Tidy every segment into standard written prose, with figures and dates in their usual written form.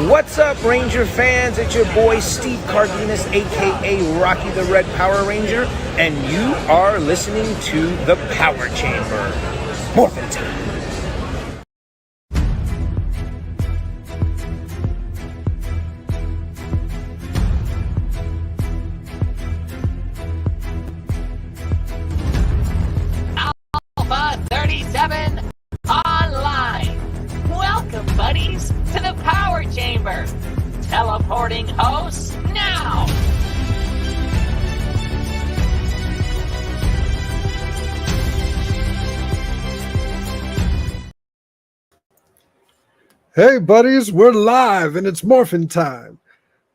What's up, Ranger fans? It's your boy Steve Cardenas, aka Rocky the Red Power Ranger, and you are listening to The Power Chamber. Morphin' time. Alpha 37 online. Welcome, buddies, to the Power Chamber. Teleporting hosts now. Hey buddies, we're live and it's morphin' time.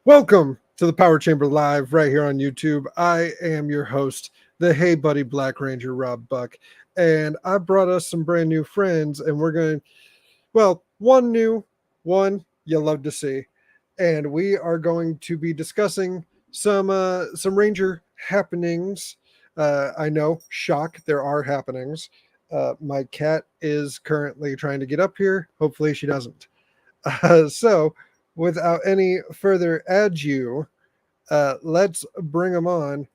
Welcome to the Power Chamber Live right here on YouTube. I am your host, the Heyyy Buddy Black Ranger, Rob Buck, and I brought us some brand new friends, and we're going to, well, one new, one you love to see, and we are going to be discussing some Ranger happenings. I know, shock, there are happenings. My cat is currently trying to get up here. Hopefully she doesn't. So without any further ado, let's bring him on.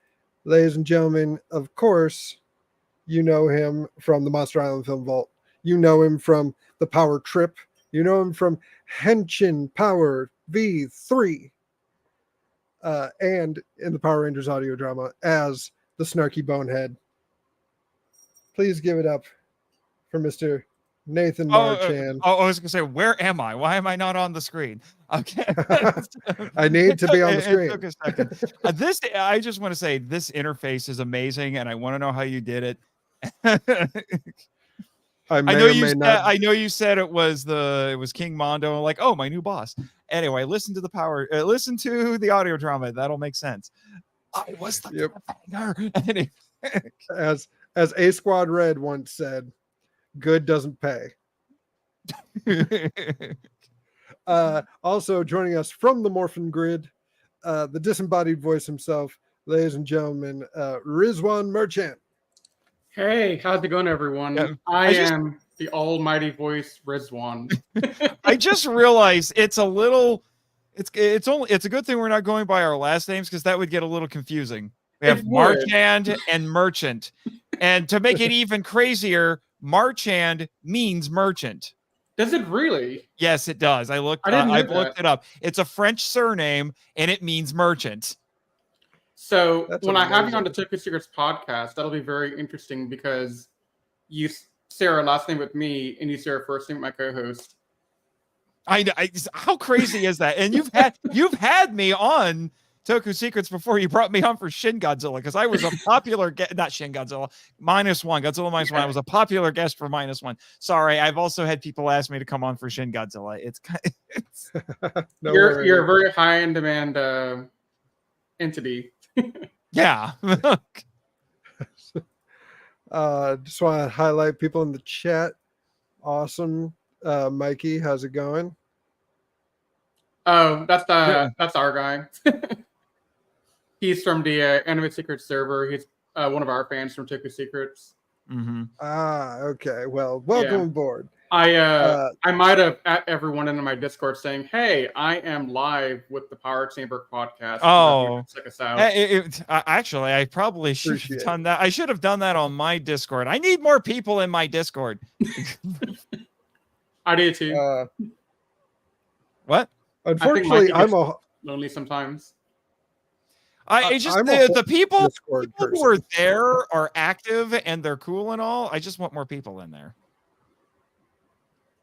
Ladies and gentlemen, of course, you know him from the Monster Island Film Vault. You know him from the Power Trip. You know him from Henshin Power V3. And in the Power Rangers audio drama as the Snarky Bonehead. Please give it up for Mr. Nathan Marchand. I was going to say, where am I? Why am I not on the screen? Okay. I need to be on the screen. It took a second. I just want to say this interface is amazing, and I want to know how you did it. I know you said it was King Mondo. I'm like, oh, my new boss. Anyway, listen to the audio drama. That'll make sense. I was the cliffhanger. As A Squad Red once said, good doesn't pay. Also joining us from the Morphin Grid, the disembodied voice himself, ladies and gentlemen, Rizwan Merchant. Hey, how's it going, everyone? Yeah, I am the almighty voice, Rizwan. I just realized it's a good thing we're not going by our last names, because that would get a little confusing. We have Marchand and Merchant. And to make it even crazier, Marchand means merchant. Does it really? Yes, it does. I've looked it up. It's a French surname and it means merchant. So when I have you on the Tokyo Secrets podcast, that'll be very interesting because you say our last name with me and you say our first name with my co-host. How crazy is that? And you've had me on Toku Secrets before. You brought me on for Shin Godzilla because I was a popular guest, not Shin Godzilla, -1, Godzilla -1. I was a popular guest for -1. Sorry, I've also had people ask me to come on for Shin Godzilla. You're a very high in demand entity. Yeah. Just want to highlight people in the chat. Awesome. Mikey, how's it going? Oh, that's our guy. He's from the Anime Secrets server. He's one of our fans from Tokyo Secrets. Mm-hmm. Okay. Well, welcome aboard. I might have at everyone in my Discord saying, "Hey, I am live with the Power Chamber podcast. Oh, check us out." Actually, I probably should have done that. I should have done that on my Discord. I need more people in my Discord. I do too. What? Unfortunately, I'm lonely sometimes. The people who are there are active and they're cool and all. I just want more people in there.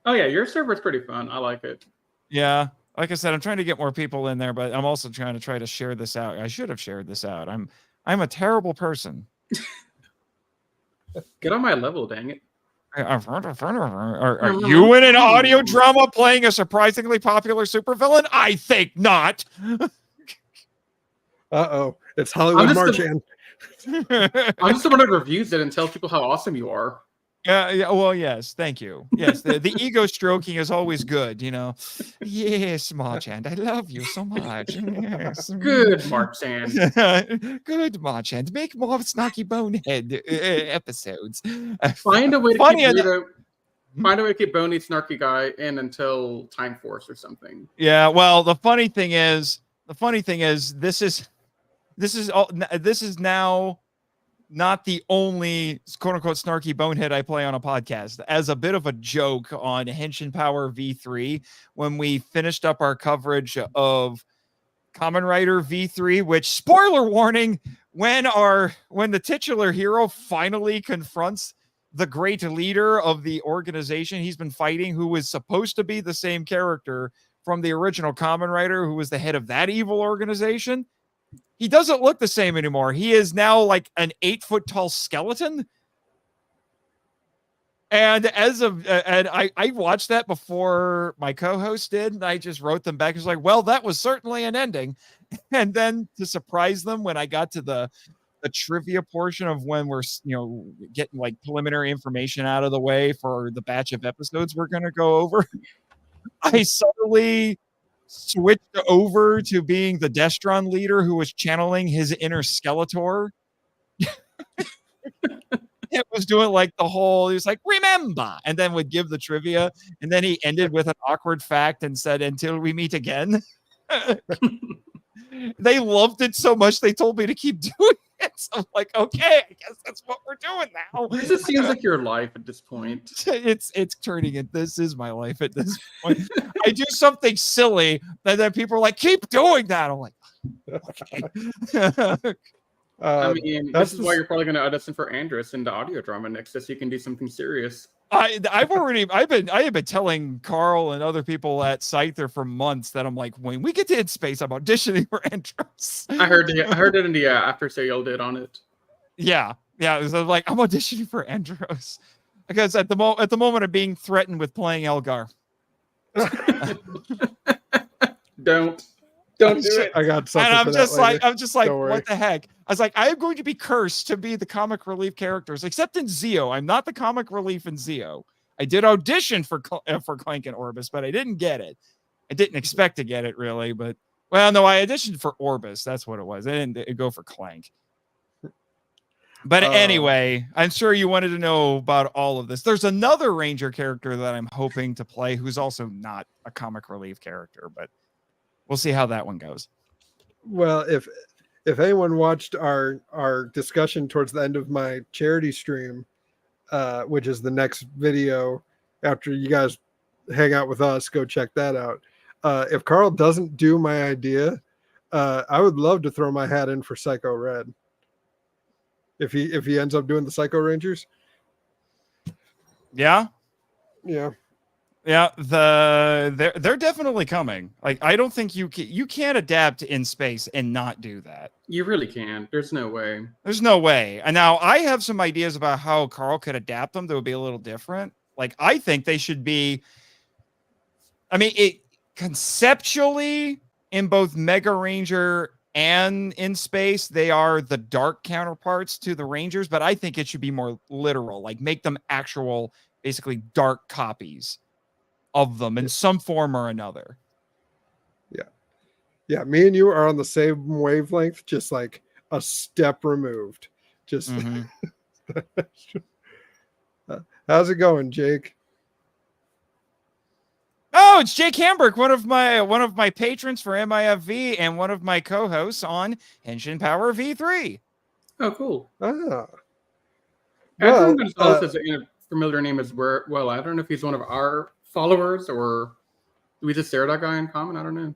Oh yeah, your server's pretty fun. I like it. Yeah, like I said, I'm trying to get more people in there, but I'm also trying to share this out. I should have shared this out. I'm a terrible person. Get on my level, dang it. Are you in an audio drama playing a surprisingly popular supervillain? I think not. It's Hollywood Marchand. I'm just the one that reviews it and tells people how awesome you are. Yeah. Well, yes. Thank you. Yes. The ego stroking is always good, you know. Yes, Marchand, I love you so much. Yes. Good, Marchand. Good, Marchand. Make more Snarky Bonehead episodes. Find a way to keep Find a way to keep Bony Snarky Guy in until Time Force or something. Yeah, well, the funny thing is, this is now not the only quote unquote snarky bonehead I play on a podcast. As a bit of a joke on Henshin Power V3, when we finished up our coverage of Kamen Rider V3, which, spoiler warning, when the titular hero finally confronts the great leader of the organization he's been fighting, who was supposed to be the same character from the original Kamen Rider, who was the head of that evil organization, he doesn't look the same anymore. He is now like an 8-foot tall skeleton. And I watched that before my co-host did, and I just wrote them back. It was like, well, that was certainly an ending. And then to surprise them, when I got to the trivia portion of when we're, getting like preliminary information out of the way for the batch of episodes we're going to go over, I suddenly switched over to being the Destron leader who was channeling his inner Skeletor. It was doing like he was like, remember, and then would give the trivia, and then he ended with an awkward fact and said, until we meet again. They loved it so much they told me to keep doing it. So I'm like, okay, I guess that's what we're doing now. This just seems like your life at this point. It's turning it. This is my life at this point. I do something silly, and then people are like, keep doing that. I'm like, okay. I mean, this is why you're probably going to audition for Andrus in the audio drama next, so you can do something serious. I have been telling Carl and other people at Scyther for months that I'm like, when we get to In Space, I'm auditioning for Andrus. I heard it in the after sale did on it. Yeah. It was like, I'm auditioning for Andros because at the moment I'm being threatened with playing Elgar. Don't do it. I got something. And I'm just like, Don't worry. what the heck? I was like, I am going to be cursed to be the comic relief characters, except in Zeo. I'm not the comic relief in Zeo. I did audition for Clank and Orbis, but I didn't get it. I didn't expect to get it really, but well, no, I auditioned for Orbis. That's what it was. I didn't go for Clank. But anyway, I'm sure you wanted to know about all of this. There's another Ranger character that I'm hoping to play who's also not a comic relief character, but we'll see how that one goes. Well, if anyone watched our discussion towards the end of my charity stream, which is the next video after you guys hang out with us, go check that out. If Carl doesn't do my idea, I would love to throw my hat in for Psycho Red. If he ends up doing the Psycho Rangers. Yeah. Yeah. Yeah, they're definitely coming. Like, I don't think you can't adapt In Space and not do that. You really can't. There's no way. There's no way. And now I have some ideas about how Carl could adapt them that would be a little different. Like, I think they should be. I mean, it conceptually in both Mega Ranger and In Space, they are the dark counterparts to the Rangers, but I think it should be more literal. Like, make them actual, basically dark copies of them in some form or another. Yeah, me and you are on the same wavelength, just like a step removed. Just how's it going, Jake? Oh, it's Jake Hamburg, one of my patrons for MIFV and one of my co-hosts on Henshin Power V3. Oh, cool. Ah. Well, has a familiar name as well. I don't know if he's one of our followers or do we just share that guy in common? I don't know.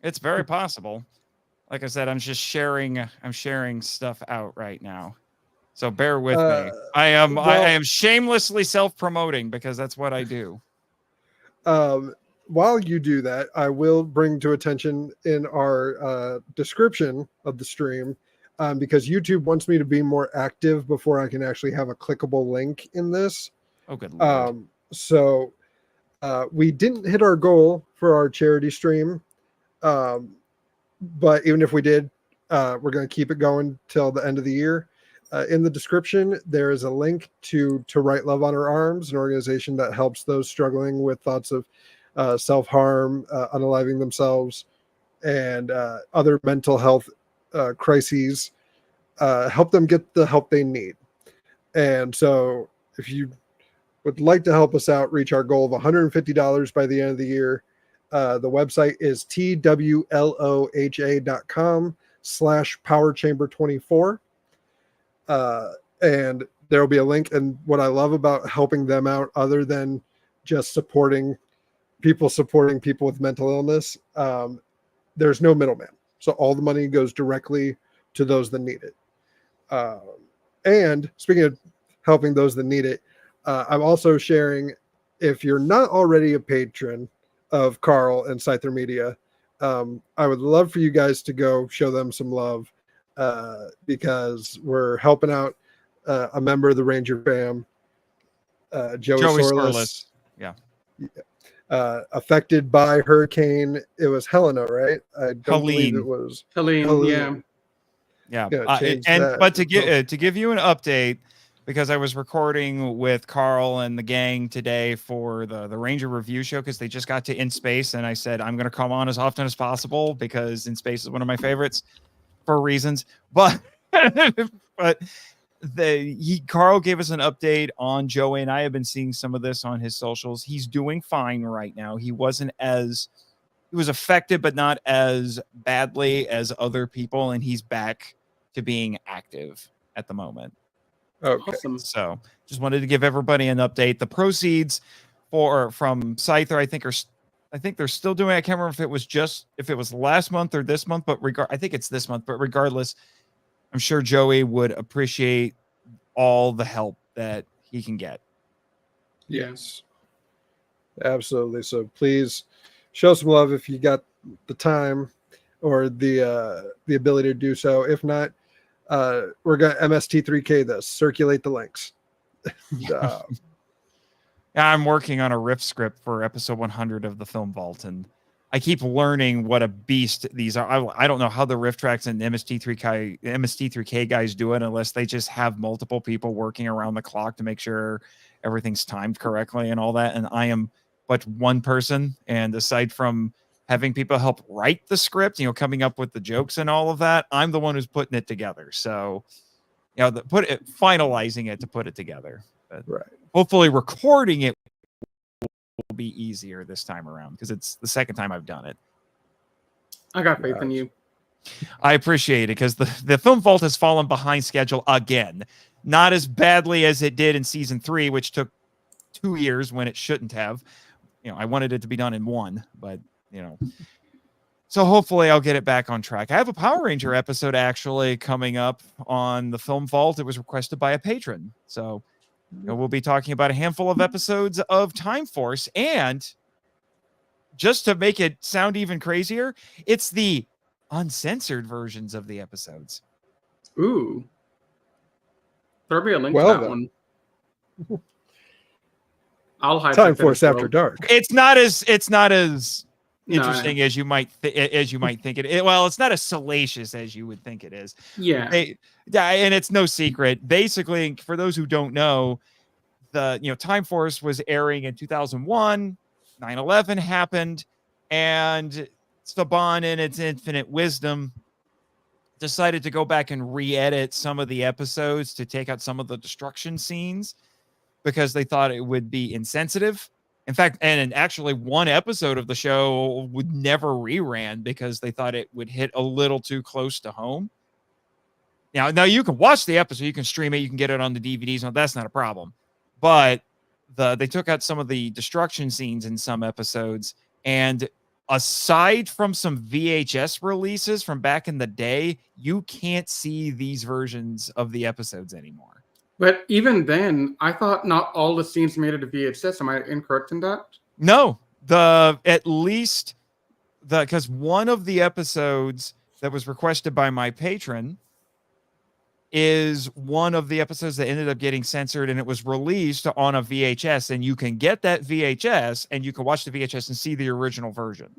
It's very possible. Like I said, I'm sharing stuff out right now. So bear with me. I am shamelessly self-promoting because that's what I do. While you do that, I will bring to attention in our description of the stream, because YouTube wants me to be more active before I can actually have a clickable link in this. Oh, good Lord. So we didn't hit our goal for our charity stream. But even if we did, we're going to keep it going till the end of the year. In the description, there is a link to Right Love on Our Arms, an organization that helps those struggling with thoughts of self-harm, unaliving themselves, and other mental health crises. Help them get the help they need. And so if you would like to help us out, reach our goal of $150 by the end of the year, the website is twloha.com/powerchamber24. And there will be a link. And what I love about helping them out, other than just supporting people with mental illness, there's no middleman. So all the money goes directly to those that need it. And speaking of helping those that need it, I'm also sharing, if you're not already a patron of Carl and Scyther Media, I would love for you guys to go show them some love, because we're helping out a member of the Ranger fam, Joey Sorless. Yeah. Affected by hurricane. It was Helena, right? I don't believe it was Helene. Yeah. Yeah. But to give you an update, because I was recording with Carl and the gang today for the Ranger review show, because they just got to In Space, and I said I'm going to come on as often as possible because In Space is one of my favorites for reasons. But Carl gave us an update on Joey, and I have been seeing some of this on his socials. He's doing fine right now. He was affected, but not as badly as other people, and he's back to being active at the moment. Okay. Awesome. So just wanted to give everybody an update. The proceeds from Scyther, I think they're still doing it. I can't remember if it was last month or this month, but I think it's this month. But regardless, I'm sure Joey would appreciate all the help that he can get. Yes, absolutely. So please show some love if you got the time or the ability to do so. If not, we're going to MST3K this, circulate the links. I'm working on a riff script for episode 100 of the Film Vault, and I keep learning what a beast these are. I don't know how the riff tracks and MST3K guys do it unless they just have multiple people working around the clock to make sure everything's timed correctly and all that. And I am but one person, and aside from having people help write the script, coming up with the jokes and all of that, I'm the one who's putting it together. So, finalizing it to put it together. But right. Hopefully recording it will be easier this time around, because it's the second time I've done it. I got faith in you. I appreciate it, because the Film Vault has fallen behind schedule again. Not as badly as it did in season 3, which took 2 years when it shouldn't have. I wanted it to be done in 1, but so hopefully I'll get it back on track. I have a Power Ranger episode actually coming up on the Film Vault. It was requested by a patron. So we'll be talking about a handful of episodes of Time Force. And just to make it sound even crazier, it's the uncensored versions of the episodes. Ooh. There'll be a link to that one. I'll hide Time Force After Dark. It's not as interesting as you might think it. Well, it's not as salacious as you would think it is. Yeah. And it's no secret. Basically, for those who don't know, Time Force was airing in 2001. 9/11 happened, and Saban, in its infinite wisdom, decided to go back and re-edit some of the episodes to take out some of the destruction scenes, because they thought it would be insensitive. In fact, and actually one episode of the show would never reran because they thought it would hit a little too close to home. Now you can watch the episode, you can stream it, you can get it on the DVDs. No, that's not a problem. But they took out some of the destruction scenes in some episodes, and aside from some VHS releases from back in the day, you can't see these versions of the episodes anymore. But even then, I thought not all the scenes made it to VHS. Am I incorrect in that? No, because one of the episodes that was requested by my patron is one of the episodes that ended up getting censored, and it was released on a VHS, and you can get that VHS and you can watch the VHS and see the original version.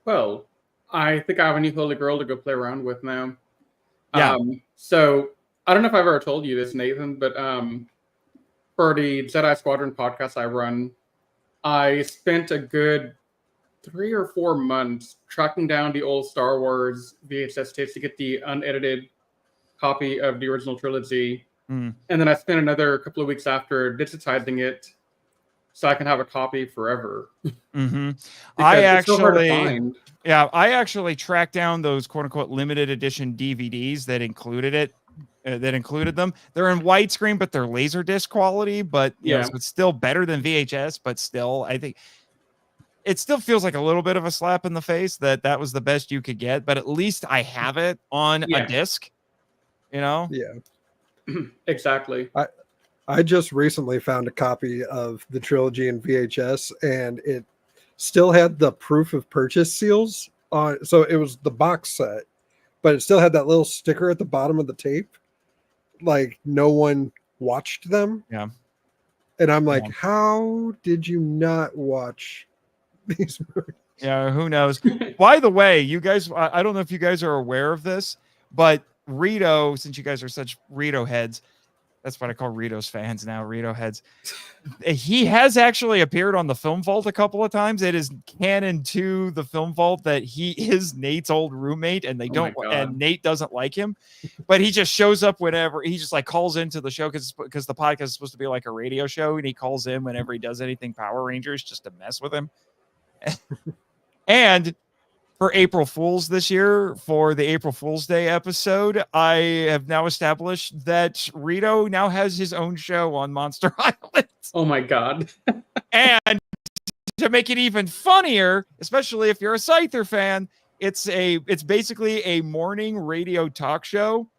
Well, I think I have a new holy girl to go play around with now. Yeah. So I don't know if I've ever told you this, Nathan, but for the Jedi Squadron podcast I run, I spent a good 3 or 4 months tracking down the old Star Wars VHS tapes to get the unedited copy of the original trilogy. Mm. And then I spent another couple of weeks after digitizing it so I can have a copy forever. Mm-hmm. It's so hard to find. Yeah, I actually tracked down those quote unquote limited edition DVDs that included it. That included them. They're in widescreen, but they're Laserdisc quality. But you know, so it's still better than VHS. But still, I think it still feels like a little bit of a slap in the face that was the best you could get. But at least I have it on a disc. You know? Yeah, exactly. I just recently found a copy of the trilogy in VHS, and it still had the proof of purchase seals on. So it was the box set, but it still had that little sticker at the bottom of the tape. Like no one watched them. Yeah. And I'm like, how did you not watch these movies? Yeah, who knows? By the way, you guys, I don't know if you guys are aware of this, but Rito, since you guys are such Rito heads, that's what I call Rito's fans now, Rito heads. He has actually appeared on the Film Vault a couple of times. It is canon to the Film Vault that he is Nate's old roommate, and and Nate doesn't like him, but he just shows up whenever he just like calls into the show because the podcast is supposed to be like a radio show, and he calls in whenever he does anything Power Rangers just to mess with him. And for April Fool's this year, for the April Fool's Day episode, I have now established that Rito now has his own show on Monster Island. Oh my God. And to make it even funnier, especially if you're a Scyther fan, it's basically a morning radio talk show,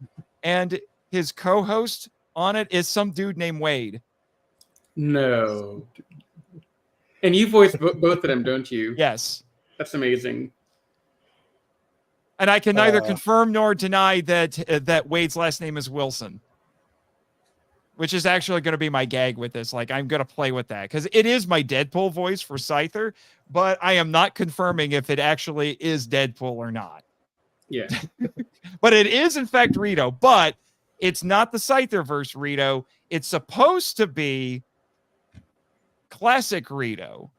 and his co-host on it is some dude named Wade. No. And you voice both of them, don't you? Yes. That's amazing. And I can neither confirm nor deny that Wade's last name is Wilson, which is actually going to be my gag with this. Like, I'm going to play with that because it is my Deadpool voice for Scyther, but I am not confirming if it actually is Deadpool or not. Yeah. But it is, in fact, Rito, but it's not the Scytherverse Rito. It's supposed to be classic Rito.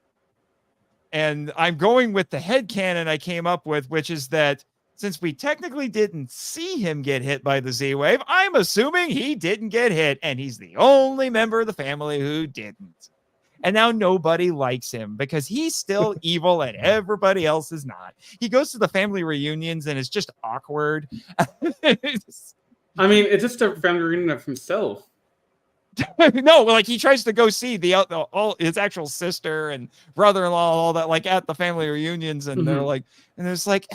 And I'm going with the headcanon I came up with, which is that since we technically didn't see him get hit by the Z-Wave, I'm assuming he didn't get hit, and he's the only member of the family who didn't. And now nobody likes him because he's still evil and everybody else is not. He goes to the family reunions and it's just awkward. I mean, it's just a family reunion of himself. No, like he tries to go see all his actual sister and brother-in-law, all that, like at the family reunions, and they're like, and it's like,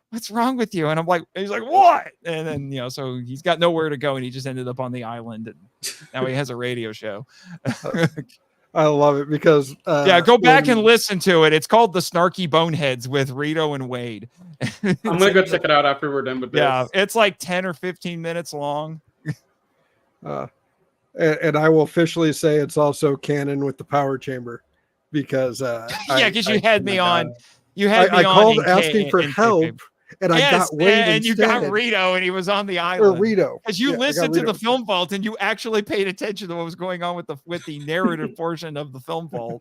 what's wrong with you? And I'm like, he's like, what? And then, you know, so he's got nowhere to go, and he just ended up on the island, and now he has a radio show. I love it because yeah, go back and listen to it. It's called The Snarky Boneheads with Rito and Wade. I'm gonna go check it out after we're done with this. Yeah, it's like 10 or 15 minutes long. And I will officially say it's also canon with the Power Chamber because because you had me on. You had me I on. called asking for help, and I got Wade and you got instead. Rito, and he was on the island. Or Rito, because you listened to the Film Vault and you actually paid attention to what was going on with the narrative portion of the Film Vault.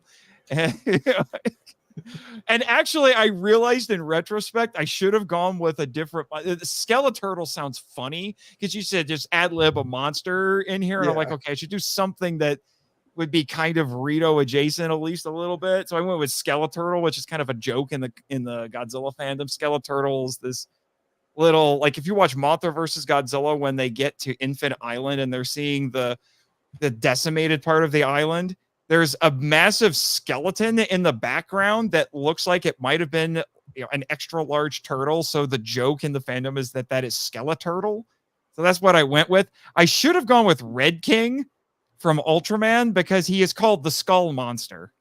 And actually, I realized in retrospect, I should have gone with a different. Skeleturtle sounds funny because you said just ad lib a monster in here, and I'm like, okay, I should do something that would be kind of Rito adjacent, at least a little bit. So I went with Skeleturtle, which is kind of a joke in the Godzilla fandom. Skeleturtle is this little, like if you watch Mothra versus Godzilla, when they get to Infant Island and they're seeing the decimated part of the island. There's a massive skeleton in the background that looks like it might have been, you know, an extra large turtle. So the joke in the fandom is that is Skeleturtle. So that's what I went with. I should have gone with Red King from Ultraman because he is called the Skull Monster.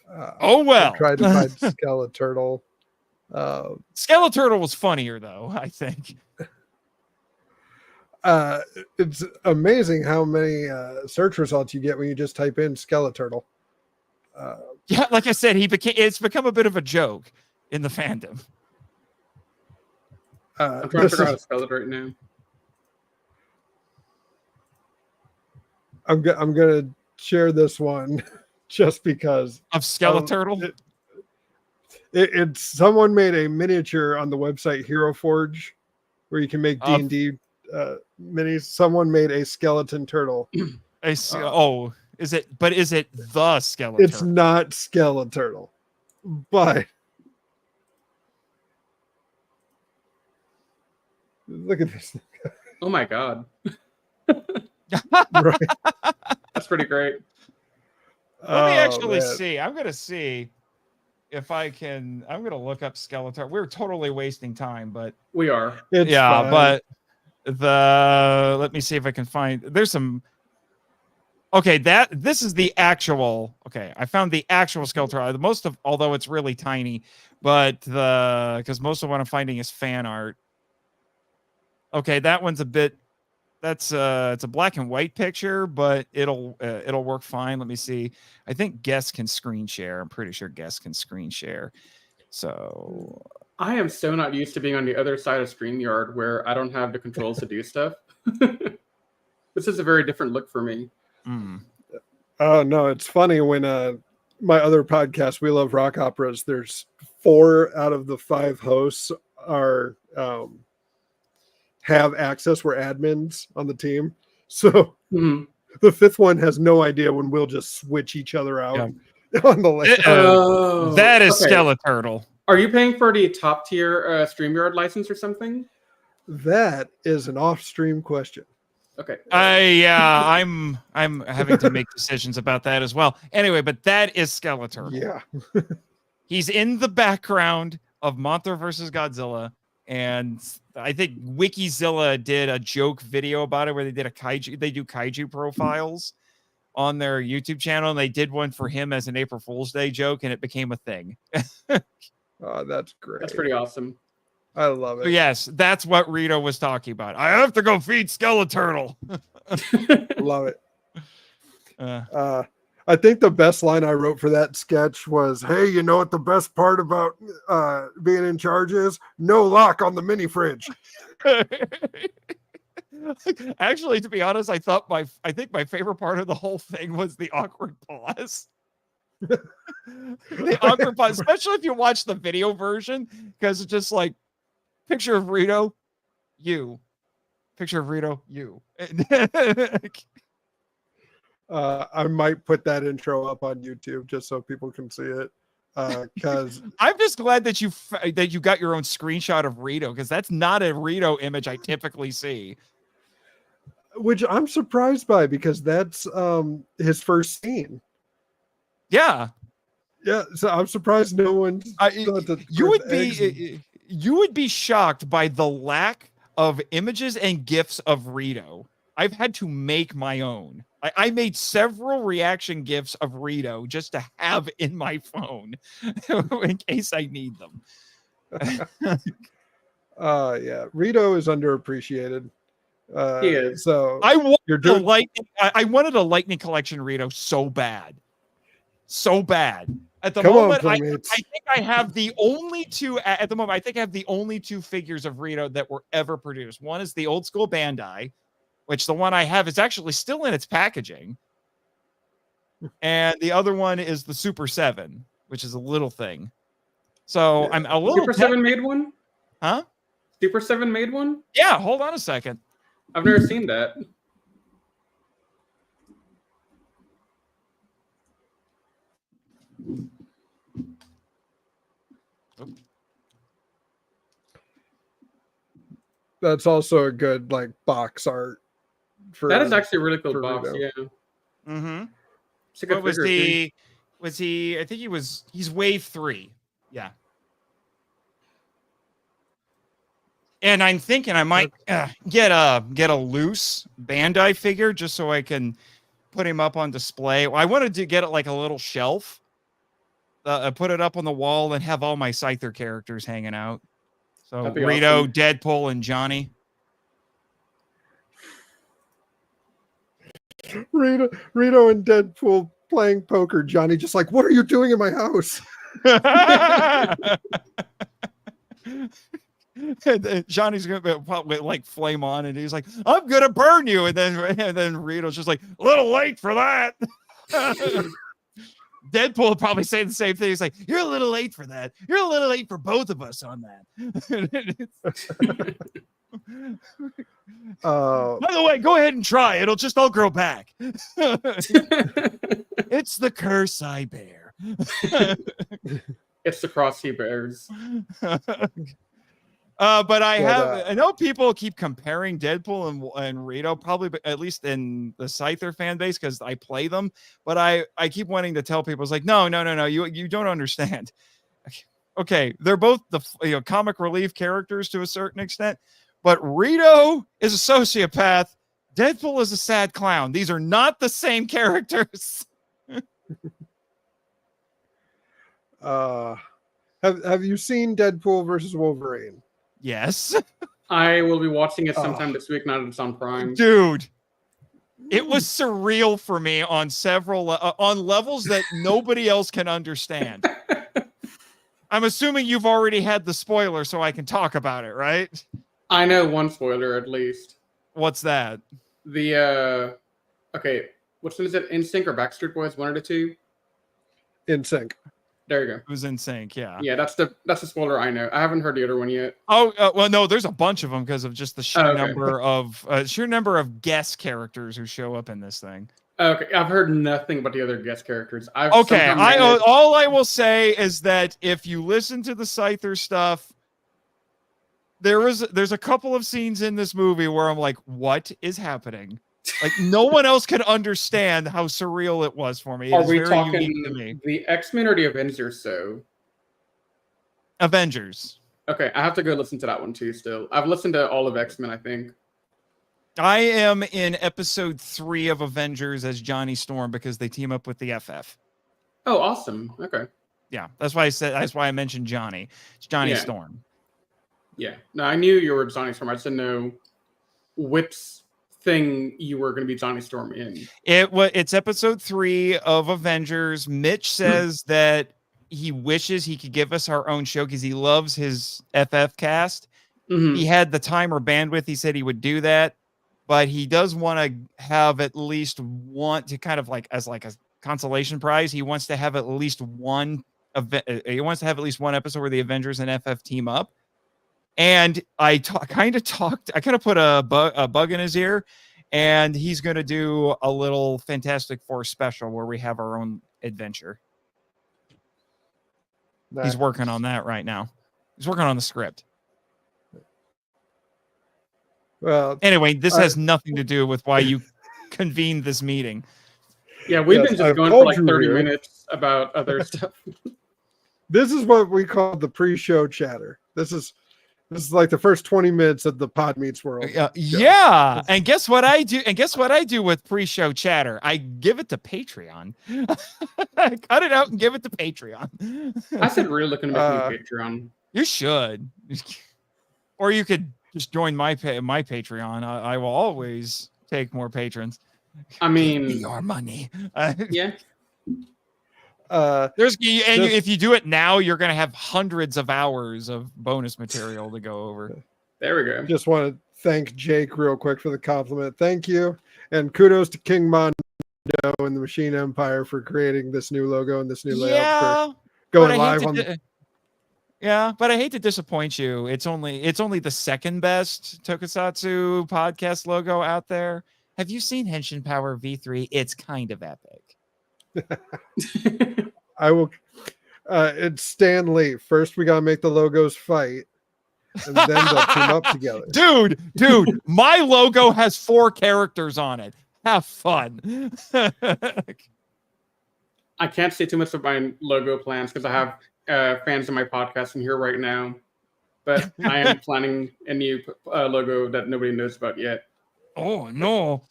Oh well. I tried to find Skeleturtle. Skeleturtle was funnier though, I think. It's amazing how many search results you get when you just type in Skeleturtle. Yeah, like I said, it's become a bit of a joke in the fandom. I'm trying to figure out how to spell it right now. I'm gonna share this one just because of Skeleturtle. It's someone made a miniature on the website Hero Forge, where you can make D&D minis. Someone made a skeleton turtle. Is it? But is it the skeleton? It's not Skeleturtle, but look at this. Oh my god, Right. that's pretty great. Let me actually man. see. I'm gonna see if I can. I'm gonna look up Skeletor. We're totally wasting time, but We are. It's yeah, fine. but let me see if I can find. There's some. Okay, this is the actual. Okay, I found the actual Skeletor. Although it's really tiny, but because most of what I'm finding is fan art. Okay, that one's a bit. It's a black and white picture, but it'll work fine. Let me see. I think guests can screen share. I'm pretty sure guests can screen share. So I am so not used to being on the other side of StreamYard where I don't have the controls to do stuff. This is a very different look for me. Oh no, it's funny when my other podcast, We Love Rock Operas, there's 4 out of the 5 hosts are have access. We're admins on the team. So Mhm. the 5th one has no idea when we'll just switch each other out on the list. Oh, that is okay. Skeleturtle. Are you paying for the top tier StreamYard license or something? That is an off-stream question. Okay. I'm having to make decisions about that as well. Anyway, but that is Skeleturtle. Yeah. He's in the background of Mothra versus Godzilla, and I think Wikizilla did a joke video about it where they did they do kaiju profiles on their YouTube channel, and they did one for him as an April Fool's Day joke, and it became a thing. Oh, that's great. That's pretty awesome. I love it. So yes, that's what Rito was talking about. I have to go feed Skeleturtle. Love it. I think the best line I wrote for that sketch was, "Hey, you know what the best part about being in charge is? No lock on the mini fridge." Actually, to be honest, I think my favorite part of the whole thing was the awkward pause. The awkward pause, especially if you watch the video version, because it's just like picture of Rito, you. Picture of Rito, you. I might put that intro up on YouTube just so people can see it. Because I'm just glad that you got your own screenshot of Rito, because that's not a Rito image I typically see. which I'm surprised by, because that's his first scene. Yeah. Yeah, so I'm surprised no one. You would be shocked by the lack of images and GIFs of Rito. I've had to make my own. I made several reaction GIFs of Rito just to have in my phone in case I need them. Yeah, Rito is underappreciated. He is. So I you're wanted a Lightning Collection Rito so bad. So bad. At the Come on, moment, I Playmates. think I have the only two at the moment. I think I have the only two figures of Rito that were ever produced. One is the old school Bandai, which the one I have is actually still in its packaging. And the other one is the Super 7, which is a little thing. So I'm a little Super 7 made one? Huh? Super 7 made one? Yeah, hold on a second. I've never seen that. That's also a good like box art. For That is actually a really cool for box. Rito. Yeah. Mm-hmm. It's a good What was figure, too. was he? I think he's wave 3. Yeah. And I'm thinking I might get a loose Bandai figure just so I can put him up on display. I wanted to get it like a little shelf, put it up on the wall, and have all my Scyther characters hanging out. So That'd be Rito, awesome. Deadpool, and Johnny. Rito and Deadpool playing poker. Johnny just like, what are you doing in my house? And then Johnny's gonna probably like flame on, and he's like, "I'm gonna burn you," and then Rito's just like, "A little late for that." Deadpool will probably say the same thing. He's like, "You're a little late for that. You're a little late for both of us on that." By the way, go ahead and try. It'll just all grow back. It's the curse I bear. It's the cross he bears. But I know people keep comparing Deadpool and Rito, probably at least in the Scyther fan base, because I play them. But I keep wanting to tell people, it's like, no, you don't understand. Okay, they're both the comic relief characters to a certain extent, but Rito is a sociopath. Deadpool is a sad clown. These are not the same characters. Have you seen Deadpool versus Wolverine? Yes. I will be watching it sometime this week, now that it's on Prime. Dude, it was surreal for me on several on levels that nobody else can understand. I'm assuming you've already had the spoiler, so I can talk about it, right? I know one spoiler at least. What's that? The okay, which one is it? NSYNC or Backstreet Boys? One of the two. NSYNC. There you go. It was NSYNC, yeah. Yeah, that's the spoiler I know. I haven't heard the other one yet. Oh well, no, there's a bunch of them because of just the sheer number of guest characters who show up in this thing. Okay, I've heard nothing about the other guest characters. All I will say is that if you listen to the Scyther stuff, there's a couple of scenes in this movie where I'm like, what is happening? Like, no one else can understand how surreal it was for me. Are we talking the X-Men or the Avengers? Avengers. Okay, I have to go listen to that one too. Still, I've listened to all of X-Men, I think. I am in episode 3 of Avengers as Johnny Storm because they team up with the FF. Oh, awesome. Okay. Yeah, that's why I mentioned Johnny. It's Johnny Storm. Yeah. No, I knew you were Johnny Storm. I just didn't know which thing you were going to be Johnny Storm in. It's episode 3 of Avengers. Mitch says that he wishes he could give us our own show because he loves his FF cast. Mm-hmm. He had the time or bandwidth. He said he would do that. But he does want to have at least one to kind of like as like a consolation prize. He wants to have at least one event. He wants to have at least one episode where the Avengers and FF team up. And I kind of put a bug in his ear, and he's going to do a little Fantastic Four special where we have our own adventure. He's working on that right now. He's working on the script. Well, anyway, this has nothing to do with why you convened this meeting. Yeah, we've been just going for like 30 minutes about other stuff. This is what we call the pre-show chatter. This is like the first 20 minutes of the Pod Meets World. Yeah. And guess what I do? And guess what I do with pre-show chatter? I give it to Patreon. I cut it out and give it to Patreon. I said really looking to make me Patreon. You should. Or you could just join my Patreon. I will always take more patrons. I mean, give me your money. Yeah. If you do it now, you're going to have hundreds of hours of bonus material to go over. There we go. Just want to thank Jake real quick for the compliment. Thank you. And kudos to King Mondo and the Machine Empire for creating this new logo and this new layout for going live on Yeah, but I hate to disappoint you. It's only the second best Tokusatsu podcast logo out there. Have you seen Henshin Power V3? It's kind of epic. I will. It's Stan Lee. First, we gotta make the logos fight, and then they'll team up together. Dude, my logo has 4 characters on it. Have fun. I can't say too much about my logo plans because I have fans of my podcast in here right now, but I am planning a new logo that nobody knows about yet. Oh no!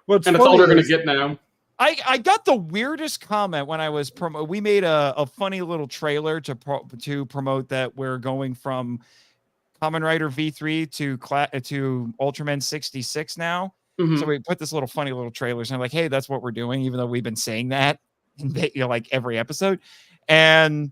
What's and it's all they're going to get now. I got the weirdest comment when I was we made a funny little trailer to promote that we're going from Kamen Rider V3 to Ultraman 66 now. Mm-hmm. So we put this funny little trailer, and I'm like, hey, that's what we're doing, even though we've been saying that like every episode. And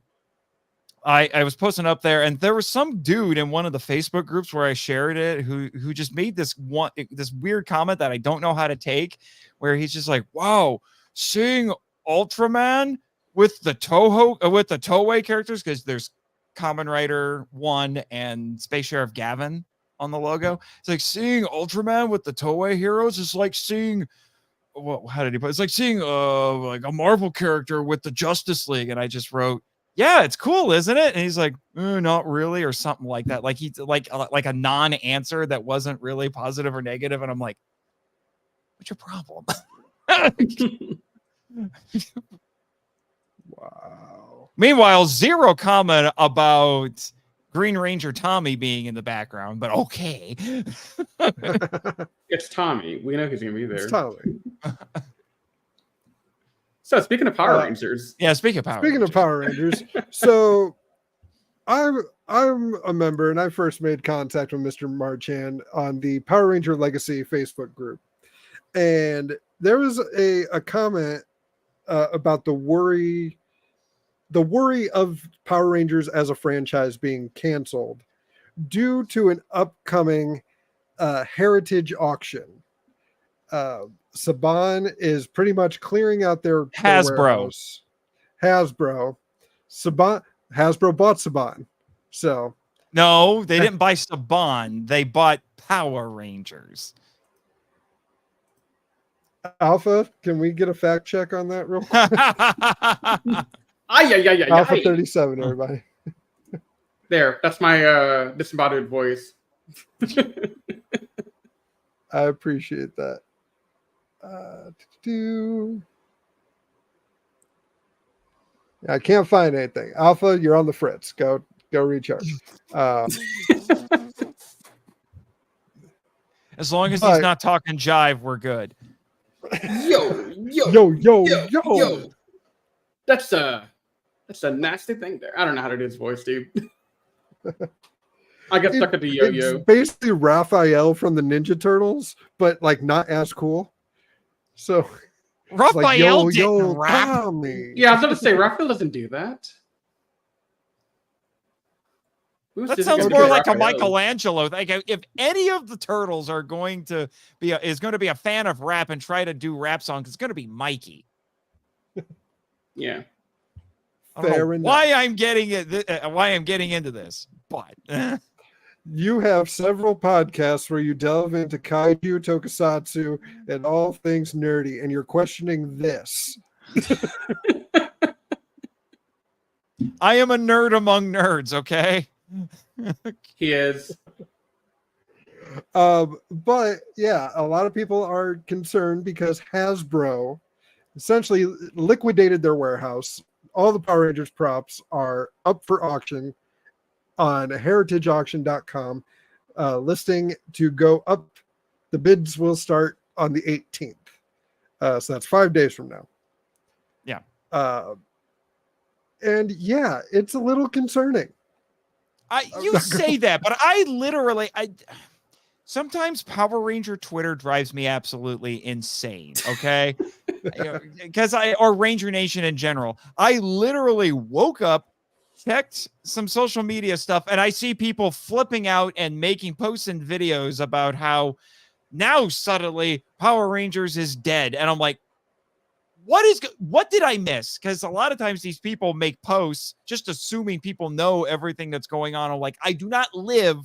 I was posting up there, and there was some dude in one of the Facebook groups where I shared it who just made this weird comment that I don't know how to take, where he's just like, wow, seeing Ultraman with the Toei characters, because there's Kamen Rider 1 and Space Sheriff Gavin on the logo. It's like seeing Ultraman with the Toei heroes is like seeing, well, how did he put it? It's like seeing like a Marvel character with the Justice League. And I just wrote, yeah, it's cool, isn't it? And he's like, not really, or something like that. Like he's like a non-answer that wasn't really positive or negative. And I'm like, what's your problem? Wow. Meanwhile, zero comment about Green Ranger Tommy being in the background, but okay. It's Tommy. We know he's going to be there. It's Tommy. So speaking of Power Rangers. Yeah, speaking of Power Rangers. So I'm a member, and I first made contact with Mr. Marchand on the Power Ranger Legacy Facebook group. And there was a comment about the worry of Power Rangers as a franchise being canceled due to an upcoming heritage auction. Saban is pretty much clearing out their Hasbro. Hasbro bought Saban. So no, they didn't buy Saban. They bought Power Rangers. Alpha, can we get a fact check on that real quick? Yeah. Alpha 37, everybody. There, that's my disembodied voice. I appreciate that. I can't find anything. Alpha, you're on the fritz. Go recharge. As long as he's not talking jive, we're good. Yo. That's a nasty thing there. I don't know how to do his voice, dude. I got stuck at the yo-yo. It's basically Raphael from the Ninja Turtles, but like not as cool. So Raphael like, didn't rap. Tommy. Yeah, I was going to say Raphael doesn't do that. That sounds more like a Michelangelo. Like if any of the turtles are going to be a fan of rap and try to do rap songs, it's going to be Mikey. Yeah. Fair enough. Why I'm getting into this, but you have several podcasts where you delve into kaiju, tokusatsu, and all things nerdy, and you're questioning this. I am a nerd among nerds, okay? He is. But yeah, a lot of people are concerned because Hasbro essentially liquidated their warehouse. All the Power Rangers props are up for auction on heritageauction.com, listing to go up. The bids will start on the 18th. So that's 5 days from now. Yeah. And yeah, it's a little concerning. You say that, but I sometimes Power Ranger Twitter drives me absolutely insane. Okay. Because or Ranger Nation in general, I literally woke up, checked some social media stuff, and I see people flipping out and making posts and videos about how now suddenly Power Rangers is dead. And I'm like, what did I miss? Because a lot of times these people make posts just assuming people know everything that's going on. I'm like, I do not live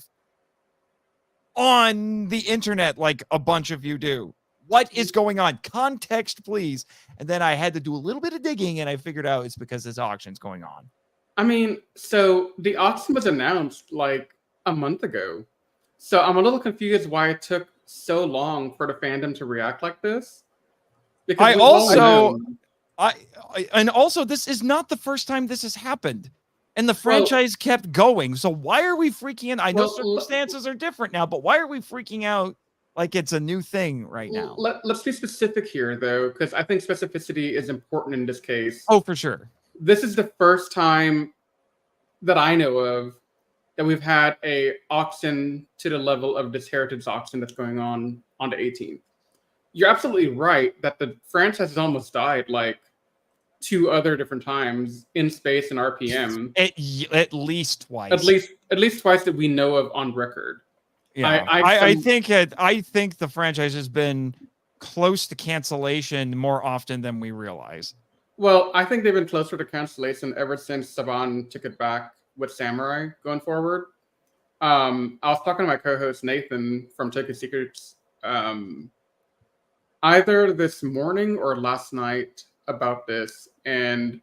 on the internet like a bunch of you do. What is going on? Context, please. And then I had to do a little bit of digging, and I figured out it's because this auction's going on. I mean, so the auction was announced like a month ago. So I'm a little confused why it took so long for the fandom to react like this. Because also this is not the first time this has happened. And the franchise kept going. So why are we freaking out? I know circumstances are different now, but why are we freaking out like it's a new thing right now? Let's be specific here, though, because I think specificity is important in this case. Oh, for sure. This is the first time that I know of that we've had a auction to the level of this heritage auction that's going on the 18th. You're absolutely right that the franchise has almost died like 2 other different times in space and RPM. At least twice. At least twice that we know of on record. Yeah, I think the franchise has been close to cancellation more often than we realize. Well, I think they've been closer to cancellation ever since Saban took it back with Samurai going forward. I was talking to my co-host Nathan from Tokyo Secrets either this morning or last night about this, and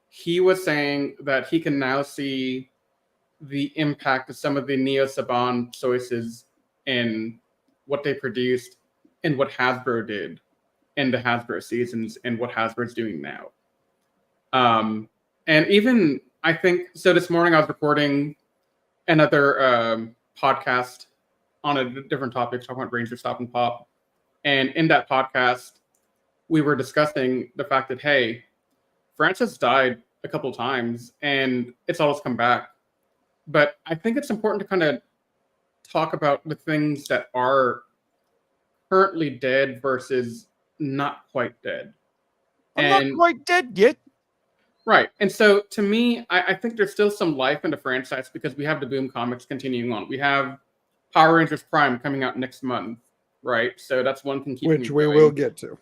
he was saying that he can now see the impact of some of the Neo Saban choices in what they produced and what Hasbro did in the Hasbro seasons and what Hasbro's doing now. And even I think so. This morning I was recording another podcast on a different topic, talking about Ranger Stop and Pop. And in that podcast, we were discussing the fact that, hey, Francis died a couple times and it's always come back. But I think it's important to kind of talk about the things that are currently dead versus not quite dead. I'm not quite dead yet. Right. And so to me, I think there's still some life in the franchise because we have the Boom comics continuing on. We have Power Rangers Prime coming out next month, right? So that's one thing keeping Which we will get to.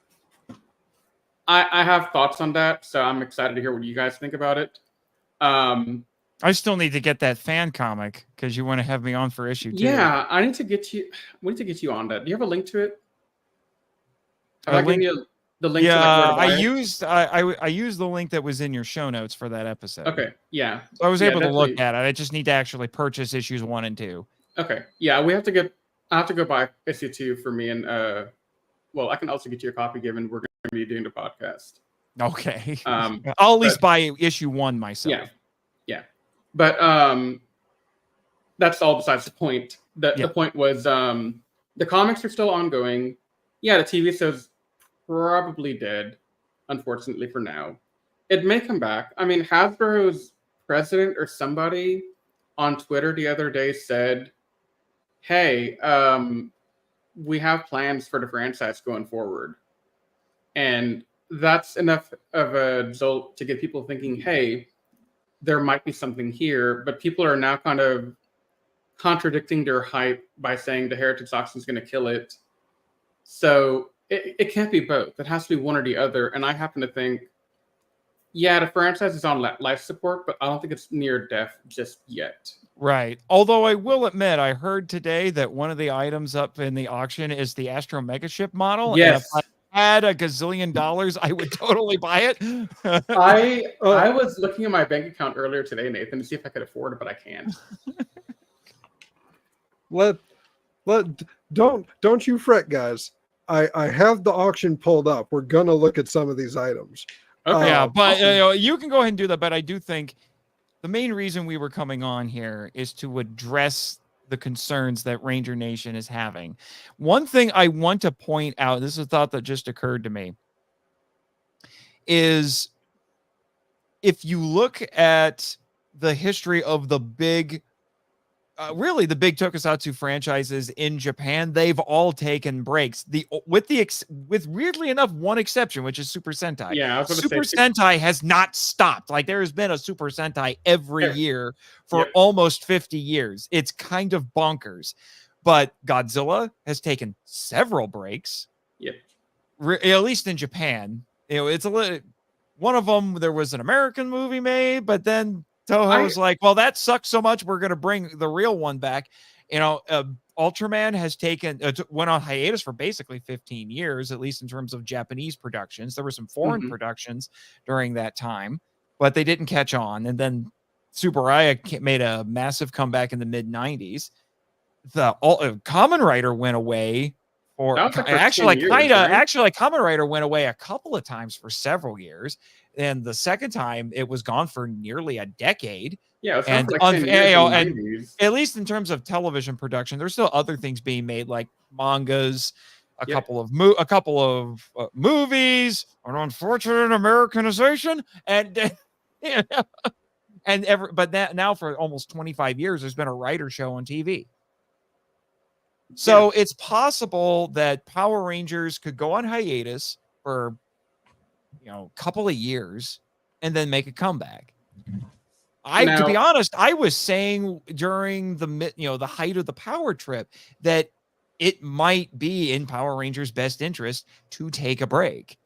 I have thoughts on that, so I'm excited to hear what you guys think about it. I still need to get that fan comic because you want to have me on for issue 2. Yeah, I need to get you. We need to get you on that. Do you have a link to it? Have I given you the link? Yeah, to like where to buy I used the link that was in your show notes for that episode. Okay, yeah. So I was able to look definitely. at it. I just need to actually purchase issues 1 and 2. Okay, yeah. We have to get. I have to go buy issue 2 for me, and well, I can also get you a copy given we're going to be doing the podcast. Okay. I'll I'll at least buy issue 1 myself. Yeah. But that's all besides the point. The point was the comics are still ongoing. Yeah, the TV show's probably dead, unfortunately for now. It may come back. I mean, Hasbro's president or somebody on Twitter the other day said, hey, we have plans for the franchise going forward. And that's enough of a jolt to get people thinking, hey, there might be something here, but people are now kind of contradicting their hype by saying the Heritage Auction is going to kill it. So it can't be both. It has to be one or the other. And I happen to think, yeah, the franchise is on life support, but I don't think it's near death just yet. Right. Although I will admit, I heard today that one of the items up in the auction is the Astro Megaship model. Yes. And if I had $1 gazillion, I would totally buy it. I was looking at my bank account earlier today, Nathan, to see if I could afford it, but I can't. Don't you fret, guys. I have the auction pulled up. We're gonna look at some of these items. Okay. Yeah, but awesome. you can go ahead and do that. But I do think the main reason we were coming on here is to address the concerns that Ranger Nation is having. One thing I want to point out, this is a thought that just occurred to me, is if you look at the history of the big, really the big tokusatsu franchises in Japan, they've all taken breaks. With weirdly enough one exception, which is Super Sentai. Yeah, I was gonna Super say, Sentai has not stopped. Like there has been a Super Sentai every year for almost 50 years. It's kind of bonkers. But Godzilla has taken several breaks. Yep. At least in Japan. It's a little. One of them, there was an American movie made, but then Toho's like, well, that sucks so much, we're going to bring the real one back. Ultraman has went on hiatus for basically 15 years, at least in terms of Japanese productions. There were some foreign productions during that time, but they didn't catch on. And then Tsuburaya made a massive comeback in the mid-90s. The Kamen Rider went away for Kamen Rider went away a couple of times for several years. And the second time it was gone for nearly a decade. Yeah, and at least in terms of television production, there's still other things being made like mangas, a couple of movies, an unfortunate Americanization, and but now for almost 25 years, there's been a Rider show on TV. So it's possible that Power Rangers could go on hiatus for a couple of years and then make a comeback. To be honest, I was saying during the height of the Power Trip that it might be in Power Rangers' best interest to take a break.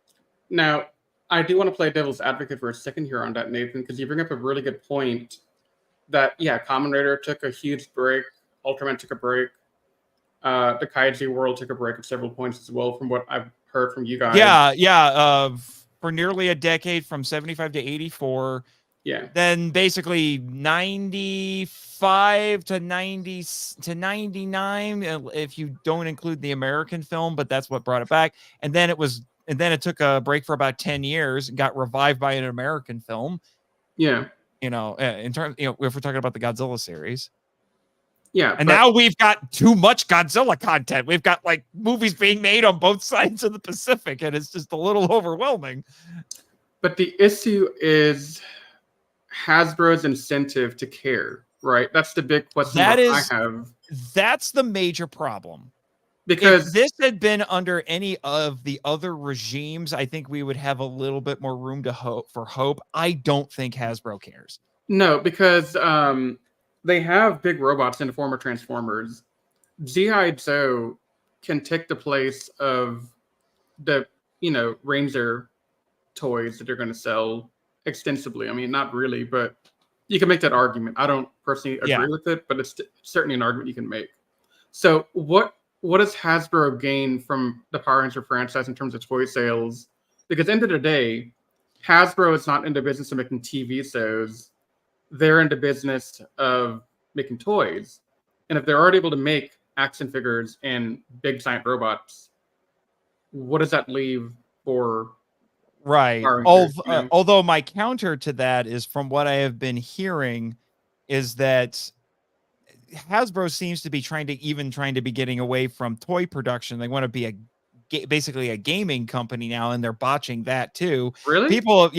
Now, I do want to play devil's advocate for a second here on that, Nathan, because you bring up a really good point that, yeah, Kamen Rider took a huge break. Ultraman took a break. The Kaiji world took a break at several points as well, from what I've heard from you guys. Yeah. For nearly a decade, from 75 to 84. Yeah. Then basically 95 to 90 to 99, if you don't include the American film, but that's what brought it back. And then it took a break for about 10 years and got revived by an American film. Yeah. In terms, if we're talking about the Godzilla series. Yeah. And now we've got too much Godzilla content. We've got like movies being made on both sides of the Pacific, and it's just a little overwhelming. But the issue is Hasbro's incentive to care, right? That's the big question I have. That's the major problem. Because if this had been under any of the other regimes, I think we would have a little bit more room to hope. I don't think Hasbro cares. No, because they have big robots in the form of Transformers. G.I. Joe can take the place of the, Ranger toys that they're going to sell extensively. I mean, not really, but you can make that argument. I don't personally agree with it, but it's certainly an argument you can make. So what does Hasbro gain from the Power Ranger franchise in terms of toy sales? Because at the end of the day, Hasbro is not in the business of making TV shows. They're in the business of making toys. And if they're already able to make action figures and big giant robots, what does that leave for... Right. Although my counter to that is, from what I have been hearing, is that Hasbro seems to be trying to be getting away from toy production. They want to be basically a gaming company now, and they're botching that too. Really? People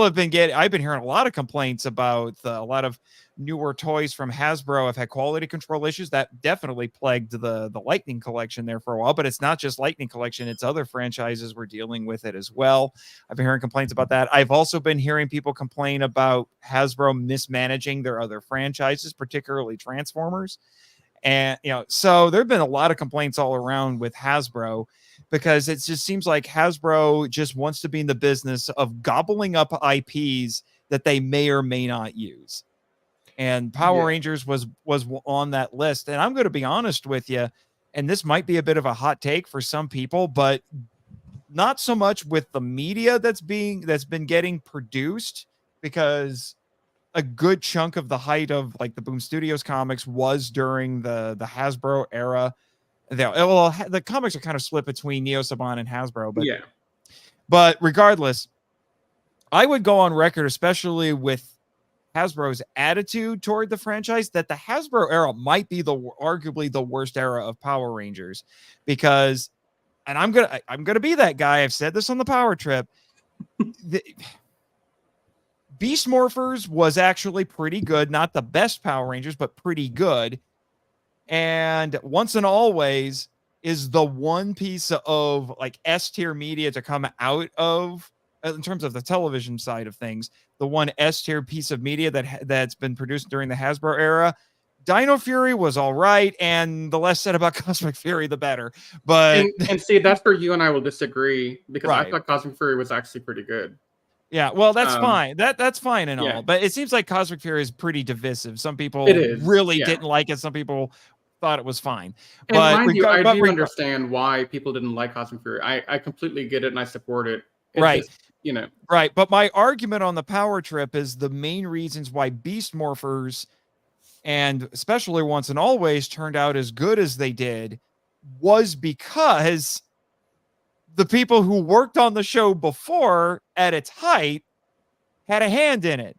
have been I've been hearing a lot of complaints about a lot of newer toys from Hasbro have had quality control issues. That definitely plagued the Lightning collection there for a while, but it's not just Lightning collection. It's other franchises were dealing with it as well. I've been hearing complaints about that. I've also been hearing people complain about Hasbro mismanaging their other franchises, particularly Transformers. And, so there've been a lot of complaints all around with Hasbro, because it just seems like Hasbro just wants to be in the business of gobbling up IPs that they may or may not use. And Power Rangers was on that list. And I'm going to be honest with you, and this might be a bit of a hot take for some people, but not so much with the media that's been getting produced, because a good chunk of the height of like the Boom Studios comics was during the Hasbro era. The comics are kind of split between Neo Saban and Hasbro, but regardless, I would go on record, especially with Hasbro's attitude toward the franchise, that the Hasbro era might be arguably the worst era of Power Rangers, because, and I'm gonna be that guy. I've said this on the Power Trip. Beast Morphers was actually pretty good, not the best Power Rangers, but pretty good. And Once and Always is the one piece of like S-tier media to come out of, in terms of the television side of things, the one S-tier piece of media that's been produced during the Hasbro era. Dino Fury was all right, and the less said about Cosmic Fury, the better. But and see, that's where you and I will disagree, because I thought Cosmic Fury was actually pretty good. Yeah, well, that's fine. That's fine and all, but it seems like Cosmic Fury is pretty divisive. Some people really didn't like it. Some people thought it was fine. And but mind you, I do understand why people didn't like Cosmic Fury. I completely get it, and I support it. It's just, Right. But my argument on the Power Trip is the main reasons why Beast Morphers, and especially Once and Always, turned out as good as they did was because the people who worked on the show before at its height had a hand in it.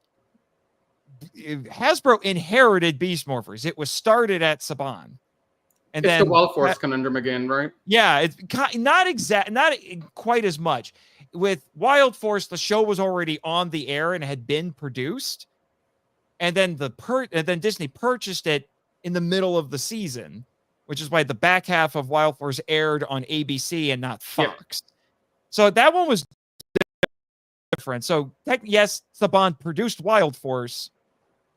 Hasbro inherited Beast Morphers. It was started at Saban. And it's then the Wild Force conundrum again, right? Yeah, it's not quite as much. With Wild Force, the show was already on the air and had been produced. And then then Disney purchased it in the middle of the season, which is why the back half of Wild Force aired on ABC and not Fox. Yeah. So that one was different. So yes, Saban produced Wild Force,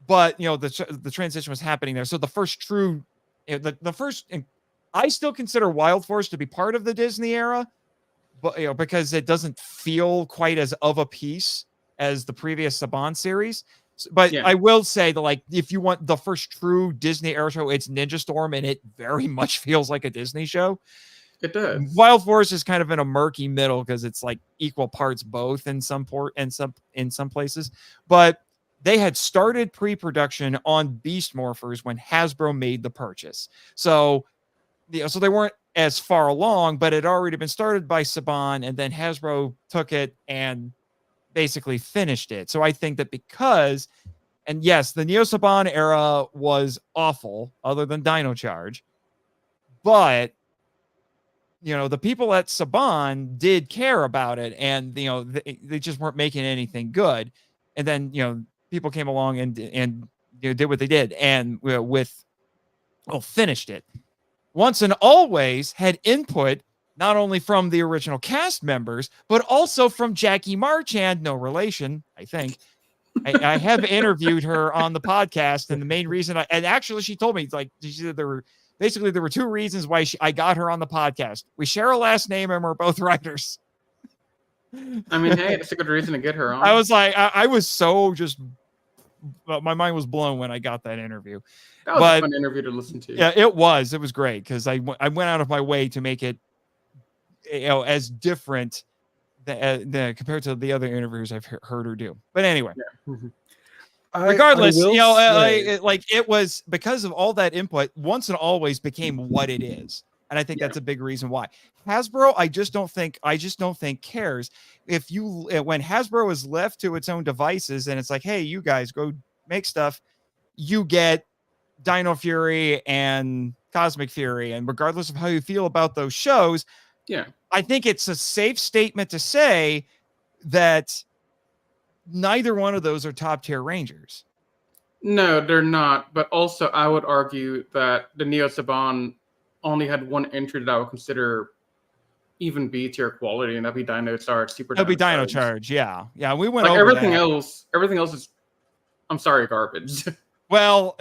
but the transition was happening there. So the first true, I still consider Wild Force to be part of the Disney era, but because it doesn't feel quite as of a piece as the previous Saban series. But Yeah. I will say that, like, if you want the first true Disney era show, it's Ninja Storm, and it very much feels like a Disney show. It does. Wild Force is kind of in a murky middle because it's like equal parts both in some places. But they had started pre-production on Beast Morphers when Hasbro made the purchase. So they weren't as far along, but it had already been started by Saban, and then Hasbro took it and basically finished it. So I think that because, and yes, the Neo Saban era was awful, other than Dino Charge, but the people at Saban did care about it, and they just weren't making anything good. And then people came along and did what they did, and finished it. Once and Always had input not only from the original cast members, but also from Jackie Marchand, no relation, I think. I have interviewed her on the podcast, and the main reason and actually she told me, like, she said there were two reasons why I got her on the podcast. We share a last name and we're both writers. I mean, hey, it's a good reason to get her on. I was like, I was so just, my mind was blown when I got that interview. That was a fun interview to listen to. Yeah, it was great because I went out of my way to make it as different compared to the other interviews I've heard her do. But anyway, regardless, it was because of all that input. Once and Always became what it is, and I think that's a big reason why. Hasbro, I just don't think cares when Hasbro is left to its own devices, and it's like, hey, you guys go make stuff. You get Dino Fury and Cosmic Fury, and regardless of how you feel about those shows, I think it's a safe statement to say that neither one of those are top tier Rangers. No, they're not. But also, I would argue that the Neo Saban only had one entry that I would consider even B tier quality, and that'd be Dino Charge, Super. That'd be Dino Charge. Yeah. We went like over everything that. Everything else is, I'm sorry, garbage. Well,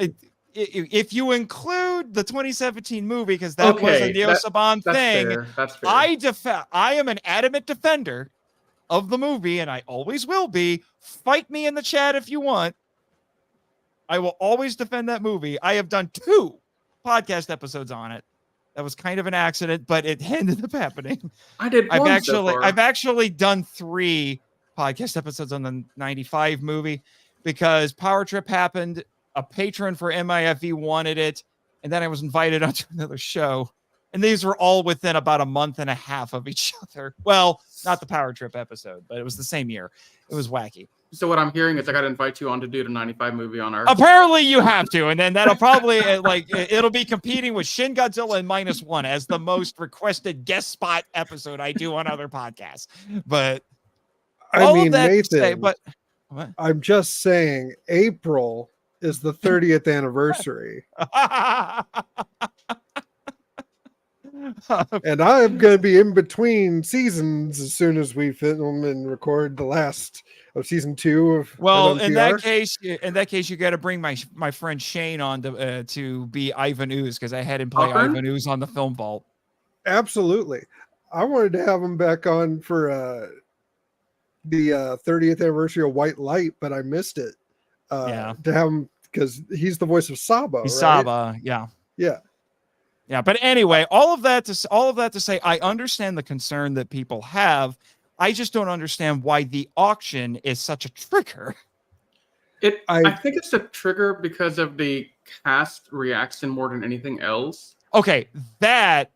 if you include the 2017 movie, because that was a Neo Saban thing, that's fair. I am an adamant defender of the movie, and I always will be. Fight me in the chat if you want. I will always defend that movie. I have done 2 podcast episodes on it. That was kind of an accident, but it ended up happening. I've actually done 3 podcast episodes on the 95 movie because Power Trip happened. A patron for MIFE wanted it, and then I was invited onto another show. And these were all within about a month and a half of each other. Well, not the Power Trip episode, but it was the same year. It was wacky. So what I'm hearing is I got to invite you on to do the 95 movie on our... Apparently you have to, and then that'll probably, it'll be competing with Shin Godzilla and -1 as the most requested guest spot episode I do on other podcasts. But Nathan, what? I'm just saying, April is the 30th anniversary. And I'm going to be in between seasons as soon as we film and record the last of season 2 of. Well, in that case, you got to bring my friend Shane on to be Ivan Ooze, because I had him play Ivan Ooze on the Film Vault. Absolutely, I wanted to have him back on for the 30th anniversary of White Light, but I missed it. To have him, because he's the voice of Saba. He's right? Saba, yeah. Yeah. But anyway, all of that to say, I understand the concern that people have. I just don't understand why the auction is such a trigger. I think it's a trigger because of the cast reaction more than anything else. Okay, that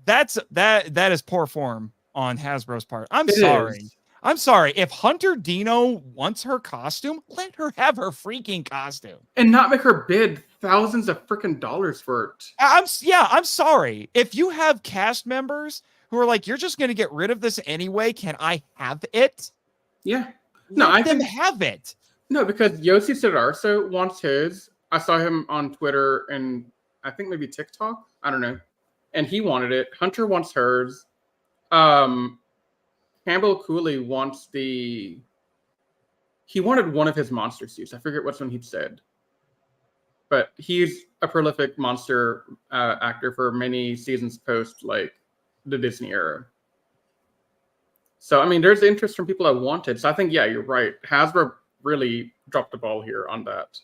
is poor form on Hasbro's part. I'm sorry. If Hunter Dino wants her costume, let her have her freaking costume. And not make her bid thousands of freaking dollars for it. I'm sorry. If you have cast members who are like, you're just going to get rid of this anyway, can I have it? Yeah. Let them have it. No, because Yossi Sidarso wants his. I saw him on Twitter and I think maybe TikTok. I don't know. And he wanted it. Hunter wants hers. Campbell Cooley wants he wanted one of his monster suits. I forget which one he said. But he's a prolific monster actor for many seasons post, like, the Disney era. So I mean, there's interest from people that want it. So I think, yeah, you're right. Hasbro really dropped the ball here on that.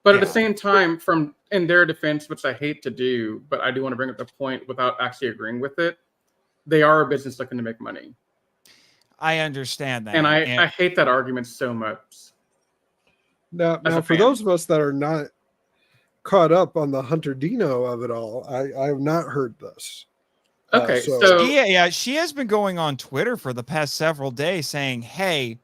But at the same time, from in their defense, which I hate to do, but I do want to bring up the point without actually agreeing with it, they are a business looking to make money. I understand that. And I hate that argument so much. Now for those of us that are not caught up on the Hunter Dino of it all, I have not heard this. Okay, so she has been going on Twitter for the past several days saying, "Hey,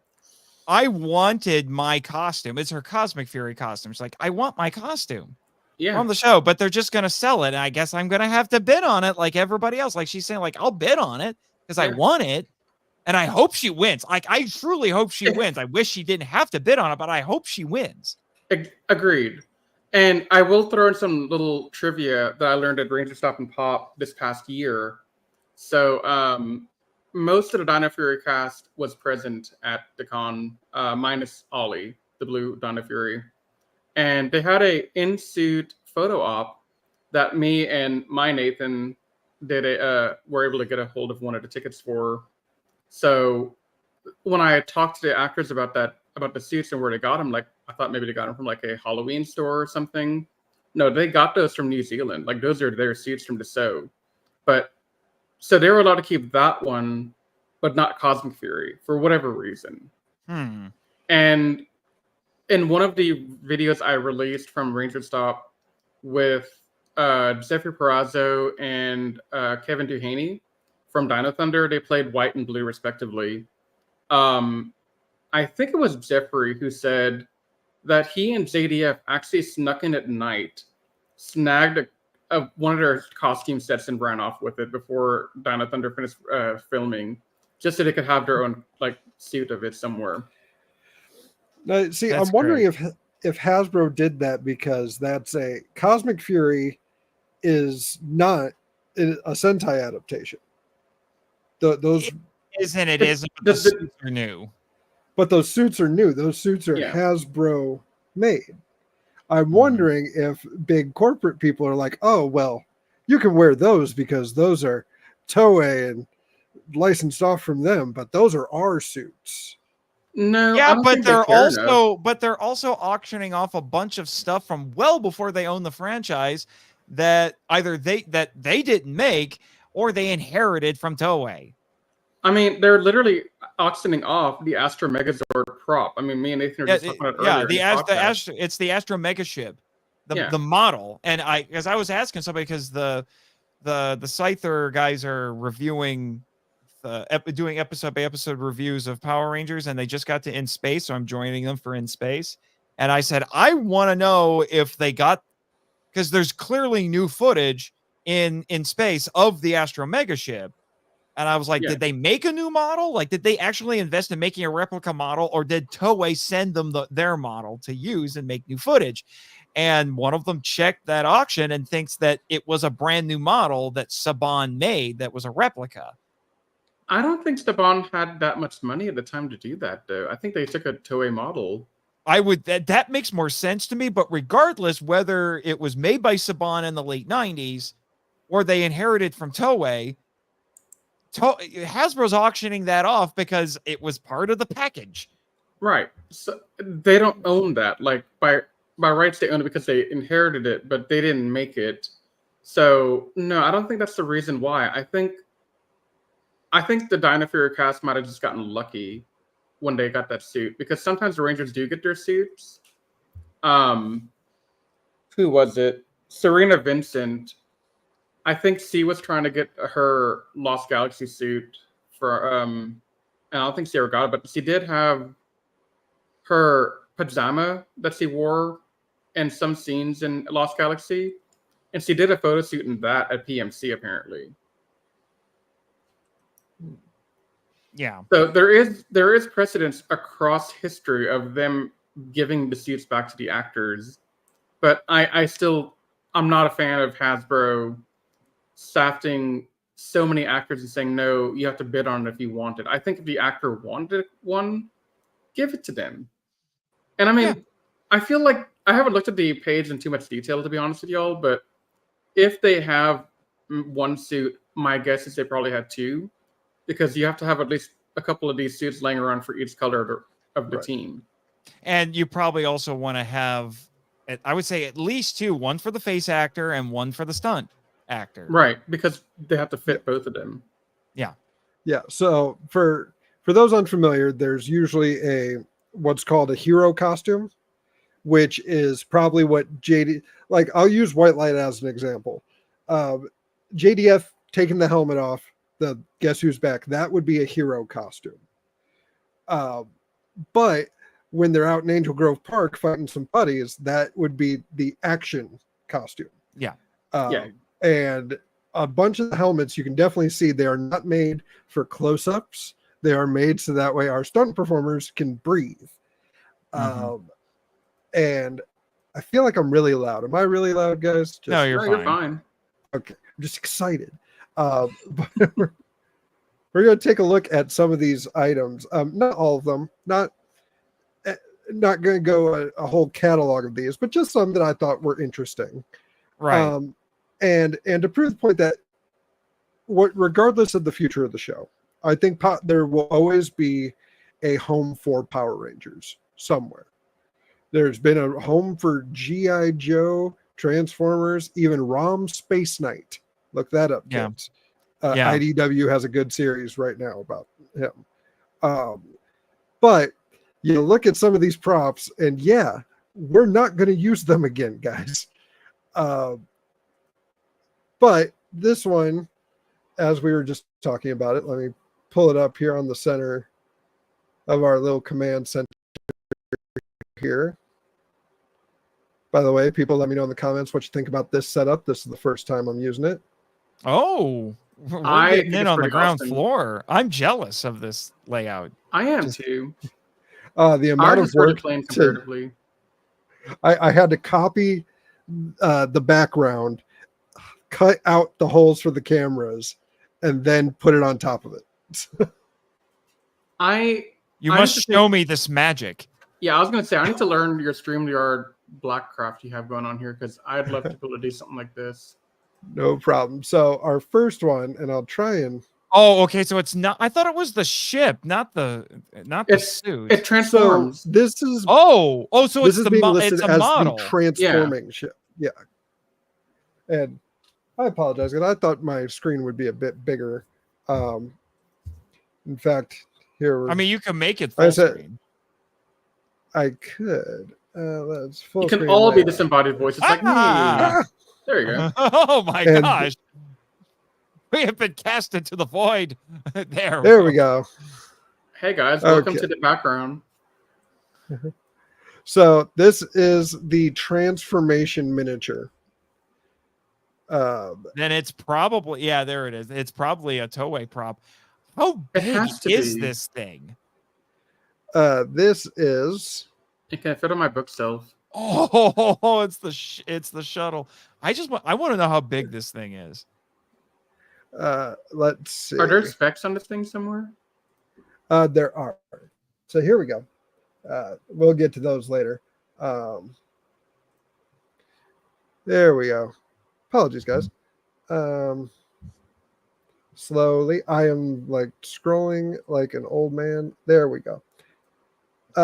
I wanted my costume." It's her Cosmic Fury costume. She's like, "I want my costume from the show, but they're just gonna sell it. And I guess I'm gonna have to bid on it like everybody else." Like she's saying, like, I'll bid on it because I want it. And I hope she wins. Like, I truly hope she wins. I wish she didn't have to bid on it, but I hope she wins. Agreed. And I will throw in some little trivia that I learned at Ranger Stop and Pop this past year. So most of the Dino Fury cast was present at the con, minus Ollie, the blue Dino Fury. And they had a in-suit photo op that me and my Nathan were able to get a hold of one of the tickets for. So when I talked to the actors about the suits and where they got them, like I thought maybe they got them from like a Halloween store or something. No, they got those from New Zealand. Like those are their suits from the show. But so they were allowed to keep that one, but not Cosmic Fury for whatever reason. And in one of the videos I released from Ranger Stop with Jeffrey Perazzo and Kevin Duhaney from Dino Thunder, they played white and blue respectively. I think it was Jeffrey who said that he and JDF actually snuck in at night, snagged one of their costume sets and ran off with it before Dino Thunder finished filming, just so they could have their own like suit of it somewhere. Now, see, I'm wondering if Hasbro did that because that's a Cosmic Fury is not a Sentai adaptation. Those it isn't. But the suits are new. But those suits are new. Those suits are Hasbro made. I'm wondering if big corporate people are like, oh, well, you can wear those because those are Toei and licensed off from them, but those are our suits. No, yeah, but they're also auctioning off a bunch of stuff from well before they own the franchise that either they didn't make or they inherited from Toei. I mean, they're literally auctioning off the Astro Megazord prop. I mean, me and Nathan are just talking about it earlier. It's the Astro Mega ship, the model. And I was asking somebody because the Scyther guys are reviewing, doing episode by episode reviews of Power Rangers, and they just got to In Space, so I'm joining them for In Space. And I said, I want to know if they got, because there's clearly new footage in Space of the Astro Mega ship. And I was like, did they make a new model? Like, did they actually invest in making a replica model, or did Toei send them their model to use and make new footage? And one of them checked that auction and thinks that it was a brand new model that Saban made that was a replica. I don't think Saban had that much money at the time to do that, though. I think they took a Toei model. That makes more sense to me. But regardless, whether it was made by Saban in the late 90s or they inherited from Toei, Hasbro's auctioning that off because it was part of the package. Right. So they don't own that. Like by rights, they own it because they inherited it, but they didn't make it. So no, I don't think that's the reason why. I think the Dino Fury cast might have just gotten lucky when they got that suit, because sometimes the Rangers do get their suits. Who was it? Serena Vincent. I think C was trying to get her Lost Galaxy suit for and I don't think she ever got it, but she did have her pajama that she wore in some scenes in Lost Galaxy, and she did a photo shoot in that at PMC apparently. Yeah. So there is precedence across history of them giving the suits back to the actors, but I'm not a fan of Hasbro safting so many actors and saying, no, you have to bid on it if you want it. I think if the actor wanted one, give it to them. And I mean, I feel like I haven't looked at the page in too much detail, to be honest with y'all, but if they have one suit, my guess is they probably had two. because you have to have at least a couple of these suits laying around for each color of the team. And you probably also want to have, I would say, at least two, one for the face actor and one for the stunt actor. Right, because they have to fit both of them. Yeah. So for those unfamiliar, there's usually what's called a hero costume, which is probably what JD, like I'll use White Light as an example. JDF taking the helmet off, the Guess Who's Back, that would be a hero costume. But when they're out in Angel Grove Park fighting some buddies, that would be the action costume. Yeah. And a bunch of the helmets, you can definitely see they are not made for close-ups. They are made so that way our stunt performers can breathe. And I feel like I'm really loud. Am I really loud, guys? No, you're fine. Okay, I'm just excited. But we're going to take a look at some of these items. Not all of them. Not going to go a whole catalog of these, but just some that I thought were interesting. Right. And to prove the point that regardless of the future of the show, I think there will always be a home for Power Rangers somewhere. There's been a home for G.I. Joe, Transformers, even ROM Space Knight. Look that up, kids. IDW has a good series right now about him. But you look at some of these props, and yeah, we're not going to use them again, guys. But this one, as we were just talking about it, let me pull it up here on the center of our little command center here. By the way, people, let me know in the comments what you think about this setup. This is the first time I'm using it. Oh, we're getting in on the ground floor. I'm jealous of this layout. I am too. The amount of work comparatively. I had to copy the background, cut out the holes for the cameras, and then put it on top of it. You must show me this magic. Yeah, I was going to say, I need to learn your StreamYard Blackcraft you have going on here, because I'd love to be able to do something like this. No problem. So our first one, and I'll try and... Oh, okay. So it's not... I thought it was the ship, not the suit. It transforms. So this is... So it's being listed it's a as model. the transforming ship. Yeah. And I apologize, because I thought my screen would be a bit bigger. In fact, here... I mean, you can make it full screen. I could. Let's full you can screen all be layout. disembodied voices like me. There you go. Oh my gosh. We have been cast into the void. There we go. Hey guys, welcome to the background. So this is the transformation miniature. Then it's probably, there it is. It's probably a Toei prop. How big is this thing? This is... It can fit on my bookshelf. Oh, it's the shuttle. I want to know how big this thing is. Let's see. Are there specs on this thing somewhere? There are. So here we go. We'll get to those later. There we go. Apologies, guys. Slowly. I am like scrolling like an old man. There we go. 2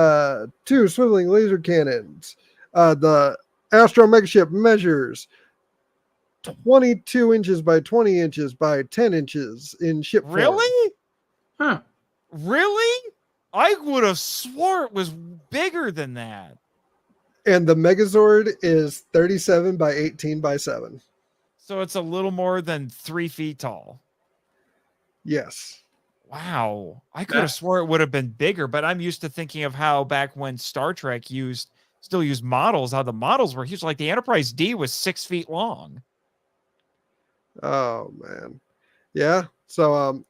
swiveling laser cannons. The Astro Megaship measures 22 inches by 20 inches by 10 inches in ship form. Really? Huh. Really? I would have swore it was bigger than that. And the Megazord is 37 by 18 by 7. So it's a little more than 3 feet tall. Yes. Wow. I could have swore it would have been bigger, but I'm used to thinking of how back when Star Trek still used models, how the models were huge. Like the Enterprise D was 6 feet long. Oh man. Yeah. So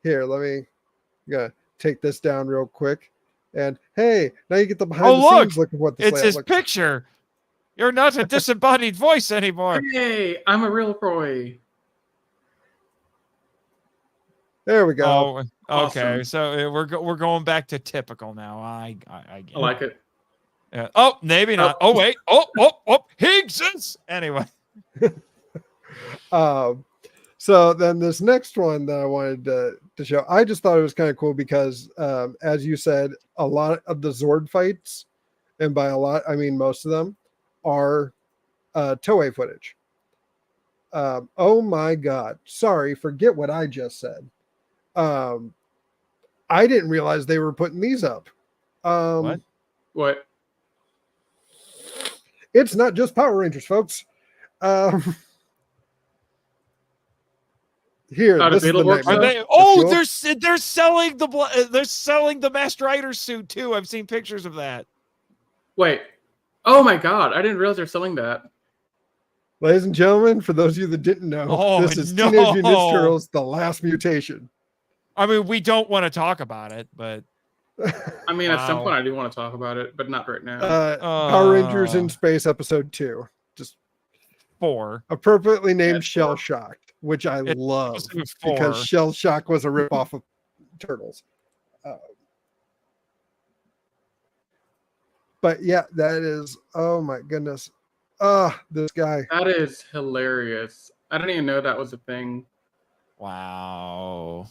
here, I'm gonna take this down real quick. And hey, now you get the behind the scenes look at what this it's his picture. You're not a disembodied voice anymore. Hey, I'm a real Roy. There we go. Oh, okay. Awesome. So we're going back to typical now. I get I like it. Yeah. Oh, maybe not. Oh wait. Oh, he exists. Anyway. So then this next one that I wanted the show. I just thought it was kind of cool because, as you said, a lot of the Zord fights, and by a lot, I mean most of them, are Toei footage. Oh my God. Sorry, forget what I just said. I didn't realize they were putting these up. What? It's not just Power Rangers, folks. Here, Oh, this is the Beetleborgs nightmare. stuff? They're selling they're selling the Masked Rider suit too. I've seen pictures of that. Wait. Oh my God! I didn't realize they're selling that. Ladies and gentlemen, for those of you that didn't know, this is Teenage Mutant Ninja Turtles: The Last Mutation. I mean, we don't want to talk about it, but I mean, at some point I do want to talk about it, but not right now. Power Rangers in Space Episode 2. Just 4. Appropriately named Yeah, Shell 4. Shocked, which I love Episode 4. because Shell Shock was a ripoff of Turtles. But yeah, that is, oh my goodness. This guy. That is hilarious. I didn't even know that was a thing. Wow.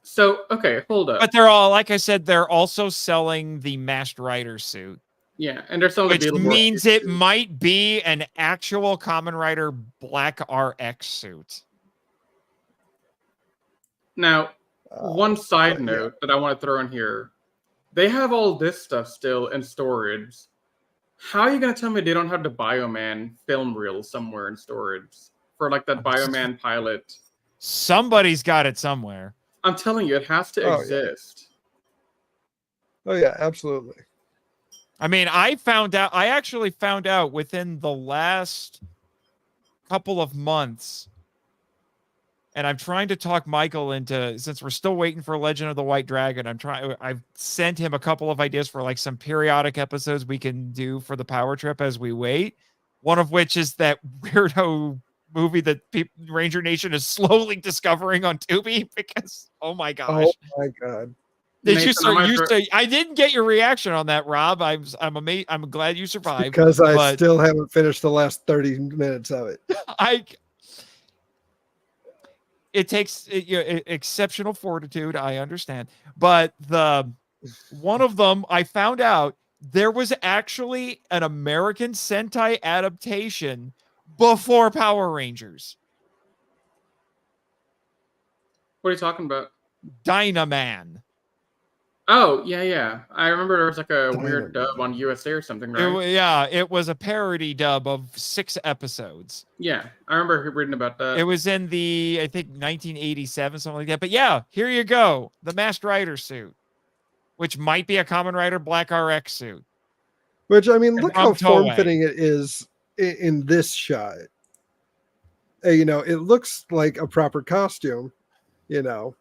So, okay, hold up. But they're all, like I said, they're also selling the Masked Rider suit. Yeah, and they're selling Which the Beetleborgs means suit, it too. might be an actual Kamen Rider Black RX suit. Now, one side yeah. note that I want to throw in here. They have all this stuff still in storage. How are you going to tell me they don't have the Bioman film reel somewhere in storage for like that Bioman pilot? Somebody's got it somewhere. I'm telling you, it has to exist. Oh yeah, absolutely. I mean, I actually found out within the last couple of months, and I'm trying to talk Michael into, since we're still waiting for Legend of the White Dragon, I've sent him a couple of ideas for like some periodic episodes we can do for the Power Trip as we wait. One of which is that weirdo movie that Ranger Nation is slowly discovering on Tubi because, oh my gosh. Oh my God. I didn't get your reaction on that, Rob. I'm amazed. I'm glad you survived Because I still haven't finished the last 30 minutes of it. It takes exceptional fortitude. I understand, but one of them I found out there was actually an American Sentai adaptation before Power Rangers. What are you talking about? Dynaman. Oh, yeah. I remember there was like a weird dub on USA or something, right? It was a parody dub of 6 episodes. Yeah, I remember reading about that. It was in the, I think, 1987, something like that. But yeah, here you go. The Masked Rider suit, which might be a Kamen Rider Black RX suit. Which, I mean, look how Toei. form-fitting it is in this shot. You know, it looks like a proper costume, you know.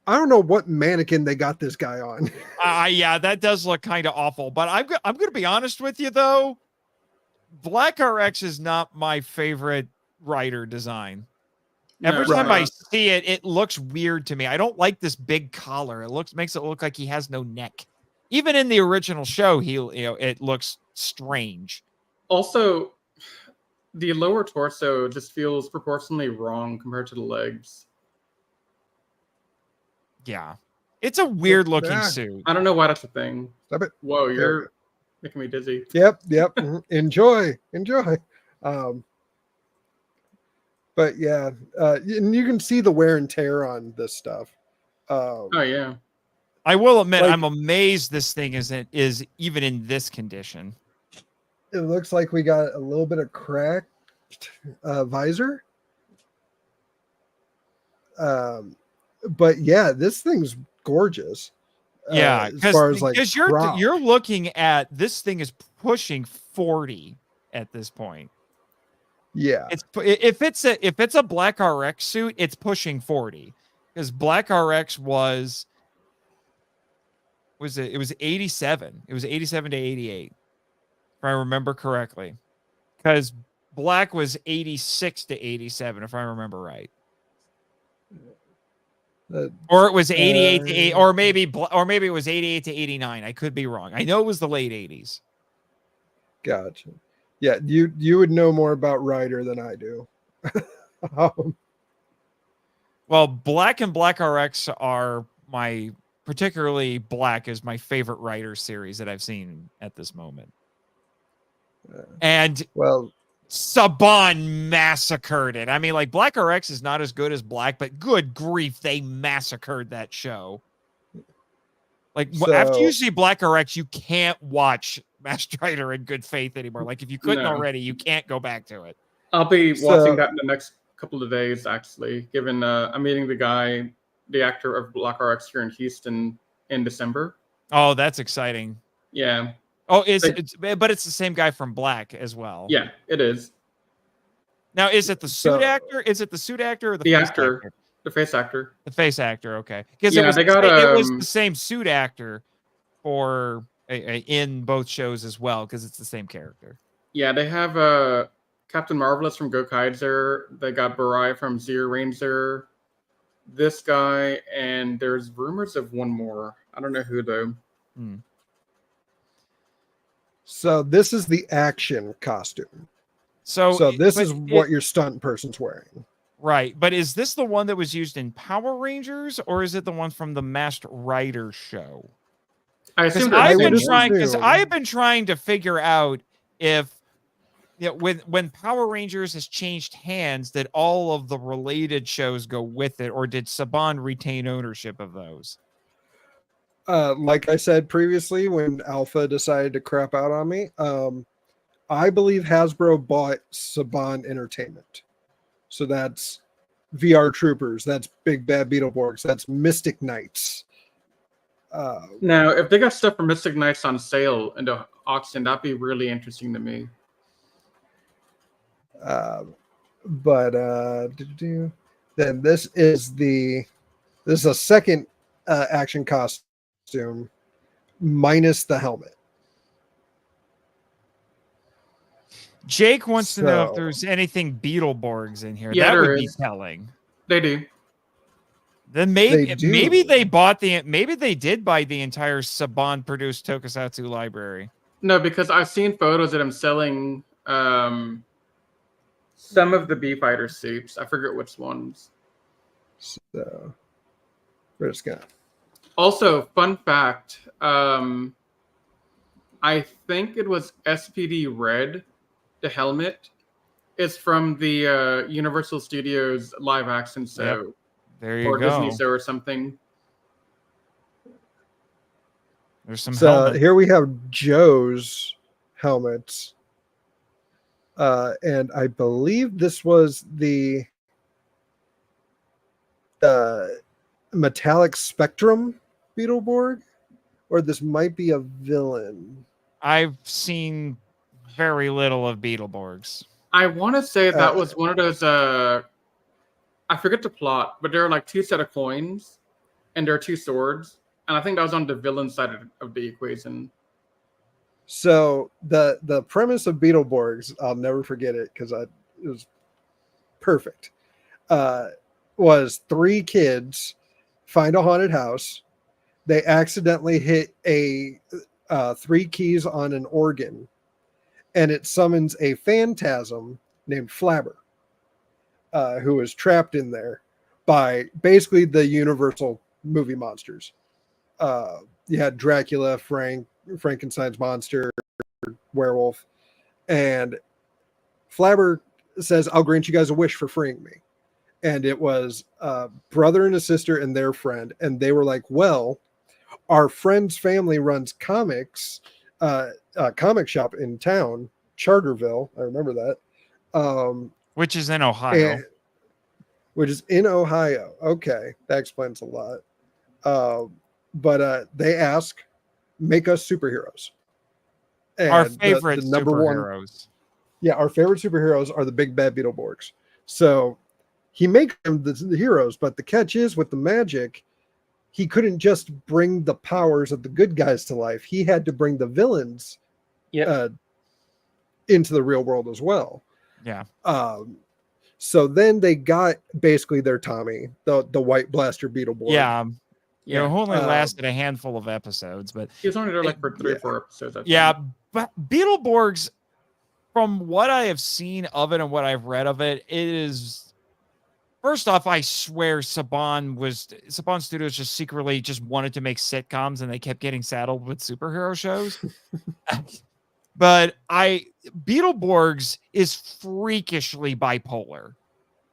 I don't know what mannequin they got this guy on. Yeah, that does look kind of awful. But I'm going to be honest with you, though. Black RX is not my favorite rider design. Every time I see it, it looks weird to me. I don't like this big collar. It makes it look like he has no neck. Even in the original show, it looks strange. Also, the lower torso just feels proportionally wrong compared to the legs. Yeah. It's a weird looking suit. I don't know why that's a thing. Stop it. Whoa, you're making me dizzy. Yep. Enjoy. But yeah, and you can see the wear and tear on this stuff. Oh yeah. I will admit, I'm amazed this thing is even in this condition. It looks like we got a little bit of cracked visor. But yeah, this thing's gorgeous. Yeah, because you're looking at this thing is pushing 40 at this point. Yeah, if it's a Black RX suit, it's pushing 40 because Black RX was 87. It was 87 to 88, if I remember correctly, because Black was 86 to 87, if I remember right. Or it was 88 to 8, or maybe it was 88 to 89. I could be wrong. I know it was the late 80s. Gotcha. Yeah, you would know more about Ryder than I do. Well, Well, Black and Black RX are particularly Black is my favorite writer series that I've seen at this moment. And Well, Saban massacred it. I mean, like, Black RX is not as good as Black, but good grief, they massacred that show. Like, after you see Black RX, you can't watch Masked Rider in good faith anymore. Like, if you couldn't already, you can't go back to it. I'll be watching that in the next couple of days, actually, given I'm meeting the actor of Black RX here in Houston in December. Oh, that's exciting. Yeah. Oh, but it's the same guy from Black as well. Yeah, it is. Now, is it the suit actor? Is it the suit actor or the face actor? The face actor. The face actor, okay. Because it was the same suit actor for in both shows as well, because it's the same character. Yeah, they have Captain Marvelous from Gokaiser. They got Barai from Hoosier Ranger. This guy, and there's rumors of one more. I don't know who though. So this is the action costume. So this is what your stunt person's wearing. Right. But is this the one that was used in Power Rangers, or is it the one from the Masked Rider show? I've been trying to figure out if when Power Rangers has changed hands, that all of the related shows go with it, or did Saban retain ownership of those? Like I said previously, when Alpha decided to crap out on me, I believe Hasbro bought Saban Entertainment. So that's VR Troopers, that's Big Bad Beetleborgs, that's Mystic Knights. Now, if they got stuff from Mystic Knights on sale in the auction, that'd be really interesting to me. Then this is a second action costume minus the helmet. Jake wants to know if there's anything Beetleborgs in here. Yeah, that would be telling. They do. Then maybe they did buy the entire Saban produced Tokusatsu library. No, because I've seen photos of them selling some of the B-Fighter suits. I forget which ones. So we're just gonna. Also, fun fact. I think it was SPD Red. The helmet is from the Universal Studios live action show. Yep. There you or go. Disney show or something. There's some helmets. Here we have Joe's helmets. And I believe this was the Metallic Spectrum Beetleborg, or this might be a villain. I've seen very little of Beetleborgs. I want to say that was one of those. I forget the plot, but there are like two set of coins, and there are two swords, and I think that was on the villain side of the equation. So the premise of Beetleborgs, I'll never forget it because it was perfect. Was 3 kids find a haunted house. They accidentally hit 3 keys on an organ, and it summons a phantasm named Flabber, who is trapped in there by basically the Universal movie monsters. You had Dracula, Frankenstein's monster, werewolf, and Flabber says, "I'll grant you guys a wish for freeing me." And it was a brother and a sister and their friend, and they were like, "Well, our friend's family runs comics, a comic shop in town, Charterville." I remember that. Which is in Ohio. Which is in Ohio. Okay, that explains a lot. But they ask, make us superheroes. And our favorite the number superheroes. Our favorite superheroes are the Big Bad Beetleborgs. So he makes them the heroes, but the catch is with the magic, he couldn't just bring the powers of the good guys to life. He had to bring the villains into the real world as well. Yeah. So then they got basically their Tommy, the White Blaster Beetleborg. Yeah. You know, only lasted a handful of episodes, but he was only there like for 3 or 4 episodes. But Beetleborgs, from what I have seen of it and what I've read of it, it is First off, I swear Saban Studios just secretly just wanted to make sitcoms and they kept getting saddled with superhero shows. But Beetleborgs is freakishly bipolar.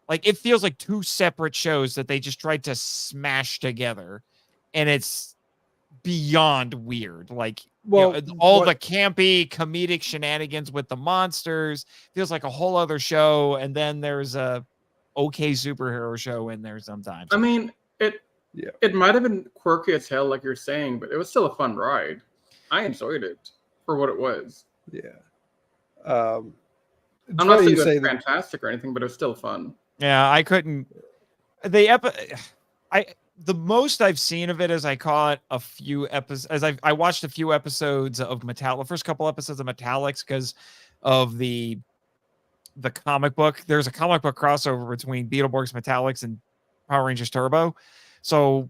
Like it feels like two separate shows that they just tried to smash together. And it's beyond weird. Like Well, all the campy comedic shenanigans with the monsters feels like a whole other show. And then there's a okay superhero show in there sometimes. I mean, it might have been quirky as hell, like you're saying, but it was still a fun ride. I enjoyed it for what it was. Yeah. I'm not saying it was fantastic or anything, but it was still fun. Yeah, I couldn't. The most I've seen of it is I caught a few episodes. I watched a few episodes of Metallic, first couple episodes of Metallics because of the comic book. There's a comic book crossover between Beetleborgs Metallics and Power Rangers Turbo. So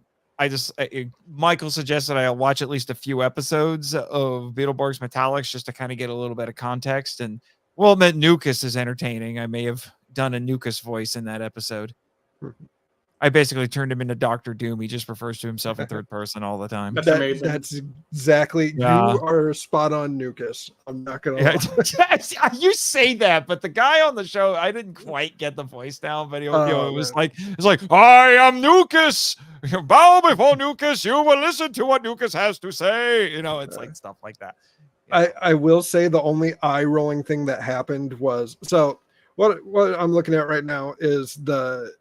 Michael suggested I watch at least a few episodes of Beetleborgs Metallics just to kind of get a little bit of context. And well, it meant Nukas is entertaining. I may have done a Nukas voice in that episode. I basically turned him into Dr. Doom. He just refers to himself in third person all the time. That's amazing. That's exactly. Yeah. You are spot on, Nukas. I'm not gonna. Yeah, you say that, but the guy on the show, I didn't quite get the voice down, but it was like, I am Nukas. Bow before Nukas. You will listen to what Nukas has to say. It's like stuff like that. I will say the only eye rolling thing that happened was what I'm looking at right now is the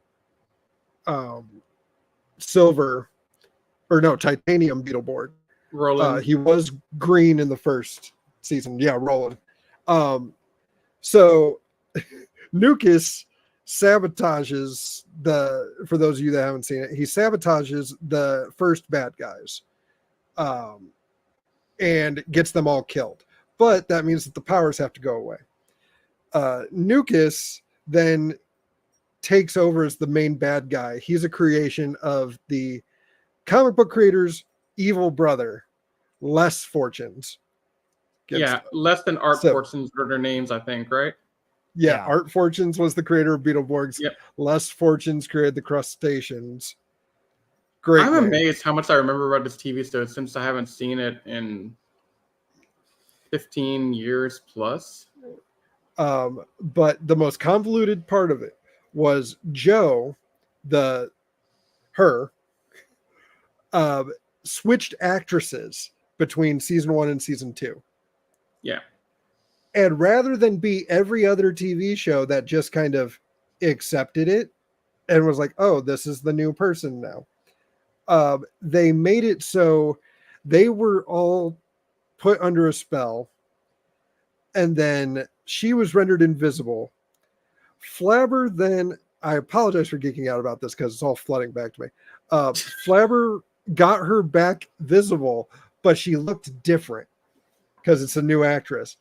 titanium Beetleborg. Roland. He was green in the first season. Yeah, Roland. So Nukas sabotages for those of you that haven't seen it, he sabotages the first bad guys. And gets them all killed. But that means that the powers have to go away. Nukas then takes over as the main bad guy. He's a creation of the comic book creator's evil brother, Les Fortunes. Less than Art Fortunes were their names, I think, right? Yeah, Art Fortunes was the creator of Beetleborgs. Yep. Les Fortunes created the Crustaceans. Great. I'm amazed how much I remember about this TV show since I haven't seen it in 15 years plus. But the most convoluted part of it was Joe, switched actresses between season 1 and season 2. Yeah. And rather than be every other TV show that just kind of accepted it and was like, oh, this is the new person now. They made it so they were all put under a spell, and then she was rendered invisible. Flabber then, I apologize for geeking out about this because it's all flooding back to me. Flabber got her back visible, but she looked different because it's a new actress.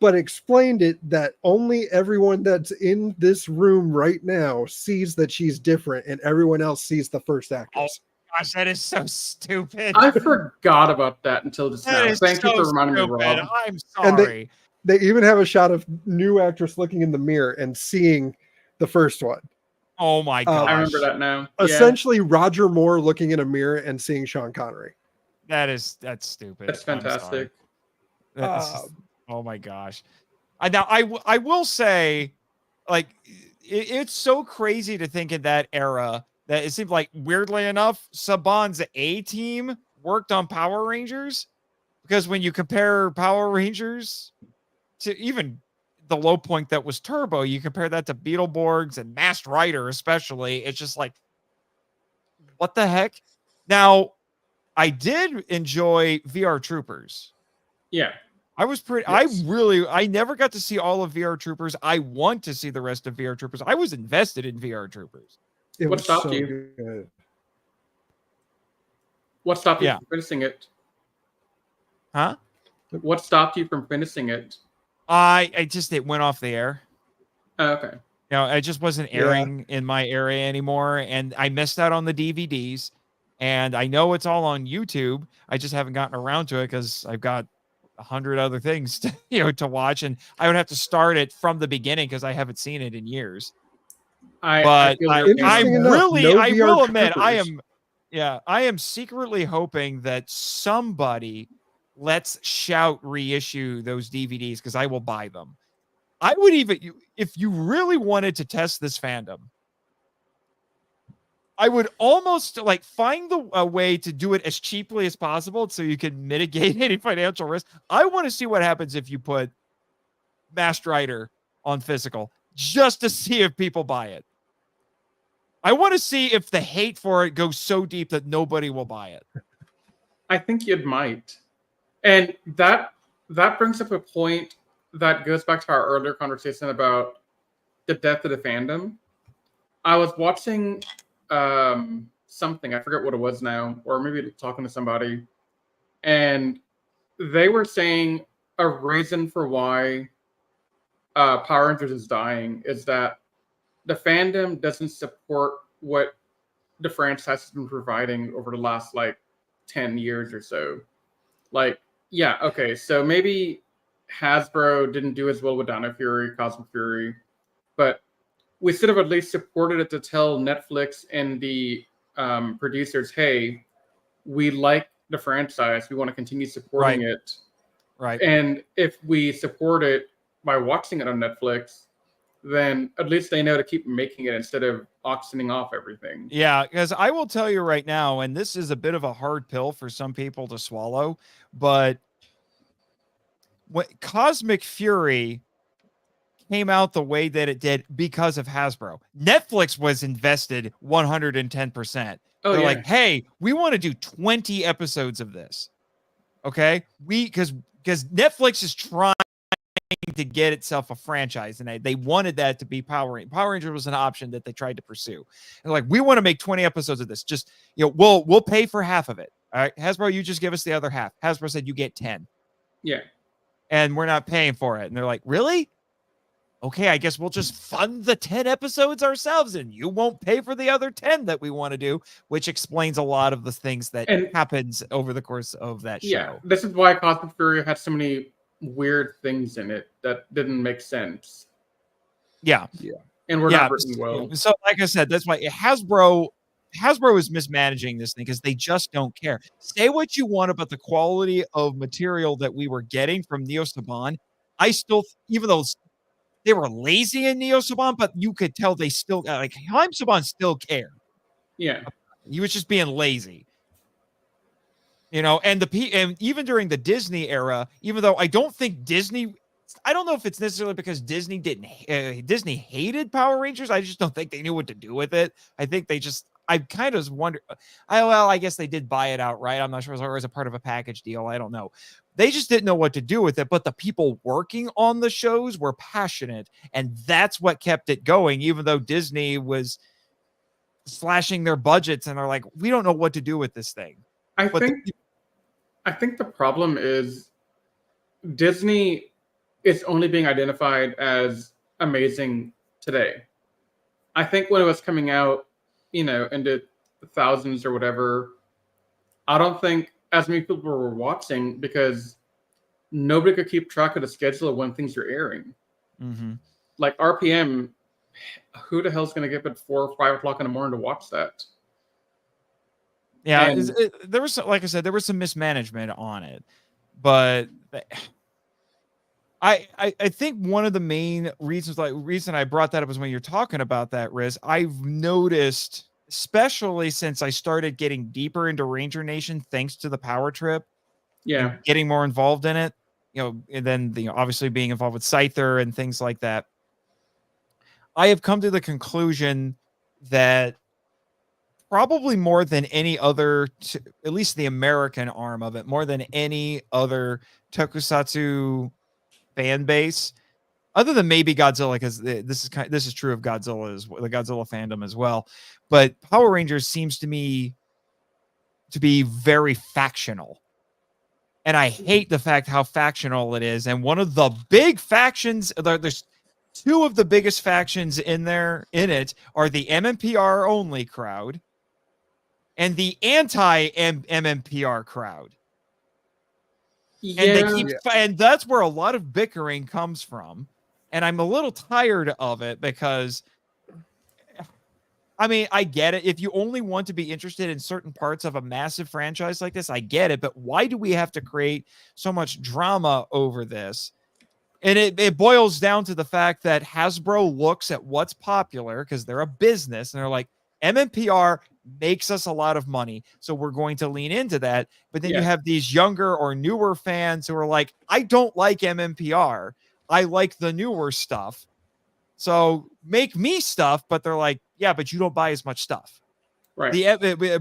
But explained it that only everyone that's in this room right now sees that she's different, and everyone else sees the first actress. Oh gosh, that is so stupid. I forgot about that until just now. Thank you for reminding me, Rob. I'm sorry. And they even have a shot of new actress looking in the mirror and seeing the first one. Oh my gosh. I remember that now. Essentially, Roger Moore looking in a mirror and seeing Sean Connery. That's stupid. That's fantastic. Oh my gosh. I will say, like, it's so crazy to think in that era that it seemed like, weirdly enough, Saban's A team worked on Power Rangers, because when you compare Power Rangers to even the low point that was Turbo, you compare that to Beetleborgs and Masked Rider especially, it's just like, what the heck? Now, I did enjoy VR Troopers. Yeah. I was pretty, yes. I never got to see all of VR Troopers. I want to see the rest of VR Troopers. I was invested in VR Troopers. What stopped you? Good. What stopped you from finishing it? Huh? What stopped you from finishing it? It went off the air. Oh, okay. It just wasn't airing in my area anymore, and I missed out on the DVDs. And I know it's all on YouTube. I just haven't gotten around to it because I've got 100 other things to watch, and I would have to start it from the beginning because I haven't seen it in years. But feel I your pain. Interesting enough, no I VR will admit, troopers. I am secretly hoping that somebody lets Shout reissue those DVDs because I will buy them. I would even, if you really wanted to test this fandom, I would almost like find a way to do it as cheaply as possible so you can mitigate any financial risk. I want to see what happens if you put Masked Rider on physical just to see if people buy it. I want to see if the hate for it goes so deep that nobody will buy it. I think it might. And that brings up a point that goes back to our earlier conversation about the death of the fandom. I was watching something, I forget what it was now, or maybe talking to somebody, and they were saying a reason for why Power Rangers is dying is that the fandom doesn't support what the franchise has been providing over the last like 10 years or so. Like, yeah, okay, so maybe Hasbro didn't do as well with Dino Fury, Cosmic Fury, but we should have at least supported it to tell Netflix and the producers, hey, we like the franchise, we want to continue supporting it. Right. And if we support it by watching it on Netflix, then at least they know to keep making it instead of auctioning off everything. Yeah, because I will tell you right now, and this is a bit of a hard pill for some people to swallow, but what Cosmic Fury came out the way that it did because of Hasbro. Netflix was invested 110%. Oh, They're yeah. like, hey, we want to do 20 episodes of this. Okay? Because Netflix is trying to get itself a franchise, and they wanted that to be Power Rangers. Power Rangers was an option that they tried to pursue. And like, we want to make 20 episodes of this. Just, we'll pay for half of it. All right, Hasbro, you just give us the other half. Hasbro said you get 10. Yeah. And we're not paying for it. And they're like, really? Okay, I guess we'll just fund the 10 episodes ourselves and you won't pay for the other 10 that we want to do, which explains a lot of the things that happens over the course of that show. Yeah, this is why Cosmic Fury had so many weird things in it that didn't make sense. Yeah. And we're not written well. So like I said, that's why Hasbro is mismanaging this thing because they just don't care. Say what you want about the quality of material that we were getting from Neo Saban. I still, even though they were lazy in Neo Saban, but you could tell they still, like, Haim Saban still cared. Yeah. He was just being lazy. And even during the Disney era, even though I don't think Disney, I don't know if it's necessarily because Disney Disney hated Power Rangers. I just don't think they knew what to do with it. I think they just, I kind of wonder, I guess they did buy it outright. I'm not sure if it was a part of a package deal. I don't know. They just didn't know what to do with it, but the people working on the shows were passionate, and that's what kept it going, even though Disney was slashing their budgets, and they're like, we don't know what to do with this thing. I think the problem is Disney is only being identified as amazing today. I think when it was coming out, into the thousands or whatever, I don't think as many people were watching because nobody could keep track of the schedule of when things are airing. Mm-hmm. Like RPM, who the hell's going to get up at 4 or 5 o'clock in the morning to watch that? Yeah, there was, like I said, there was some mismanagement on it, but I think one of the main reasons, reason I brought that up is when you're talking about that, Riz, I've noticed, especially since I started getting deeper into Ranger Nation, thanks to the Power Trip, getting more involved in it, and then obviously being involved with Scyther and things like that. I have come to the conclusion that probably more than any other, at least the American arm of it, more than any other tokusatsu fan base, other than maybe Godzilla, because this is true of Godzilla, the Godzilla fandom as well. But Power Rangers seems to me to be very factional, and I hate the fact how factional it is. And one of the big factions, there's two of the biggest factions in it are the MMPR only crowd and the anti-MMPR crowd. And that's where a lot of bickering comes from. And I'm a little tired of it because I mean, I get it. If you only want to be interested in certain parts of a massive franchise like this, I get it. But why do we have to create so much drama over this? And it boils down to the fact that Hasbro looks at what's popular because they're a business and they're like, MMPR makes us a lot of money, so we're going to lean into that. But then you have these younger or newer fans who are like, I don't like MMPR. I like the newer stuff. So make me stuff, but they're like, yeah, but you don't buy as much stuff. Right.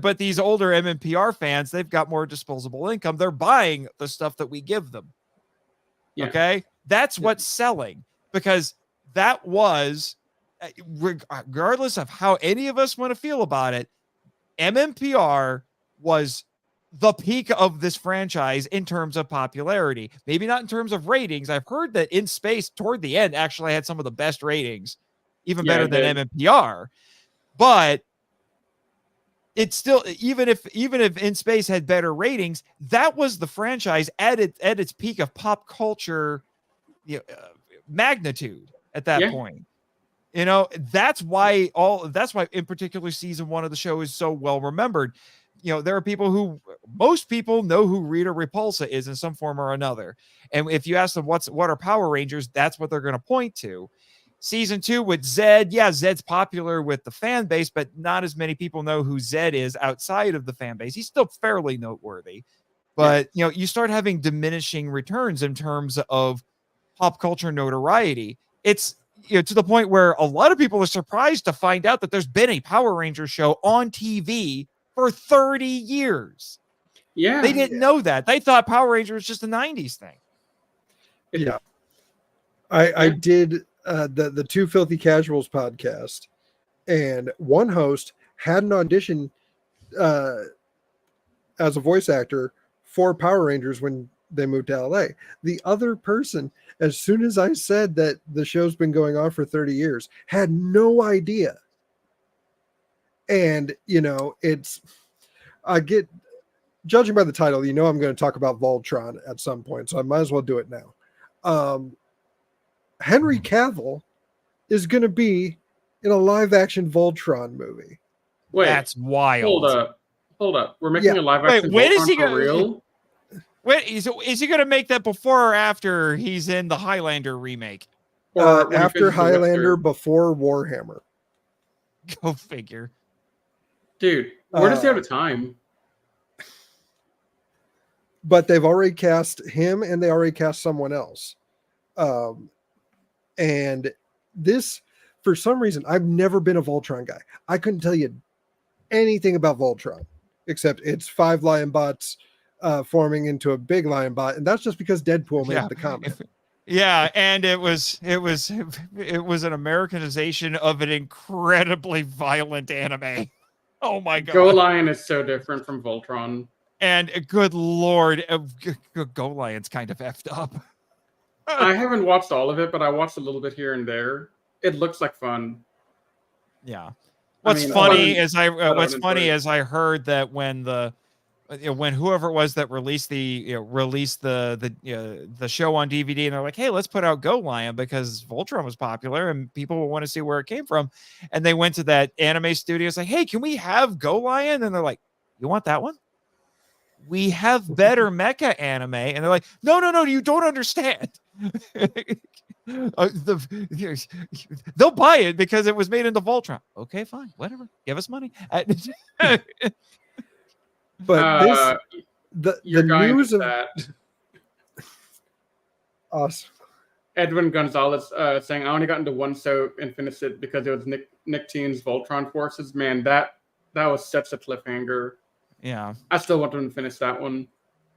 But these older MMPR fans, they've got more disposable income. They're buying the stuff that we give them. Yeah. Okay. That's what's selling, because that was, regardless of how any of us want to feel about it, MMPR was the peak of this franchise in terms of popularity. Maybe not in terms of ratings. I've heard that In Space toward the end actually had some of the best ratings, even better than MMPR. But it's still, even if In Space had better ratings, that was the franchise at its peak of pop culture magnitude at that point. That's why in particular season 1 of the show is so well remembered. There are most people know who Rita Repulsa is in some form or another. And if you ask them what are Power Rangers, that's what they're going to point to. Season 2 with Zed. Yeah, Zed's popular with the fan base, but not as many people know who Zed is outside of the fan base. He's still fairly noteworthy, but you start having diminishing returns in terms of pop culture notoriety. It's to the point where a lot of people are surprised to find out that there's been a Power Ranger show on TV for 30 years. Yeah. They didn't know that. They thought Power Ranger was just a 90s thing. Yeah. I did the Two Filthy Casuals podcast, and one host had an audition as a voice actor for Power Rangers when they moved to LA. The other person, as soon as I said that the show's been going on for 30 years, had no idea. And, judging by the title, I'm going to talk about Voltron at some point, so I might as well do it now. Henry Cavill is going to be in a live action Voltron movie. Wait, that's wild. Hold up. We're making a live action when Voltron is he for real? Wait, is he going to make that before or after he's in the Highlander remake? After Highlander, before Warhammer. Go figure. Dude, where does he have the time? But they've already cast him, and they already cast someone else. And this, for some reason, I've never been a Voltron guy. I couldn't tell you anything about Voltron, except it's 5 lion bots forming into a big lion bot, and that's just because Deadpool made the comment. Yeah, and it was an Americanization of an incredibly violent anime. Oh my god. Go Lion is so different from Voltron. And good lord, Go Lion's kind of effed up. I haven't watched all of it, but I watched a little bit here and there. It looks like fun. Yeah. What's funny is I heard that when whoever it was that released the show on DVD, and they're like, hey, let's put out Go Lion because Voltron was popular and people will want to see where it came from. And they went to that anime studio, it's like, hey, can we have Go Lion? And they're like, you want that one? We have better mecha anime. And they're like, no, you don't understand. They'll buy it because it was made into Voltron. Okay, fine, whatever. Give us money. But the news of that. Awesome. Edwin Gonzalez saying, I only got into one show and finished it because it was Nick Teen's Voltron Forces. Man, that was such a cliffhanger. Yeah. I still want them to finish that one.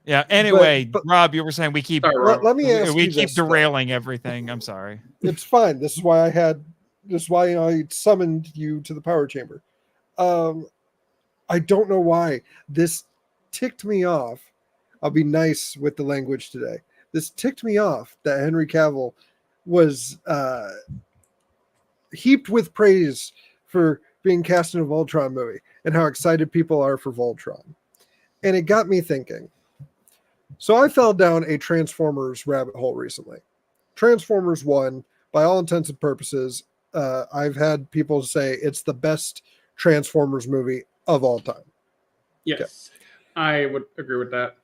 Yeah. Anyway, but Rob, you were saying we keep let me ask we you keep this, derailing everything. I'm sorry. It's fine. This is why I summoned you to the power chamber. I don't know why this ticked me off. I'll be nice with the language today. This ticked me off that Henry Cavill was heaped with praise for being cast in a Voltron movie and how excited people are for Voltron. And it got me thinking. So I fell down a Transformers rabbit hole recently. Transformers 1, by all intents and purposes, I've had people say it's the best Transformers movie of all time. Yes, I would agree with that.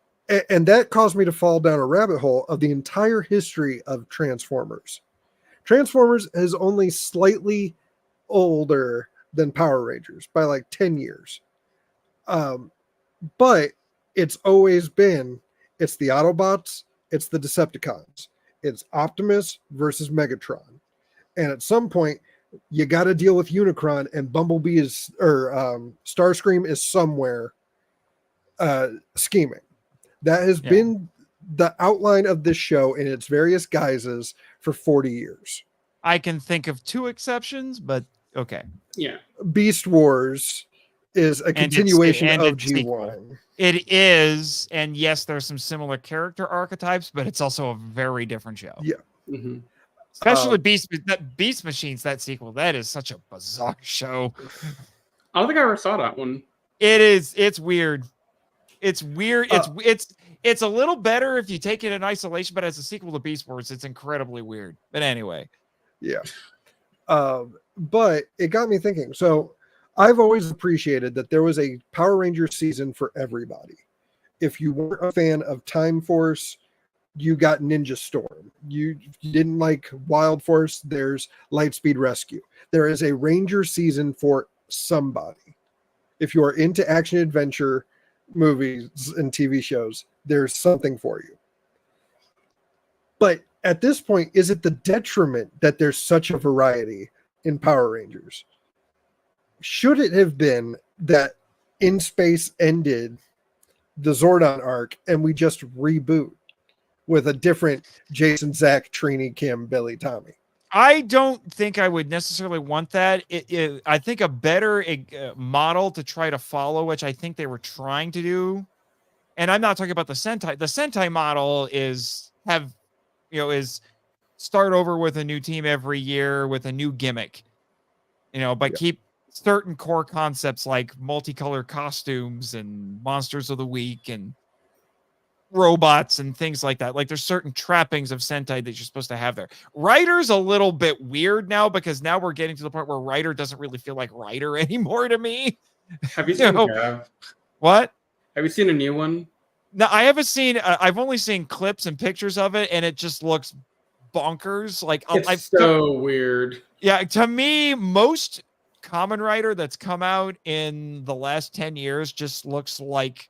And that caused me to fall down a rabbit hole of the entire history of Transformers. Transformers is only slightly older than Power Rangers by like 10 years. But it's always been, it's the Autobots, it's the Decepticons, it's Optimus versus Megatron. And at some point, you got to deal with Unicron, and Bumblebee is, or Starscream is somewhere scheming. That has been the outline of this show in its various guises for 40 years. I can think of 2 exceptions, but okay. Yeah. Beast Wars is a continuation of G1. Sequel. It is, and yes, there's some similar character archetypes, but it's also a very different show. Yeah. Mm-hmm. Especially Beast Machines, that sequel, that is such a bizarre show. I don't think I ever saw that one. It is. It's weird. It's weird. It's a little better if you take it in isolation, but as a sequel to Beast Wars, it's incredibly weird. But anyway. Yeah. But it got me thinking. So I've always appreciated that there was a Power Rangers season for everybody. If you weren't a fan of Time Force, you got Ninja Storm. You didn't like Wild Force, there's Lightspeed Rescue. There is a Ranger season for somebody. If you are into action adventure movies and TV shows, there's something for you. But at this point, is it the detriment that there's such a variety in Power Rangers? Should it have been that In Space ended the Zordon arc and we just reboot with a different Jason, Zach, Trini, Kim, Billy, Tommy? I don't think I would necessarily want that. I think a better model to try to follow, which I think they were trying to do, and I'm not talking about the Sentai. The Sentai model is start over with a new team every year with a new gimmick, but keep certain core concepts like multicolored costumes and monsters of the week and robots and things like that. Like there's certain trappings of Sentai that you're supposed to have there. Ryder's a little bit weird now because now we're getting to the point where Ryder doesn't really feel like Ryder anymore to me. Have you seen what? Have you seen a new one? No, I haven't seen. I've only seen clips and pictures of it, and it just looks bonkers. Like it's so weird. Yeah, to me, most Kamen Rider that's come out in the last 10 years just looks like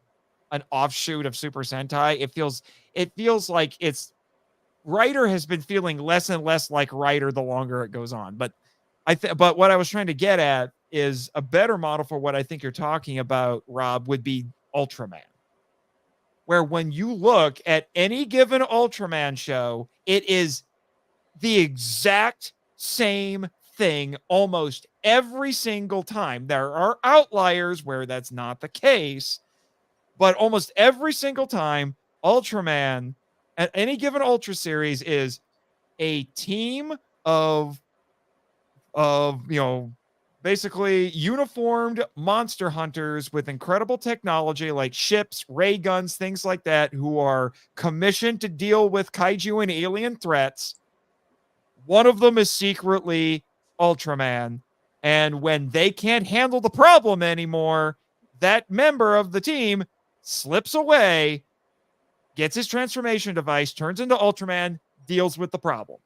an offshoot of Super Sentai. It feels like Rider has been feeling less and less like Rider the longer it goes on. But but what I was trying to get at is a better model for what I think you're talking about, Rob, would be Ultraman. Where when you look at any given Ultraman show, it is the exact same thing almost every single time. There are outliers where that's not the case, but almost every single time, Ultraman at any given Ultra series is a team of basically uniformed monster hunters with incredible technology like ships, ray guns, things like that, who are commissioned to deal with kaiju and alien threats. One of them is secretly Ultraman. And when they can't handle the problem anymore, that member of the team slips away, gets his transformation device, turns into Ultraman, deals with the problem.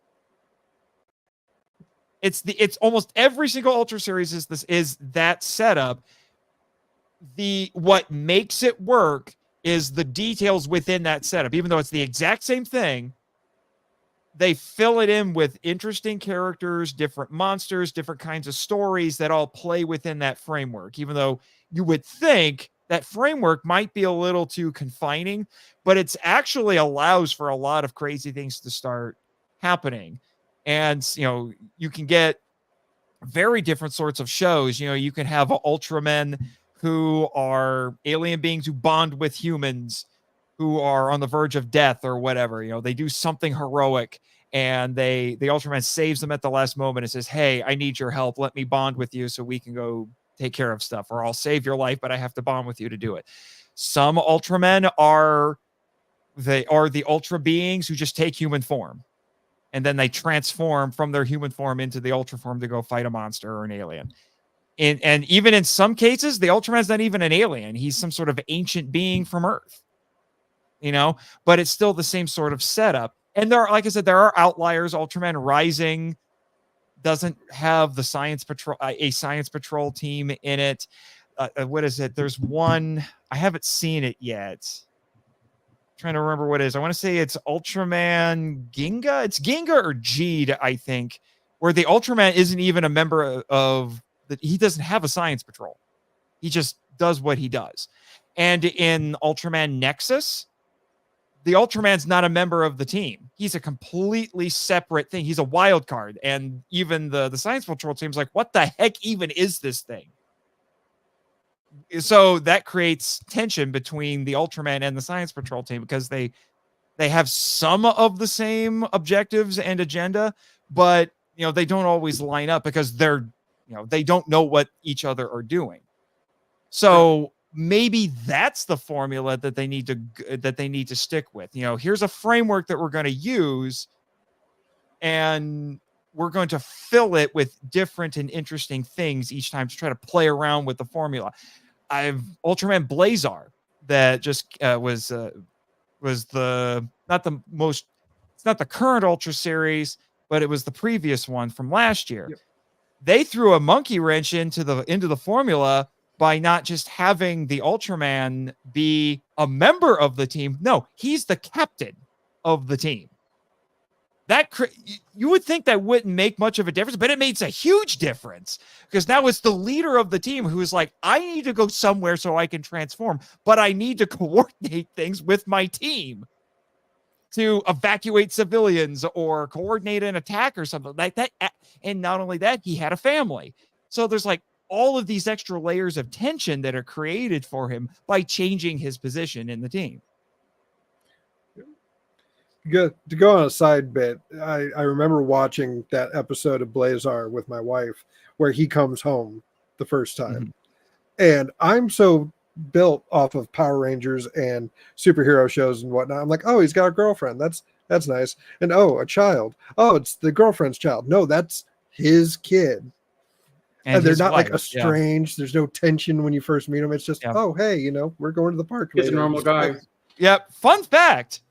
It's almost every single Ultra series is that setup. What makes it work is the details within that setup. Even though it's the exact same thing, they fill it in with interesting characters, different monsters, different kinds of stories that all play within that framework. Even though you would think that framework might be a little too confining, but it's actually allows for a lot of crazy things to start happening. And, you can get very different sorts of shows. You can have Ultramen who are alien beings who bond with humans who are on the verge of death or whatever. They do something heroic and the Ultraman saves them at the last moment and says, "Hey, I need your help. Let me bond with you so we can go take care of stuff, or I'll save your life, but I have to bond with you to do it." Some Ultramen are the Ultra beings who just take human form. And then they transform from their human form into the Ultra form to go fight a monster or an alien. And even in some cases, the Ultraman's not even an alien. He's some sort of ancient being from Earth, but it's still the same sort of setup. And there are, like I said, there are outliers. Ultraman Rising doesn't have the a science patrol team in it. What is it? There's one, I haven't seen it yet. I'm trying to remember what it is. I want to say it's Ultraman Ginga. It's Ginga or Jeed, I think, where the Ultraman isn't even a member of he doesn't have a science patrol. He just does what he does. And in Ultraman Nexus, the Ultraman's not a member of the team. He's a completely separate thing. He's a wild card. And even the science patrol team's like, what the heck even is this thing? So that creates tension between the Ultraman and the science patrol team, because they have some of the same objectives and agenda, but they don't always line up because they don't know what each other are doing. So maybe that's the formula that they need to stick with. Here's a framework that we're going to use, and we're going to fill it with different and interesting things each time to try to play around with the formula. I've Ultraman Blazar that just was not the current Ultra series, but it was the previous one from last year. Yep. They threw a monkey wrench into the formula by not just having the Ultraman be a member of the team. No, he's the captain of the team. You would think that wouldn't make much of a difference, but it makes a huge difference, because now it's the leader of the team who is like, I need to go somewhere so I can transform, but I need to coordinate things with my team to evacuate civilians or coordinate an attack or something like that. And not only that, he had a family. So there's like all of these extra layers of tension that are created for him by changing his position in the team. To go on a side bit, I remember watching that episode of Blazar with my wife where he comes home the first time. Mm-hmm. And I'm so built off of Power Rangers and superhero shows and whatnot. I'm like, oh, he's got a girlfriend. That's nice. And oh, a child. Oh, it's the girlfriend's child. No, that's his kid. And they're not like estranged. Yeah. There's no tension when you first meet them. It's just, oh, hey, we're going to the park. He's a normal guy. Yep. Fun fact.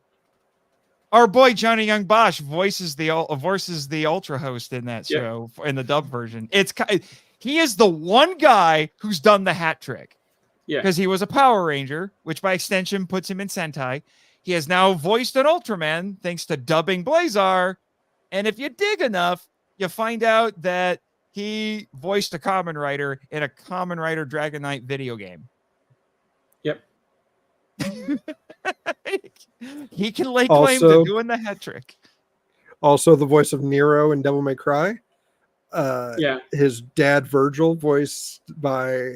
Our boy Johnny Young Bosch voices the Ultra host in that show in the dub version. He is the one guy who's done the hat trick. Yeah, because he was a Power Ranger, which by extension puts him in Sentai. He has now voiced an Ultraman thanks to dubbing Blazar. And if you dig enough, you find out that he voiced a Kamen Rider in a Kamen Rider Dragon Knight video game. Yep. He can lay claim to doing the hat trick. Also, the voice of Nero in Devil May Cry. His dad Virgil, voiced by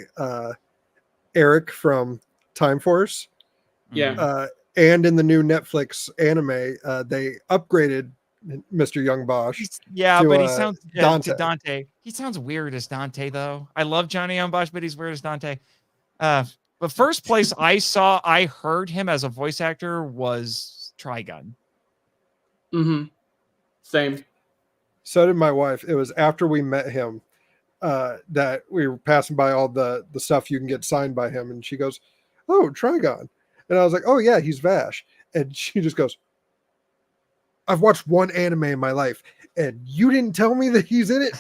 Eric from Time Force. Yeah. And in the new Netflix anime, they upgraded Mr. Young Bosch. But he sounds Dante. He sounds weird as Dante, though. I love Johnny Young Bosch, but he's weird as Dante. The first place I heard him as a voice actor was Trigun. Mm-hmm. Same. So did my wife. It was after we met him that we were passing by all the stuff you can get signed by him. And she goes, oh, Trigun. And I was like, oh, yeah, he's Vash. And she just goes, I've watched one anime in my life, and you didn't tell me that he's in it.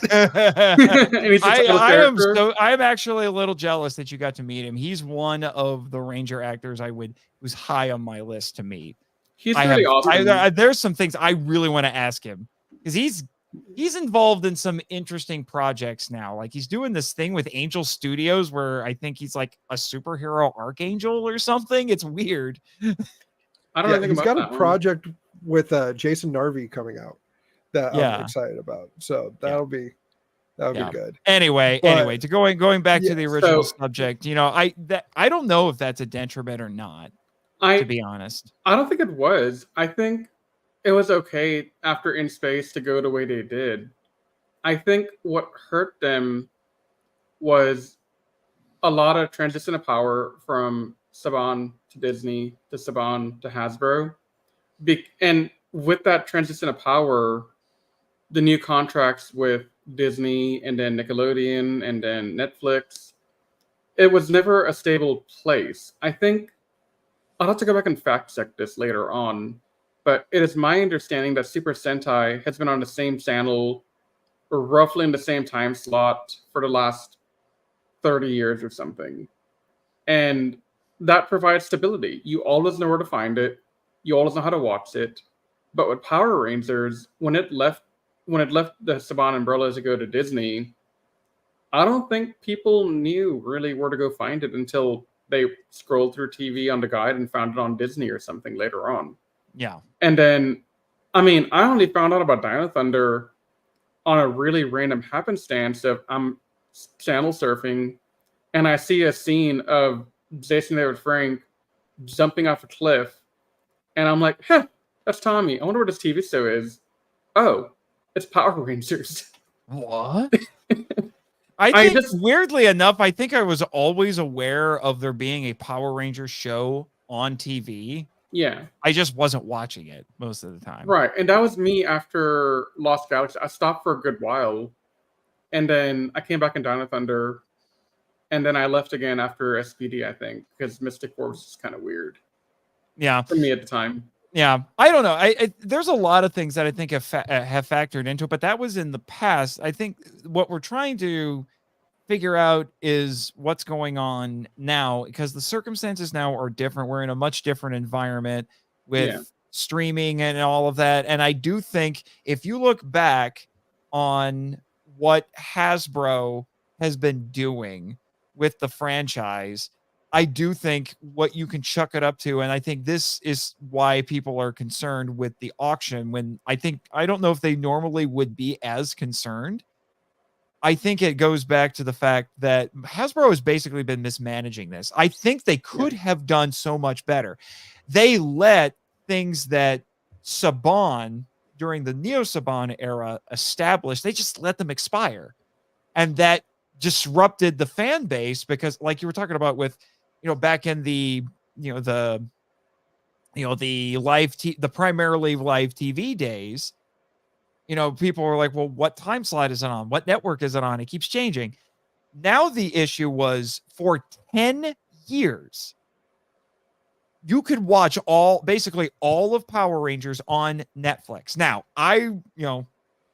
I'm actually a little jealous that you got to meet him. He's one of the Ranger actors who's high on my list to meet. He's really awesome. There's some things I really want to ask him, because he's involved in some interesting projects now. Like he's doing this thing with Angel Studios where I think he's like a superhero archangel or something. It's weird. I don't know anything he's about got a project with Jason Narvi coming out that I'm excited about. So that'll be good. Anyway, to going back to the original subject, I don't know if that's a detriment or not. To be honest, I don't think it was. I think it was okay after In Space to go the way they did. I think what hurt them was a lot of transition of power from Saban to Disney to Saban to Hasbro. And with that transition of power, the new contracts with Disney and then Nickelodeon and then Netflix. It was never a stable place. I think I'll have to go back and fact check this later on, but it is my understanding that Super Sentai has been on the same channel or roughly in the same time slot for the last 30 years or something. And that provides stability. You always know where to find it. You always know how to watch it. But with Power Rangers, when it left the Saban umbrella to go to Disney, I don't think people knew really where to go find it until they scrolled through TV on the guide and found it on Disney or something later on. Yeah. And then, I mean, I only found out about Dino Thunder on a really random happenstance of I'm channel surfing and I see a scene of Jason David Frank jumping off a cliff. And I'm like, that's Tommy. I wonder what this TV show is. Oh, it's Power Rangers. What? I think weirdly enough, I think I was always aware of there being a Power Rangers show on TV. Yeah. I just wasn't watching it most of the time. Right. And that was me after Lost Galaxy. I stopped for a good while. And then I came back in Dino Thunder. And then I left again after SPD, I think, because Mystic Force is kind of weird. Yeah. For me at the time. Yeah. I don't know. There's a lot of things that I think have factored into it, but that was in the past. I think what we're trying to figure out is what's going on now, because the circumstances now are different. We're in a much different environment with streaming and all of that. And I do think if you look back on what Hasbro has been doing with the franchise, I do think what you can chuck it up to, and I think this is why people are concerned with the auction, when I don't know if they normally would be as concerned. I think it goes back to the fact that Hasbro has basically been mismanaging this. I think they could have done so much better. They let things that Saban during the Neo Saban era established, they just let them expire. And that disrupted the fan base because, like you were talking about with, back in the primarily live TV days, people were like, well, what time slot is it on? What network is it on? It keeps changing. Now the issue was for 10 years, you could watch basically all of Power Rangers on Netflix. Now, I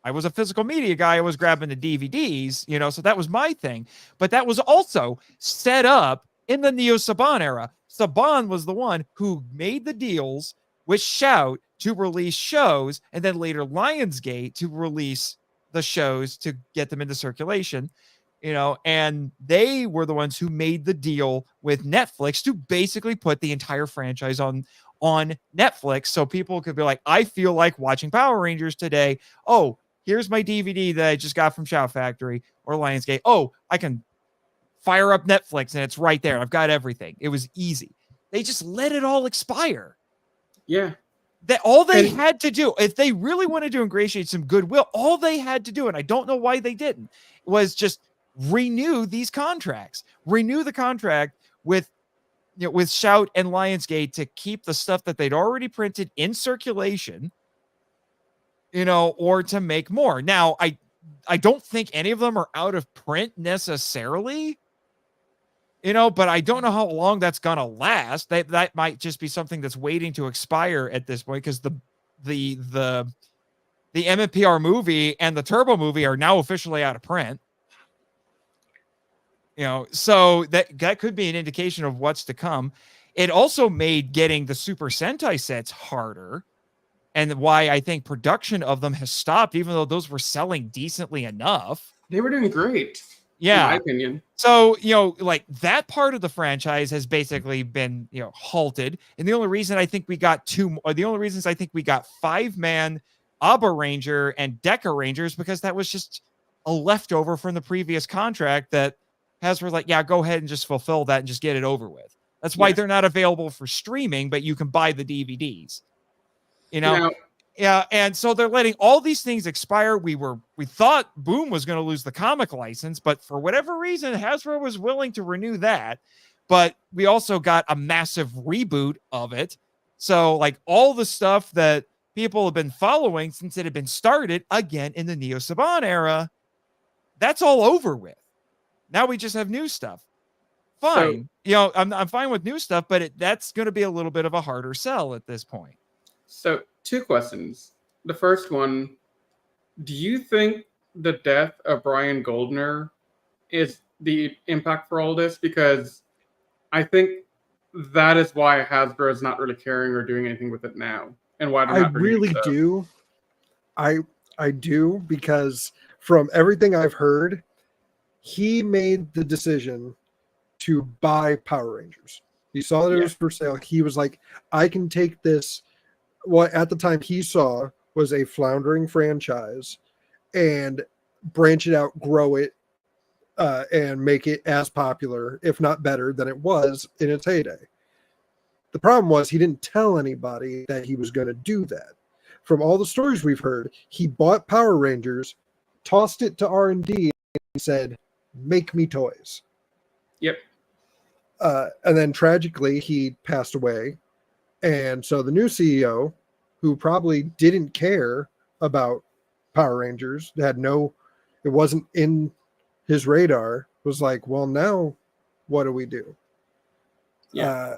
was a physical media guy. I was grabbing the DVDs, so that was my thing. But that was also set up in the Neo Saban era. Saban was the one who made the deals with Shout to release shows, and then later Lionsgate to release the shows to get them into circulation, and they were the ones who made the deal with Netflix to basically put the entire franchise on Netflix so people could be like, I feel like watching Power Rangers today. Oh, here's my DVD that I just got from Shout Factory or Lionsgate. Oh, I can fire up Netflix and it's right there. I've got everything. It was easy. They just let it all expire. Yeah. That all they had to do, if they really wanted to ingratiate some goodwill, all they had to do, and I don't know why they didn't, was just renew these contracts. Renew the contract with Shout and Lionsgate to keep the stuff that they'd already printed in circulation, or to make more. Now, I don't think any of them are out of print necessarily, but I don't know how long that's going to last. That might just be something that's waiting to expire at this point, because the MMPR movie and the Turbo movie are now officially out of print. So that could be an indication of what's to come. It also made getting the Super Sentai sets harder, and why I think production of them has stopped, even though those were selling decently enough. They were doing great. Yeah. In my opinion. So, like that part of the franchise has basically been, halted. And the only reason I think we got 5-man Abba Ranger and Deca Rangers, because that was just a leftover from the previous contract that Hasbro like, yeah, go ahead and just fulfill that and just get it over with. That's why they're not available for streaming, but you can buy the DVDs. Yeah, and so they're letting all these things expire. We thought Boom was going to lose the comic license, but for whatever reason, Hasbro was willing to renew that. But we also got a massive reboot of it. So, like, all the stuff that people have been following since it had been started again in the Neo Saban era That's all over with. Now we just have new stuff. Fine. So, I'm fine with new stuff, but that's going to be a little bit of a harder sell at this point. So 2 questions. The first one, do you think the death of Brian Goldner is the impact for all this? Because I think that is why Hasbro is not really caring or doing anything with it now. And why they're not really so. do. I do, because from everything I've heard, he made the decision to buy Power Rangers. He saw that it was for sale. He was like, I can take this. What at the time he saw was a floundering franchise and branch it out, grow it, and make it as popular, if not better, than it was in its heyday. The problem was he didn't tell anybody that he was going to do that. From all the stories we've heard, he bought Power Rangers, tossed it to R&D, and said, make me toys. Yep. And then tragically, he passed away. And so the new CEO, who probably didn't care about Power Rangers, it wasn't in his radar, was like, well, now what do we do? Yeah.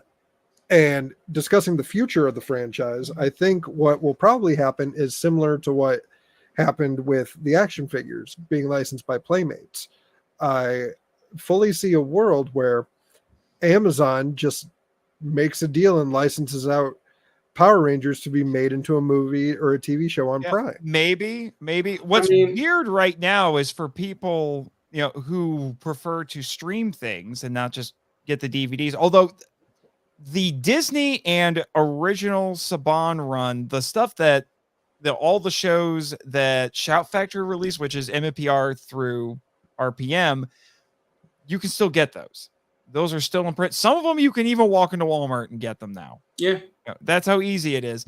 And discussing the future of the franchise, I think what will probably happen is similar to what happened with the action figures being licensed by Playmates. I fully see a world where Amazon just makes a deal and licenses out Power Rangers to be made into a movie or a TV show on Prime. Maybe. What's weird right now is for people, who prefer to stream things and not just get the DVDs. Although the Disney and original Saban run, the stuff that all the shows that Shout Factory released, which is MMPR through RPM, you can still get those. Those are still in print. Some of them you can even walk into Walmart and get them now. Yeah. That's how easy it is.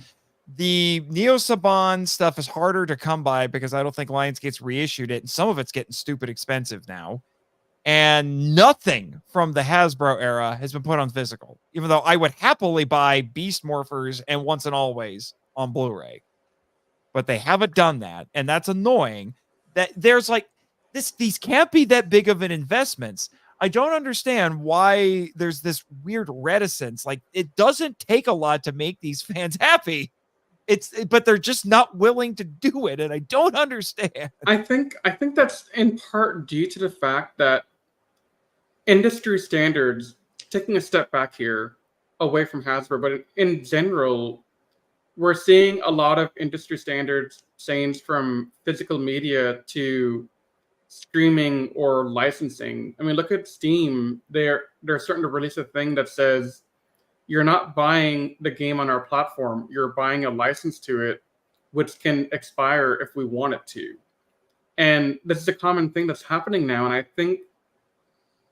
The Neo Saban stuff is harder to come by because I don't think Lionsgate's reissued it. And some of it's getting stupid expensive now. And nothing from the Hasbro era has been put on physical, even though I would happily buy Beast Morphers and Once and Always on Blu-ray. But they haven't done that. And that's annoying. That there's like these can't be that big of an investments. I don't understand why there's this weird reticence. Like, it doesn't take a lot to make these fans happy. But they're just not willing to do it, and I don't understand. I think that's in part due to the fact that industry standards, taking a step back here, away from Hasbro, but in general, we're seeing a lot of industry standards change from physical media to streaming or licensing. I mean, look at Steam. They're starting to release a thing that says you're not buying the game on our platform, you're buying a license to it, which can expire if we want it to. And this is a common thing that's happening now. And I think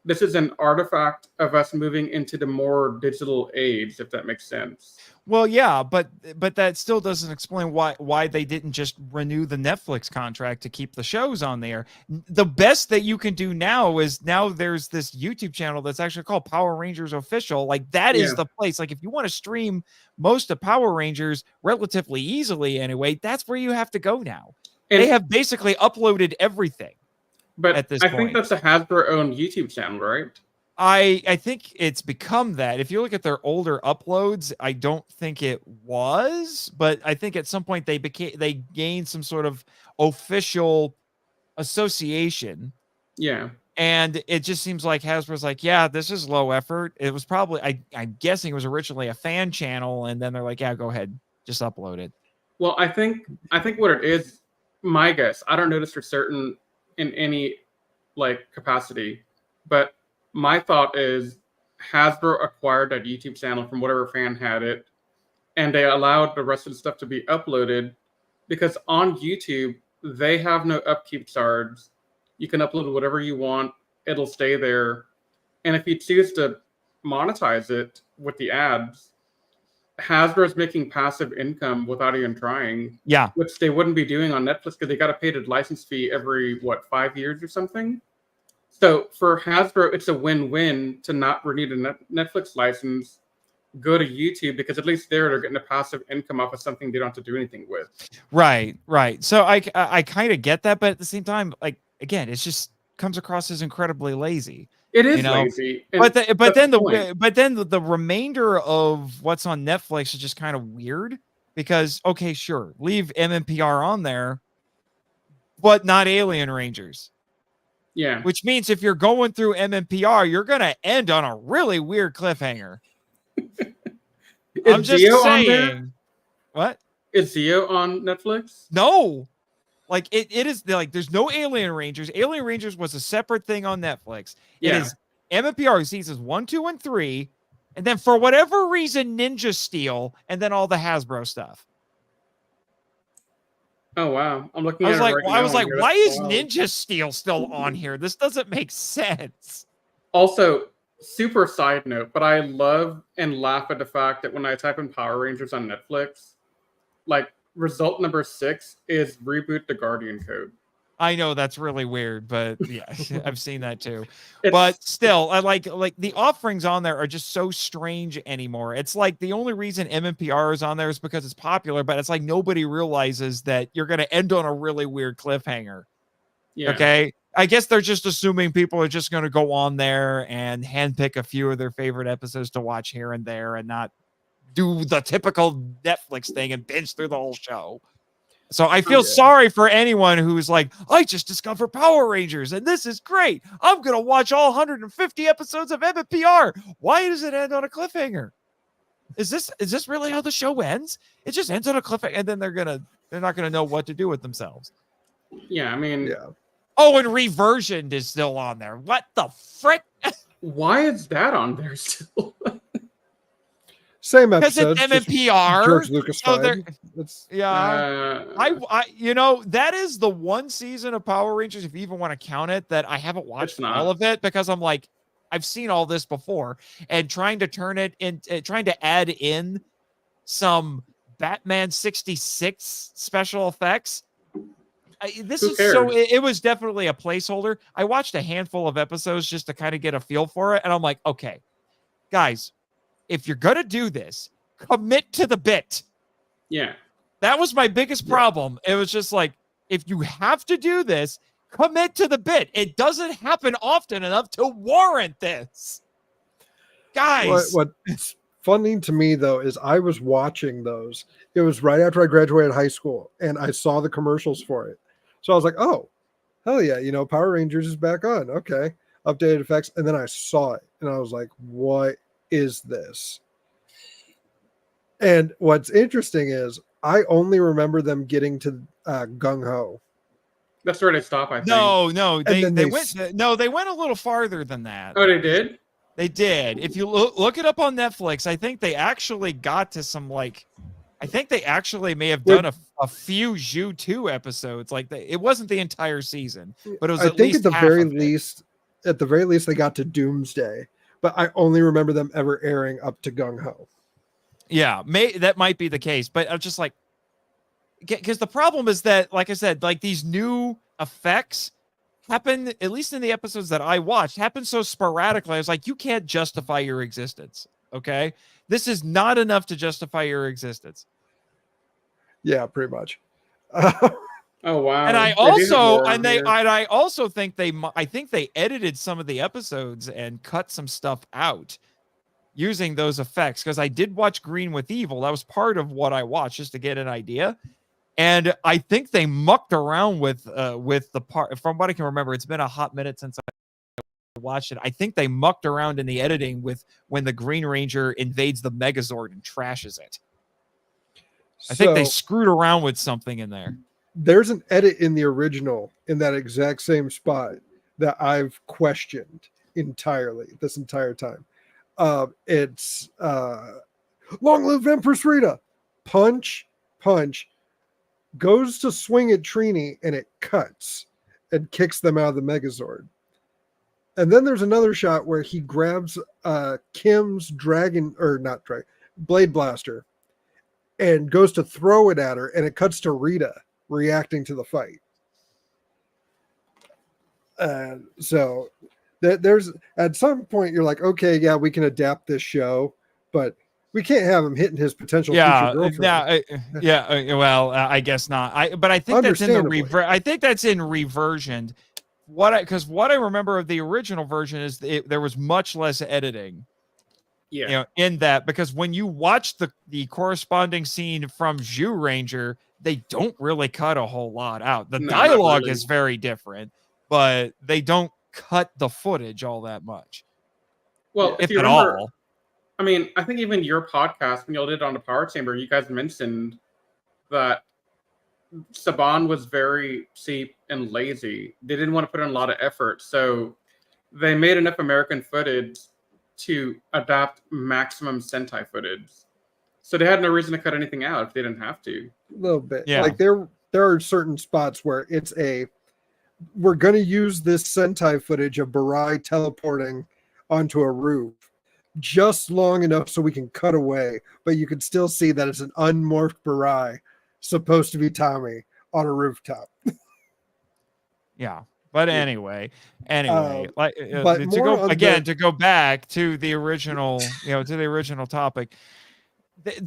this is an artifact of us moving into the more digital age, if that makes sense. Well, yeah, but that still doesn't explain why they didn't just renew the Netflix contract to keep the shows on there. The best that you can do now is there's this YouTube channel that's actually called Power Rangers Official. Like, that is the place. Like, if you want to stream most of Power Rangers relatively easily anyway, that's where you have to go now. And they have basically uploaded everything. But at this I point. think that's a Hasbro-owned YouTube channel, right? I think it's become that. If you look at their older uploads, I don't think it was, but I think at some point they gained some sort of official association. Yeah. And it just seems like Hasbro's like, yeah, this is low effort. It was probably, I'm guessing it was originally a fan channel, and then they're like, yeah, go ahead, just upload it. Well, I think what it is, my guess, I don't know this for certain in any capacity, but my thought is Hasbro acquired that YouTube channel from whatever fan had it, and they allowed the rest of the stuff to be uploaded because on YouTube, they have no upkeep charge. You can upload whatever you want. It'll stay there. And if you choose to monetize it with the ads, Hasbro's making passive income without even trying. Yeah. Which they wouldn't be doing on Netflix because they got to pay the license fee every, 5 years or something? So for Hasbro, it's a win-win to not renew the Netflix license, go to YouTube, because at least there they're getting a passive income off of something they don't have to do anything with. Right. So I kind of get that, but at the same time, like, again, it's just comes across as incredibly lazy. It is You know, lazy. and but that's then point. the remainder of what's on Netflix is just kind of weird because okay, sure, leave MMPR on there, but not Alien Rangers. Yeah. Which means if you're going through MMPR, you're gonna end on a really weird cliffhanger. I'm Is just Zio on there? saying. What? Is Zio on Netflix? No. Like it is like there's no Alien Rangers. Alien Rangers was a separate thing on Netflix. It Yeah. is MMPR seasons 1, 2, and 3, and then for whatever reason, Ninja Steel, and then all the Hasbro stuff. Oh wow. I'm looking I at was it like, right I now was and like, you're why is wild. Ninja Steel still on here? This doesn't make sense. Also, super side note, but I love and laugh at the fact that when I type in Power Rangers on Netflix, like result number 6 is reboot the Guardian code. I know that's really weird, but yeah, I've seen that too. It's- But still, I like the offerings on there are just so strange anymore. It's like the only reason MMPR is on there is because it's popular, but it's like nobody realizes that you're going to end on a really weird cliffhanger. yeah. Okay. I guess they're just assuming people are just going to go on there and handpick a few of their favorite episodes to watch here and there and not do the typical Netflix thing and binge through the whole show. So I feel sorry for anyone who's like, I just discovered Power Rangers and this is great. I'm going to watch all 150 episodes of MMPR. Why does it end on a cliffhanger? Is this really how the show ends? It just ends on a cliffhanger and then they're not going to know what to do with themselves. Yeah, I mean, Yeah. Oh, and Reversioned is still on there. What the frick? why is that on there still? Same Because episode. it's MMPR. George Lucas So they're- fine. It's Yeah. I that is the one season of Power Rangers, if you even want to count it, that I haven't watched It's not. all of it because I'm like, I've seen all this before, and trying to turn it in, trying to add in some Batman 66 special effects. This Who is so. cares? It was definitely a placeholder. I watched a handful of episodes just to kind of get a feel for it, and I'm like, okay, guys, if you're gonna do this, commit to the bit. Yeah. That was my biggest problem. It was just like, if you have to do this, commit to the bit. It doesn't happen often enough to warrant this. Guys. what's funny to me though is I was watching those. It was right after I graduated high school and I saw the commercials for it. So I was like, oh, hell yeah, Power Rangers is back on. Okay. Updated effects. And then I saw it and I was like, what is this? And what's interesting is I only remember them getting to Gung Ho. That's where they stop, I think. No, they then they went a little farther than that. Oh, they did? They did. If you look it up on Netflix, I think they actually got to some I think they actually may have done a few Zhu 2 episodes. It wasn't the entire season, but it was I at think least at the half very of it. least they got to Doomsday, but I only remember them ever airing up to Gung Ho. Yeah, that might be the case, but I'm just like, because the problem is that, like I said, these new effects happen, at least in the episodes that I watched, happen so sporadically. I was like, you can't justify your existence. Okay, this is not enough to justify your existence. Yeah, pretty much. Oh wow. And I They do have also, more and on here. I also think I think they edited some of the episodes and cut some stuff out using those effects, because I did watch Green with Evil. That was part of what I watched just to get an idea. And I think they mucked around with the part, from what I can remember. It's been a hot minute since I watched it. I think they mucked around in the editing with when the Green Ranger invades the Megazord and trashes it. I think they screwed around with something in there. There's an edit in the original in that exact same spot that I've questioned entirely this entire time. It's Long Live Empress Rita. Punch, goes to swing at Trini and it cuts and kicks them out of the Megazord. And then there's another shot where he grabs Kim's Blade Blaster and goes to throw it at her, and it cuts to Rita reacting to the fight. So there's at some point you're like, okay, yeah, we can adapt this show, but we can't have him hitting his potential future girlfriend. Well, I guess not. But I think that's in the I think that's in Reversioned. what I remember of the original version is there was much less editing. Yeah. You know, in that, because when you watch the corresponding scene from Hoosier Ranger, they don't really cut a whole lot out. The No, not dialogue really. is very different, but they don't cut the footage all that much. Well, if you at remember, all. I mean, I think even your podcast, when you all did it on the Power Chamber, you guys mentioned that Saban was very cheap and lazy. They didn't want to put in a lot of effort. So they made enough American footage to adapt maximum Sentai footage. So they had no reason to cut anything out if they didn't have to. A little bit. Yeah. Like there are certain spots where we're going to use this Sentai footage of Barai teleporting onto a roof just long enough so we can cut away, but you can still see that it's an unmorphed Barai supposed to be Tommy on a rooftop. Yeah. But anyway, like but to go back to the original, to the original topic. It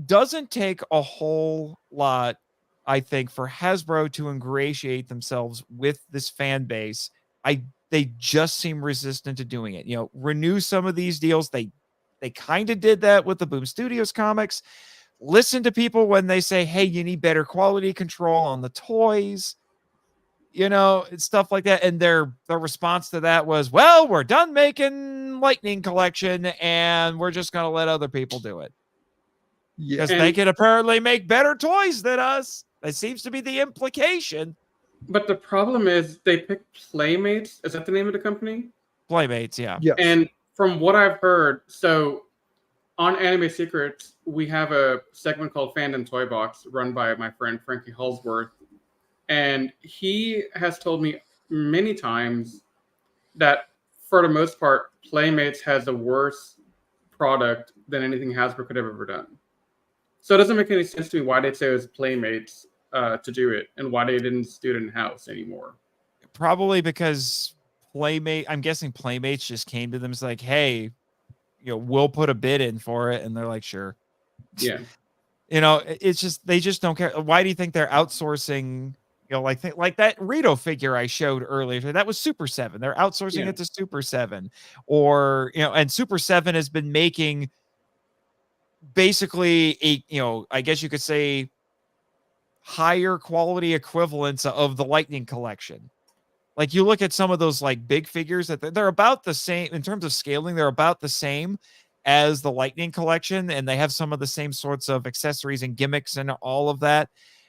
doesn't take a whole lot, I think, for Hasbro to ingratiate themselves with this fan base. They just seem resistant to doing it. Renew some of these deals. They kind of did that with the Boom Studios comics. Listen to people when they say, hey, you need better quality control on the toys, stuff like that. And their response to that was, well, we're done making Lightning Collection and we're just going to let other people do it. Because they can apparently make better toys than us. That seems to be the implication. But the problem is they picked Playmates. Is that the name of the company? Playmates, yeah. Yes. And from what I've heard, so on Anime Secrets, we have a segment called Fandom Toy Box run by my friend Frankie Halsworth. And he has told me many times that for the most part, Playmates has a worse product than anything Hasbro could have ever done. So it doesn't make any sense to me why they chose Playmates to do it and why they didn't do it in-house anymore. Probably because I'm guessing Playmates just came to them. It's like, hey, we'll put a bid in for it. And they're like, sure. Yeah. It's just, they just don't care. Why do you think they're outsourcing, like that Rito figure I showed earlier? That was Super 7. They're outsourcing it to Super 7. Or, and Super 7 has been making basically I guess you could say higher quality equivalents of the Lightning Collection. Like you look at some of those like big figures that they're about the same in terms of scaling. They're about the same as the Lightning Collection, and they have some of the same sorts of accessories and gimmicks and all of that.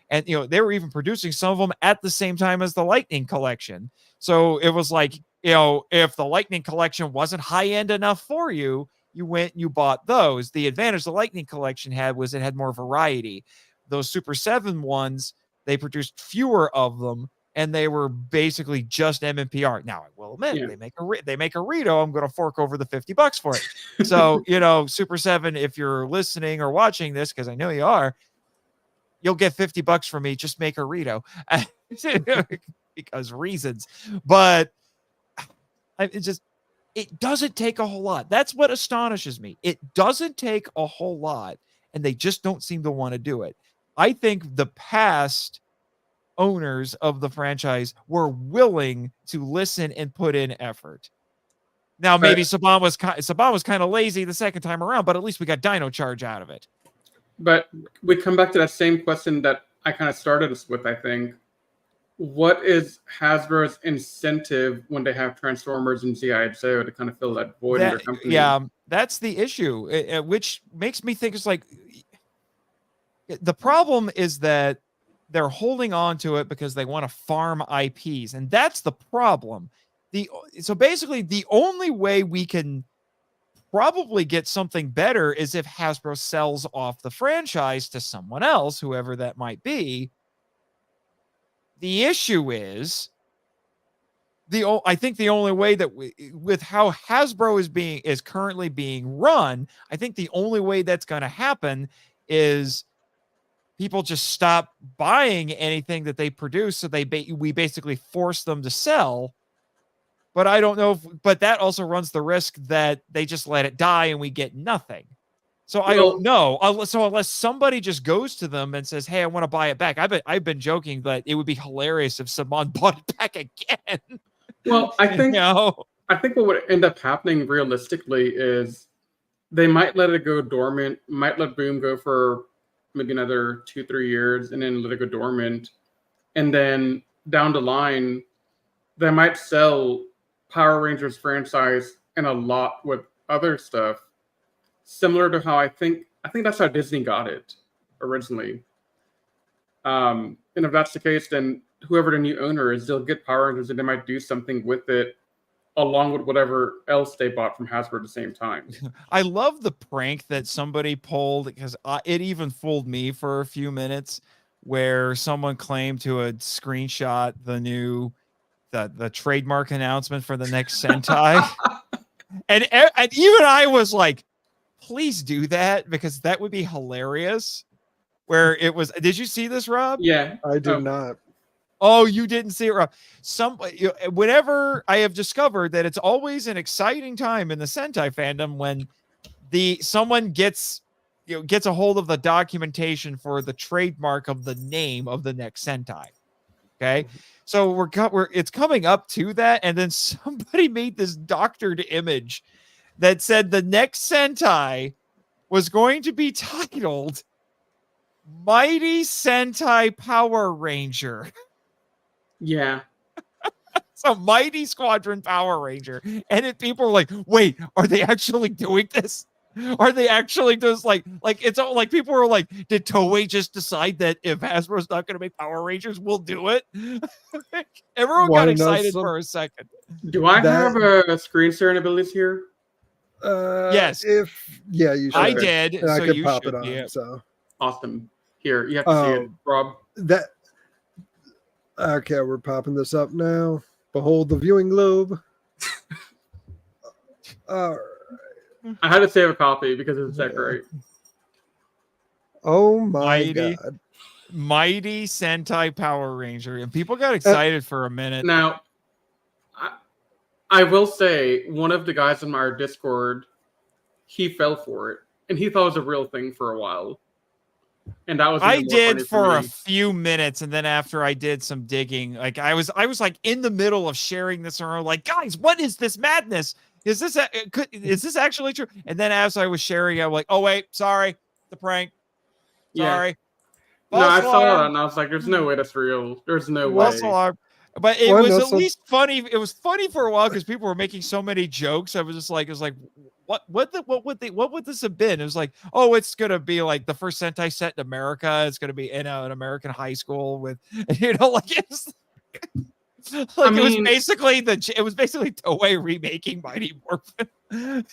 And they were even producing some of them at the same time as the Lightning Collection. So it was like, if the Lightning Collection wasn't high end enough for you, you went and you bought those. The advantage the Lightning Collection had was it had more variety. Those Super 7 ones, they produced fewer of them, and they were basically just MMPR. Now, I will admit, they make a Rito. I'm going to fork over the $50 for it. So, Super 7, if you're listening or watching this, because I know you are, you'll get $50 from me. Just make a Rito because reasons. But it doesn't take a whole lot. That's what astonishes me. It doesn't take a whole lot, and they just don't seem to want to do it. I think the past owners of the franchise were willing to listen and put in effort. Now, maybe Saban was kind of lazy the second time around, but at least we got Dino Charge out of it. But we come back to that same question that I kind of started us with, I think. What is Hasbro's incentive when they have Transformers and G.I. Joe to kind of fill that void in their company? Yeah, that's the issue, which makes me think it's like the problem is that they're holding on to it because they want to farm IPs, and that's the problem. So basically, the only way we can probably get something better is if Hasbro sells off the franchise to someone else, whoever that might be. The issue is I think the only way that with how Hasbro is currently being run, I think the only way that's going to happen is people just stop buying anything that they produce. So we basically force them to sell. But I don't know but that also runs the risk that they just let it die and we get nothing. So I don't know. So unless somebody just goes to them and says, "Hey, I want to buy it back," I've been joking, but it would be hilarious if someone bought it back again. Well, I think You know? I think what would end up happening realistically is they might let it go dormant, might let Boom go for maybe another 2-3 years, and then let it go dormant, and then down the line, they might sell Power Rangers franchise and a lot with other stuff, similar to how I think that's how Disney got it originally. And if that's the case, then whoever the new owner is, they'll get Power Rangers and they might do something with it along with whatever else they bought from Hasbro at the same time. I love the prank that somebody pulled because it even fooled me for a few minutes, where someone claimed to a screenshot the trademark announcement for the next Sentai. and even I was like, please do that, because that would be hilarious. Where it was, did you see this, Rob? Yeah, I did not. Oh, you didn't see it, Rob. Whenever I have discovered that it's always an exciting time in the Sentai fandom when someone gets a hold of the documentation for the trademark of the name of the next Sentai. Okay, so it's coming up to that, and then somebody made this doctored image that said the next Sentai was going to be titled Mighty Sentai Power Ranger. Yeah. So Mighty Squadron Power Ranger. And people are like, wait, are they actually doing this? Are they actually just like it's all like people were like, did Toei just decide that if Hasbro's not going to make Power Rangers, we'll do it? Everyone got excited for a second. Do I have a screen sharing abilities here? Yes. You should. I did. And I so could you pop should, it on. yeah. So Awesome. Here, you have to see it, Rob. Okay, we're popping this up now. Behold the viewing globe. All right. I had to save a copy because it's that great. Oh my god. Mighty Sentai Power Ranger. And people got excited for a minute. Now, I will say, one of the guys in our Discord, he fell for it. And he thought it was a real thing for a while. And that was I did for a few minutes, and then after I did some digging, like I was like in the middle of sharing this around, like, guys, what is this madness? Is this actually true? And then as I was sharing, I'm like, oh wait, sorry, the prank. Sorry. No, I saw it and I was like, there's no way that's real. There's no way. But it was at least funny. It was funny for a while because people were making so many jokes. I was just like, what would this have been? It was like, oh, it's gonna be like the first Sentai set in America. It's gonna be in an American high school with, like it's like it was basically Toei remaking Mighty Morphin,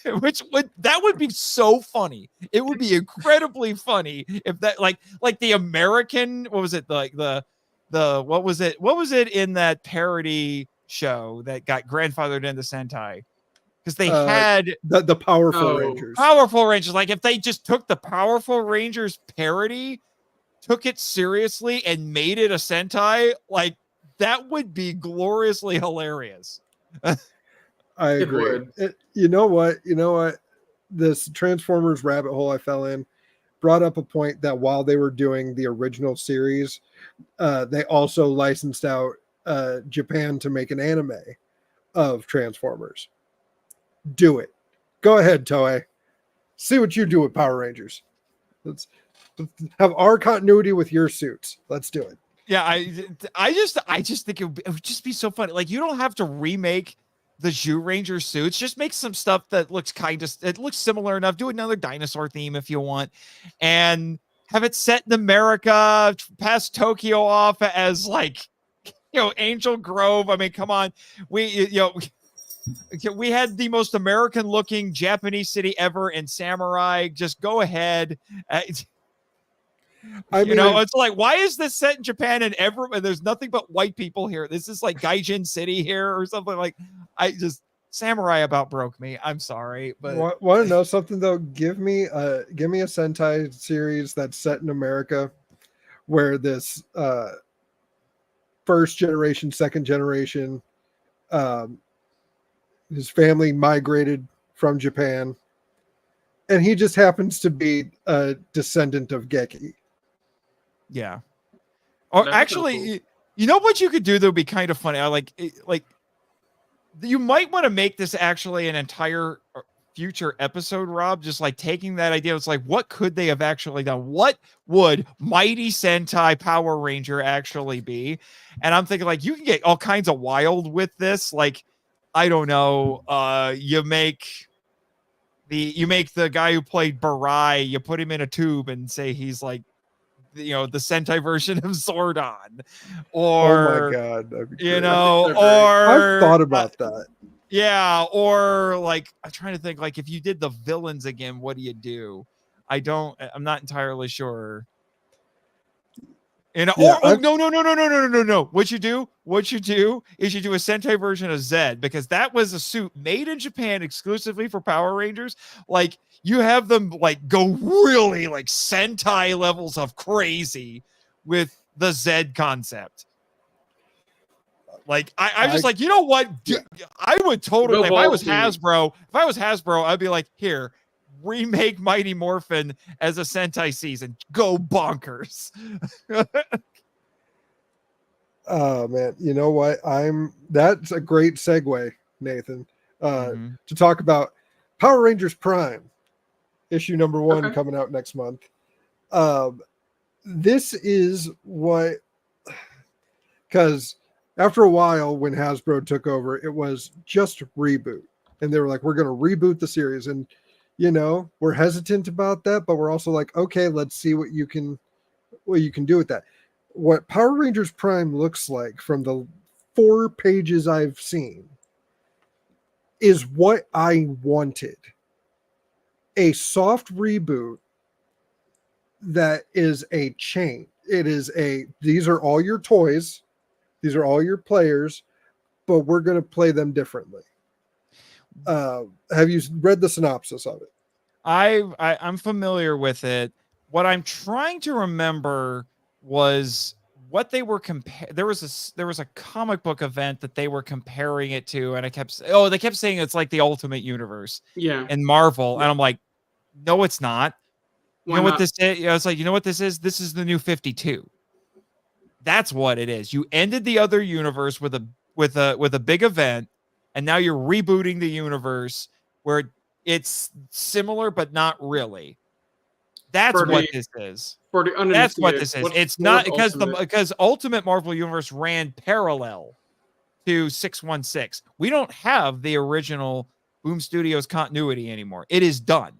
that would be so funny. It would be incredibly funny if that like the American, what was it, like the what was it in that parody show that got grandfathered into Sentai? Because they had the Powerful Rangers. Powerful Rangers. Like if they just took the Powerful Rangers parody, took it seriously, and made it a Sentai, like that would be gloriously hilarious. I agree. You know what? This Transformers rabbit hole I fell in brought up a point that while they were doing the original series, they also licensed out Japan to make an anime of Transformers. Do it. Go ahead, Toei. See what you do with Power Rangers. Let's have our continuity with your suits. Let's do it. Yeah, I just think it would just be so funny. Like, you don't have to remake the Zhu Ranger suits. Just make some stuff that looks it looks similar enough. Do another dinosaur theme if you want, and have it set in America, pass Tokyo off as like, Angel Grove. I mean, come on, we had the most American looking Japanese city ever in Samurai. Just go ahead. It's like, why is this set in Japan and there's nothing but white people here? This is like Gaijin City here or something. Like, Samurai about broke me. I'm sorry, but want to know something though? Give me a Sentai series that's set in America, where this first generation, second generation, his family migrated from Japan, and he just happens to be a descendant of Geki. Yeah. Or That'd be actually, kinda you know what you could do that would be kind of funny? I like you might want to make this actually an entire future episode, Rob, just like taking that idea. It's like, what could they have actually done? What would Mighty Sentai Power Ranger actually be? And I'm thinking like, you can get all kinds of wild with this. Like, I don't know. You make the guy who played Barai, you put him in a tube and say he's like, the Sentai version of Zordon, or Oh my god, that'd be great. or I've thought about that. yeah, or like I'm trying to think, like if you did the villains again, what do you do? I'm not entirely sure. And Yeah, no. What you do is you do a Sentai version of Zed, because that was a suit made in Japan exclusively for Power Rangers. Like you have them like go really like Sentai levels of crazy with the Zed concept. Like I just like, you know what? I would totally, if I was Hasbro, I'd be like, here, remake Mighty Morphin as a Sentai season. Go bonkers. Oh man, you know what? That's a great segue, Nathan. To talk about Power Rangers Prime, issue number 1 coming out next month. This is what, because after a while when Hasbro took over, it was just reboot. And they were like, we're going to reboot the series. And, we're hesitant about that, but we're also like, okay, let's see what you can do with that. What Power Rangers Prime looks like from the 4 pages I've seen is what I wanted. A soft reboot that is a chain. These are all your toys. These are all your players, but we're going to play them differently. Have you read the synopsis of it? I'm familiar with it. What I'm trying to remember was what they were there was a comic book event that they were comparing it to, and they kept saying it's like the Ultimate Universe. Yeah. And Marvel. And I'm like, no, it's not. Why what not? this is? I was like, you know what this is? This is the new 52. That's what it is. You ended the other universe with a big event, and now you're rebooting the universe where it's similar but not really. That's what this is. That's what this is. It's not because Ultimate Marvel Universe ran parallel to 616. We don't have the original Boom Studios continuity anymore. It is done.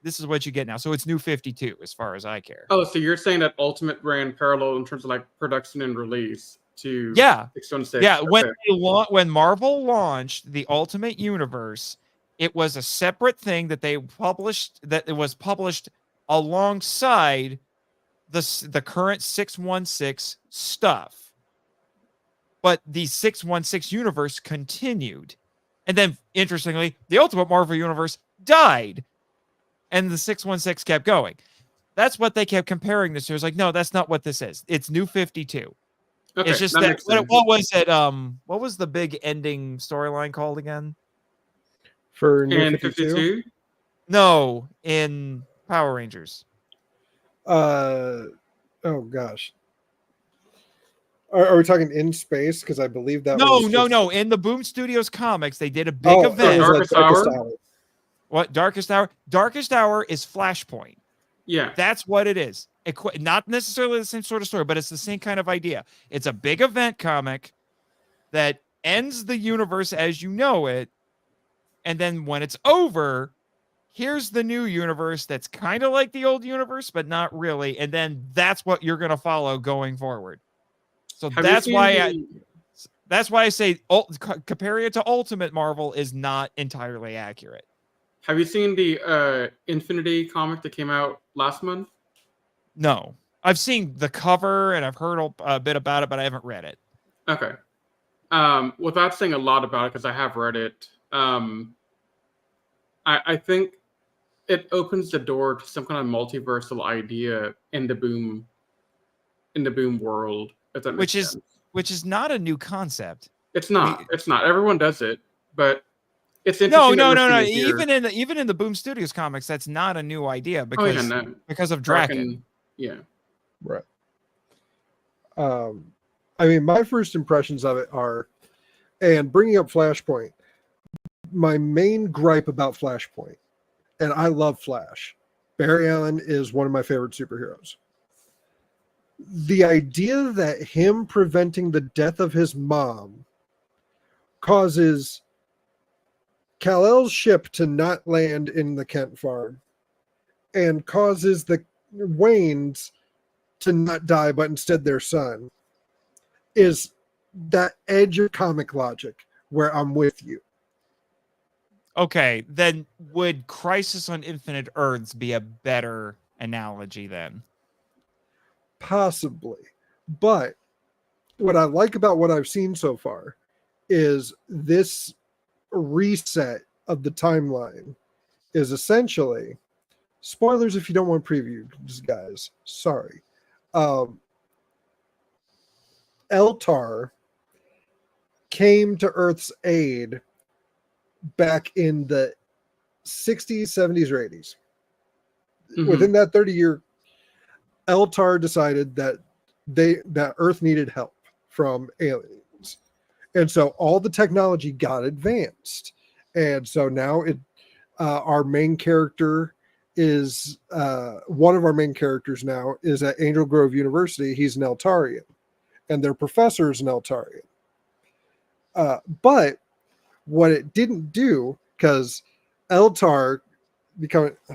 This is what you get now. So it's new 52 as far as I care. Oh, so you're saying that Ultimate ran parallel in terms of like production and release to 616? Yeah. Okay. When Marvel launched the Ultimate Universe, it was a separate thing that they published, that it was published alongside the current 616 stuff. But the 616 universe continued. And then, interestingly, the Ultimate Marvel Universe died. And the 616 kept going. That's what they kept comparing this to. It's like, no, that's not what this is. It's new 52. Okay, it's just that what was it? What was the big ending storyline called again? For new 52? No, in Power Rangers. Oh gosh. Are we talking in space? Because I believe that No. In the Boom Studios comics, they did a big event. Darkest Hour? What? Darkest Hour? Darkest Hour is Flashpoint. Yeah. That's what it is. Not necessarily the same sort of story, but it's the same kind of idea. It's a big event comic that ends the universe as you know it. And then when it's over, here's the new universe that's kind of like the old universe, but not really. And then that's what you're going to follow going forward. So that's why I say comparing it to Ultimate Marvel is not entirely accurate. Have you seen the Infinity comic that came out last month? No. I've seen the cover and I've heard a bit about it, but I haven't read it. Okay. Without saying a lot about it, because I have read it, I think it opens the door to some kind of multiversal idea in the Boom world, if that makes sense. Which is not a new concept. It's not. Everyone does it, but it's No, interesting. no, that no, we're no. seeing it here. Even in the Boom Studios comics, that's not a new idea Oh yeah, because no. of Draken. Yeah. Right. I mean, my first impressions of it are, and bringing up Flashpoint, my main gripe about Flashpoint, and I love Flash. Barry Allen is one of my favorite superheroes. The idea that him preventing the death of his mom causes Kal-El's ship to not land in the Kent farm and causes the Waynes to not die, but instead their son, is that edge of comic logic where I'm with you. Okay, then would Crisis on Infinite Earths be a better analogy then? Possibly. But what I like about what I've seen so far is this reset of the timeline is essentially, spoilers if you don't want previews, guys, sorry. Eltar came to Earth's aid back in the 60s, 70s, or 80s. Mhm. Within that 30-year, Eltar decided that Earth needed help from aliens. And so all the technology got advanced. And so now our main character is one of our main characters now is at Angel Grove University. He's an Eltarian, and their professor is an Eltarian. But what it didn't do, because Eltar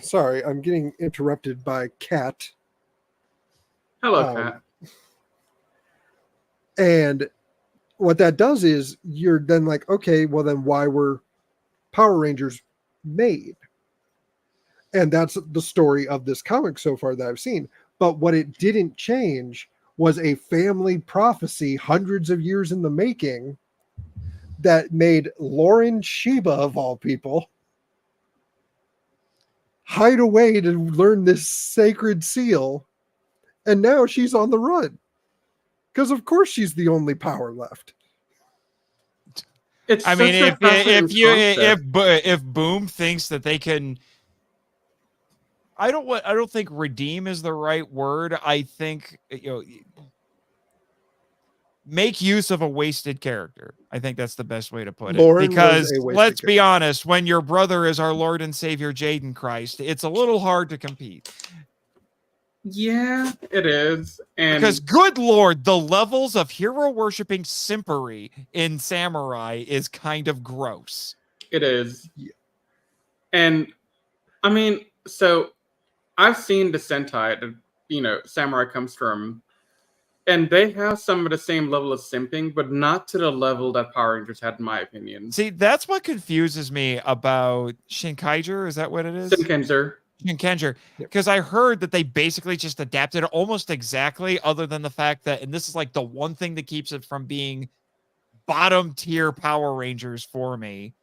sorry, I'm getting interrupted by Cat. Hello, Kat. And what that does is you're then like, okay, well then why were Power Rangers made? And that's the story of this comic so far that I've seen. But what it didn't change was a family prophecy hundreds of years in the making that made Lauren Sheba, of all people, hide away to learn this sacred seal. And now she's on the run. Because of course she's the only power left. It's I mean, such a fascinating concept. if Boom thinks that they can, I don't think redeem is the right word. I think, make use of a wasted character. I think that's the best way to put it. Lauren because was a wasted let's be character. honest, when your brother is our Lord and Savior Jaden Christ, it's a little hard to compete. Yeah, it is. And Because good Lord, the levels of hero worshipping simpery in Samurai is kind of gross. it is. Yeah. And I mean, so I've seen the Sentai that, Samurai comes from, and they have some of the same level of simping, but not to the level that Power Rangers had, in my opinion. See, that's what confuses me about Shinkaiger. Is that what it is? Shinkenzer. Shinkenger. Because I heard that they basically just adapted it almost exactly, other than the fact that, and this is like the one thing that keeps it from being bottom tier Power Rangers for me,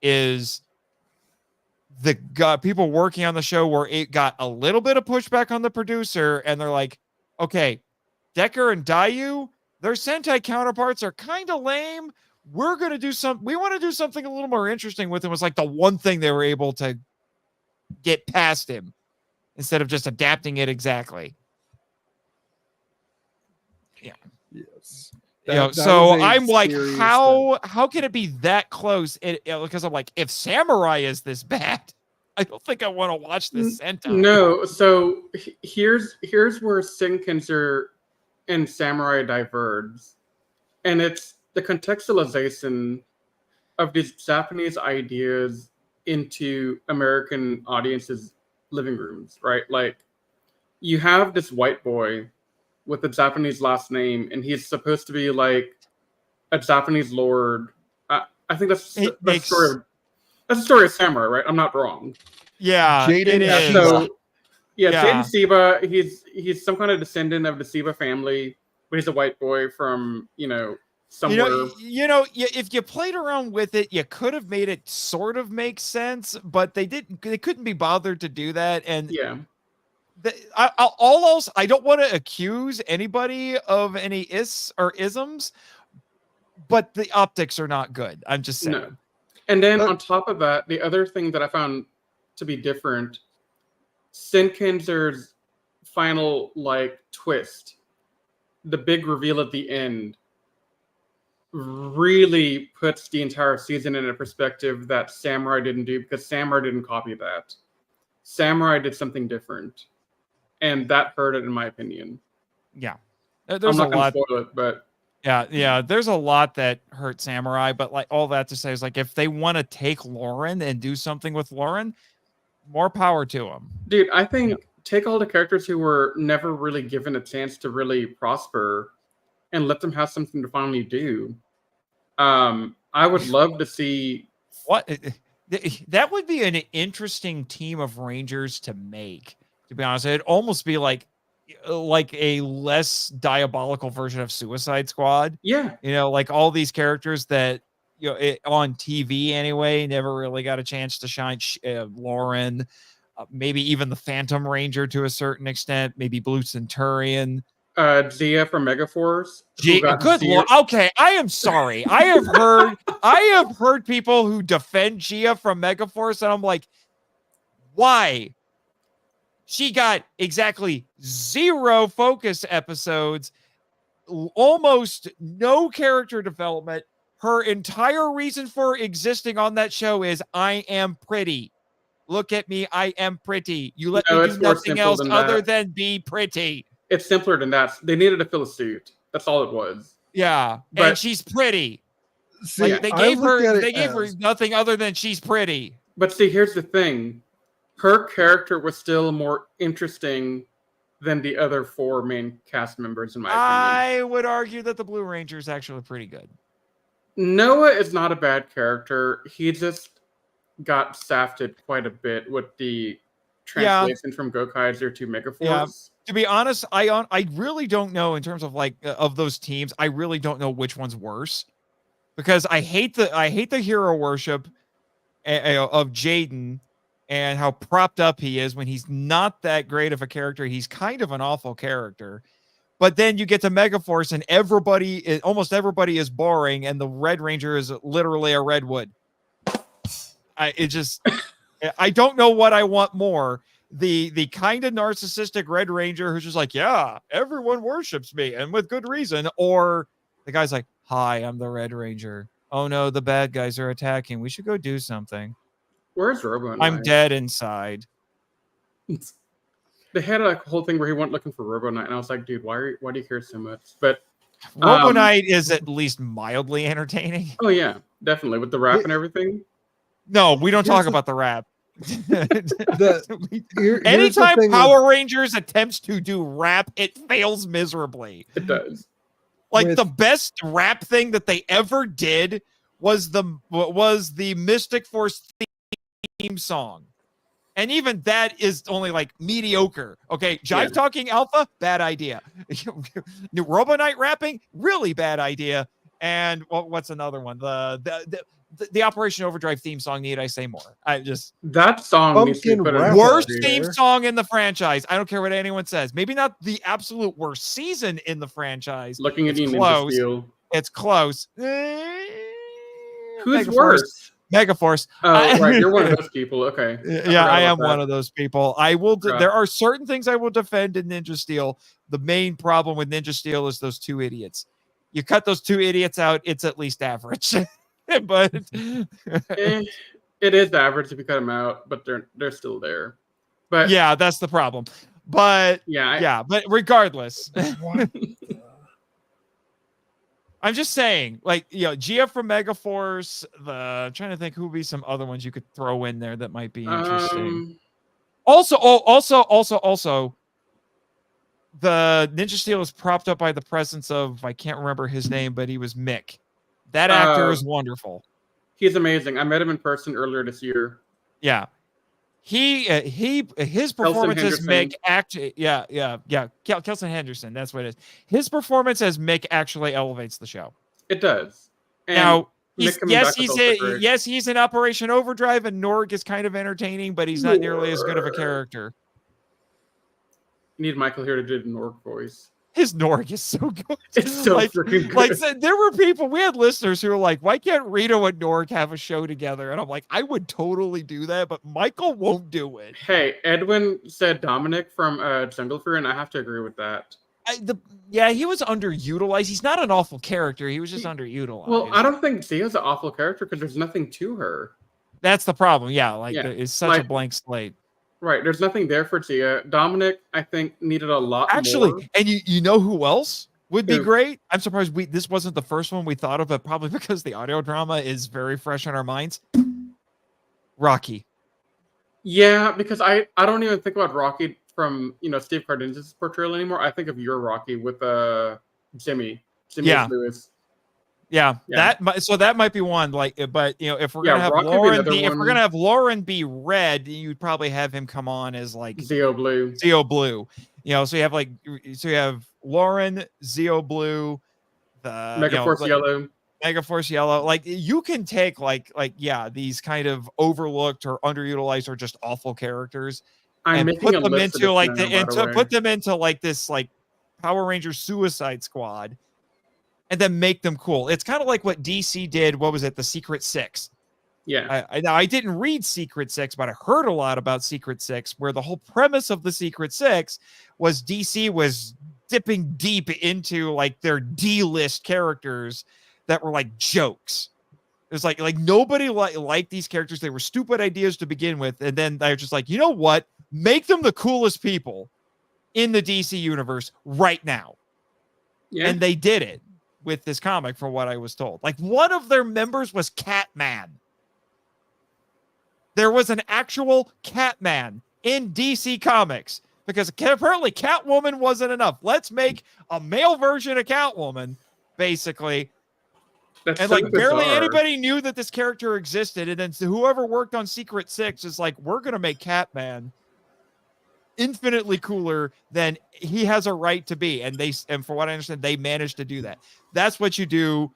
is the people working on the show where it got a little bit of pushback on the producer, and they're like, okay, Decker and Dayu, their Sentai counterparts are kind of lame. We want to do something a little more interesting with them. Was like the one thing they were able to get past him instead of just adapting it exactly. Yeah. Yes. So I'm like, how can it be that close? Because I'm like, if Samurai is this bad, I don't think I want to watch this Sentai. No, so here's where Shinkenzer and Samurai diverge. And it's the contextualization of these Japanese ideas into American audiences' living rooms, right? Like, you have this white boy with a Japanese last name, and he's supposed to be like a Japanese lord. I think that's the story of Samurai, right? I'm not wrong. Yeah, Jaden it is. So, Yeah. Jaden Seba, he's some kind of descendant of the Seba family, but he's a white boy from, somewhere. If you played around with it, you could have made it sort of make sense, but they couldn't be bothered to do that. And Yeah. All else, I don't want to accuse anybody of any is or isms, but the optics are not good. I'm just saying. No. And then on top of that, the other thing that I found to be different, Sinkinzer's final twist, the big reveal at the end, really puts the entire season in a perspective that Samurai didn't do, because Samurai didn't copy that. Samurai did something different, and that hurt it, in my opinion. Yeah, I'm there's a not lot. gonna spoil it, but Yeah, there's a lot that hurt Samurai, but all that to say is if they want to take Lauren and do something with Lauren, more power to them. Dude, I think take all the characters who were never really given a chance to really prosper and let them have something to finally do. I would love to see what that would be an interesting team of Rangers to make. To be honest, it'd almost be like a less diabolical version of Suicide Squad. Yeah, all these characters that on TV anyway never really got a chance to shine. Lauren, maybe even the Phantom Ranger to a certain extent, maybe Blue Centurion. Zia from Megaforce. Good Lord. Okay, I am sorry. I have heard people who defend Gia from Megaforce, and I'm like, why? She got exactly 0 focus episodes, almost no character development. Her entire reason for existing on that show is I am pretty. Look at me, I am pretty. You let me do nothing else other than be pretty. It's simpler than that. They needed to fill a suit. That's all it was. Yeah, but and she's pretty. See, they gave her nothing other than she's pretty. But see, here's the thing. Her character was still more interesting than the other 4 main cast members, in my opinion. I would argue that the Blue Ranger is actually pretty good. Noah is not a bad character. He just got safted quite a bit with the translation from Gokaiser to Megaforce. Yeah. To be honest, I really don't know in terms of of those teams. I really don't know which one's worse, because I hate the hero worship of Jaden and how propped up he is when he's not that great of a character. He's kind of an awful character. But then you get to Megaforce and almost everybody is boring, and the Red Ranger is literally a redwood. I don't know what I want more. The kind of narcissistic Red Ranger who's just like, yeah, everyone worships me, and with good reason. Or the guy's like, hi, I'm the Red Ranger. Oh no, the bad guys are attacking. We should go do something. Where's Robo Knight? I'm dead inside. They had a whole thing where he went looking for Robo Knight, and I was like, dude, why do you care so much? But Robo Knight is at least mildly entertaining. Oh yeah, definitely, with the rap and everything. No, we don't talk about the rap. Anytime Power Rangers attempts to do rap, it fails miserably. It does. The best rap thing that they ever did was the Mystic Force theme song. And even that is only mediocre. Okay, Jive Talking Alpha, bad idea. New Robo Knight rapping, really bad idea. And what's another one? The Operation Overdrive theme song. Need I say more? That song needs to be put in worst theme song in the franchise. I don't care what anyone says. Maybe not the absolute worst season in the franchise. Looking at you, Ninja Steel. It's close. Who's worse? Megaforce. Oh, right. You're one of those people. Okay. Yeah, I am one of those people. I will. There are certain things I will defend in Ninja Steel. The main problem with Ninja Steel is those 2 idiots. You cut those 2 idiots out, it's at least average. But it is average if you cut them out, but they're still there. But yeah, that's the problem. But but regardless. I'm just saying, Gia from Megaforce, I'm trying to think who would be some other ones you could throw in there that might be interesting. Also, the Ninja Steel is propped up by the presence of, I can't remember his name, but he was Mick. That actor is wonderful. He's amazing. I met him in person earlier this year. Yeah. His performance as Mick Kelson Henderson, that's what it is. His performance as Mick actually elevates the show. It does. And now he's in Operation Overdrive, and Norg is kind of entertaining, but he's not nearly as good of a character. You need Michael here to do the Norg voice. His Norg is so good. It's so freaking good. Like there were people, we had listeners who were like, why can't Rito and Norg have a show together? And I'm like, I would totally do that, but Michael won't do it. Hey, Edwin said Dominic from Jungle Fury, and I have to agree with that. Yeah, he was underutilized. He's not an awful character. He was just underutilized. Well, I don't think Zia's an awful character because there's nothing to her. That's the problem. Yeah, it's such a blank slate. Right, there's nothing there for Zia. Dominic, I think, needed a lot Actually, more. and you know who else would be Who? great? I'm surprised this wasn't the first one we thought of, but probably because the audio drama is very fresh in our minds. Rocky. Yeah, because I don't even think about Rocky from Steve Cardenas' portrayal anymore. I think of your Rocky with Jimmy Lewis. Yeah, that might be one. But if we're gonna have Lauren be red, you'd probably have him come on as like Zeo Blue. So you have Lauren, Zeo Blue, the Megaforce Yellow. Megaforce Yellow. Like you can take these kind of overlooked or underutilized or just awful characters and put them into this Power Ranger Suicide Squad. And then make them cool. It's kind of like what DC did. What was it? The Secret Six. Yeah. I didn't read Secret Six, but I heard a lot about Secret Six, where the whole premise of the Secret Six was DC was dipping deep into their D-list characters that were like jokes. It was like nobody liked these characters. They were stupid ideas to begin with, and then they're just like, you know what? Make them the coolest people in the DC universe right now. Yeah. And they did it with this comic, from what I was told. One of their members was Catman. There was an actual Catman in DC Comics because apparently Catwoman wasn't enough. Let's make a male version of Catwoman, basically. That's barely anybody knew that this character existed. And then whoever worked on Secret Six is like, we're going to make Catman infinitely cooler than he has a right to be. And for what I understand, they managed to do that. That's what you do.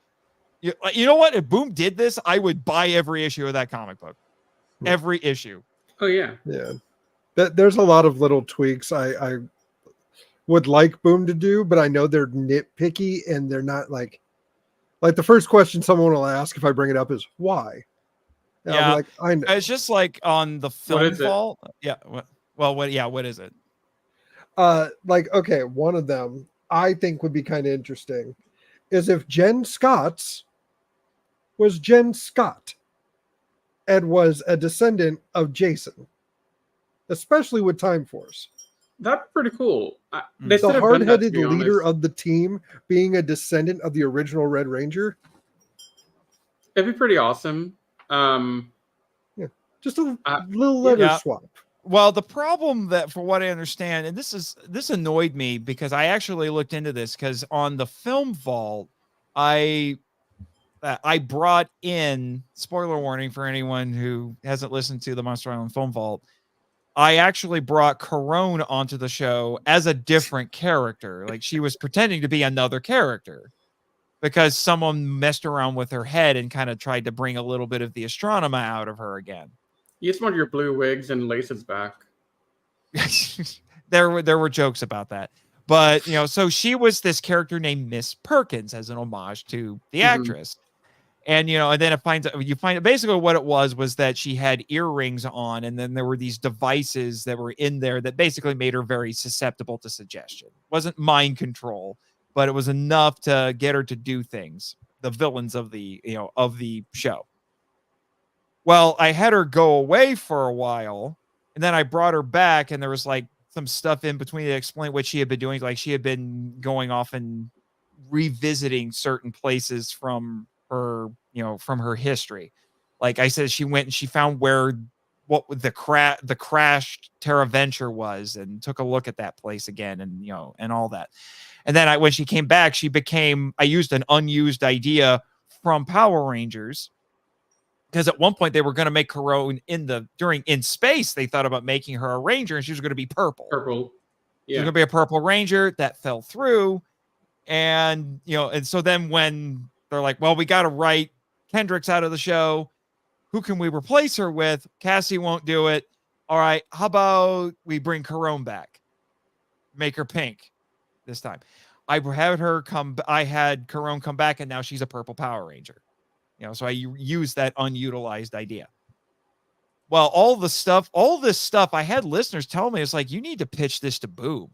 You know what? If Boom did this, I would buy every issue of that comic book. Every issue. Oh yeah. Yeah. There's a lot of little tweaks I would like Boom to do, but I know they're nitpicky and they're not like the first question someone will ask if I bring it up is why. And yeah. I know. It's just on the film vault. Yeah. What is it? Okay, one of them I think would be kind of interesting is if Jen Scott's was Jen Scott and was a descendant of Jason, especially with Time Force. That's pretty cool. The hard-headed leader of the team being a descendant of the original Red Ranger. It'd be pretty awesome. Just a little letter swap. Well, the problem that, for what I understand, and this annoyed me because I actually looked into this because on the film vault, I brought in, spoiler warning for anyone who hasn't listened to the Monster Island Film Vault, I actually brought Corone onto the show as a different character. She was pretending to be another character because someone messed around with her head and kind of tried to bring a little bit of the Astronema out of her again. You just want your blue wigs and laces back. There were jokes about that. But, so she was this character named Miss Perkins as an homage to the actress. And, and then you find basically what it was that she had earrings on. And then there were these devices that were in there that basically made her very susceptible to suggestion. It wasn't mind control, but it was enough to get her to do things. The villains of the show. Well, I had her go away for a while, and then I brought her back, and there was some stuff in between to explain what she had been doing. She had been going off and revisiting certain places from her, from her history. Like I said, she went and she found what the crashed Terra Venture was, and took a look at that place again, and and all that. And then when she came back, I used an unused idea from Power Rangers. Because at one point they were going to make Corone in space. They thought about making her a ranger, and she was going to be purple. Purple, yeah. She was going to be a purple ranger. That fell through, and and so then when they're like, "Well, we got to write Kendricks out of the show. Who can we replace her with?" Cassie won't do it. All right, how about we bring Corone back? Make her pink this time. I had her come. I had Corone come back, and now she's a purple Power Ranger. You know, so I used that unutilized idea. Well, all this stuff, I had listeners tell me, it's like, you need to pitch this to Boom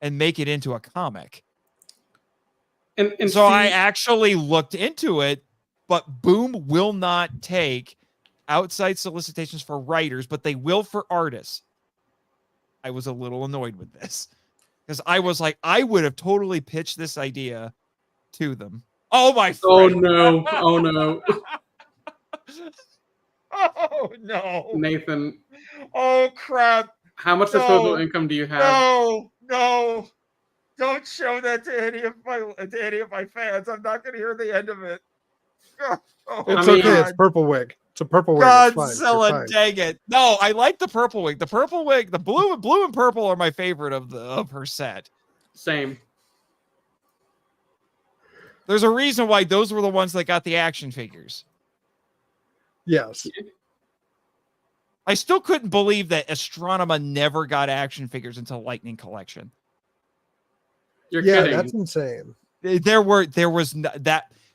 and make it into a comic. And so I actually looked into it, but Boom will not take outside solicitations for writers, but they will for artists. I was a little annoyed with this because I was like, I would have totally pitched this idea to them. Oh, my friend. Oh, no. Oh, no. Oh, no. Nathan. Oh, crap. How much disposable income do you have? No. Don't show that to any of my fans. I'm not going to hear the end of it. Oh, It's okay. It's purple wig. It's a purple wig. Godzilla, dang it. No, I like the purple wig. The purple wig, the blue and purple are my favorite of her set. Same. There's a reason why those were the ones that got the action figures. Yes. I still couldn't believe that Astronema never got action figures until Lightning Collection. You're kidding. That's insane.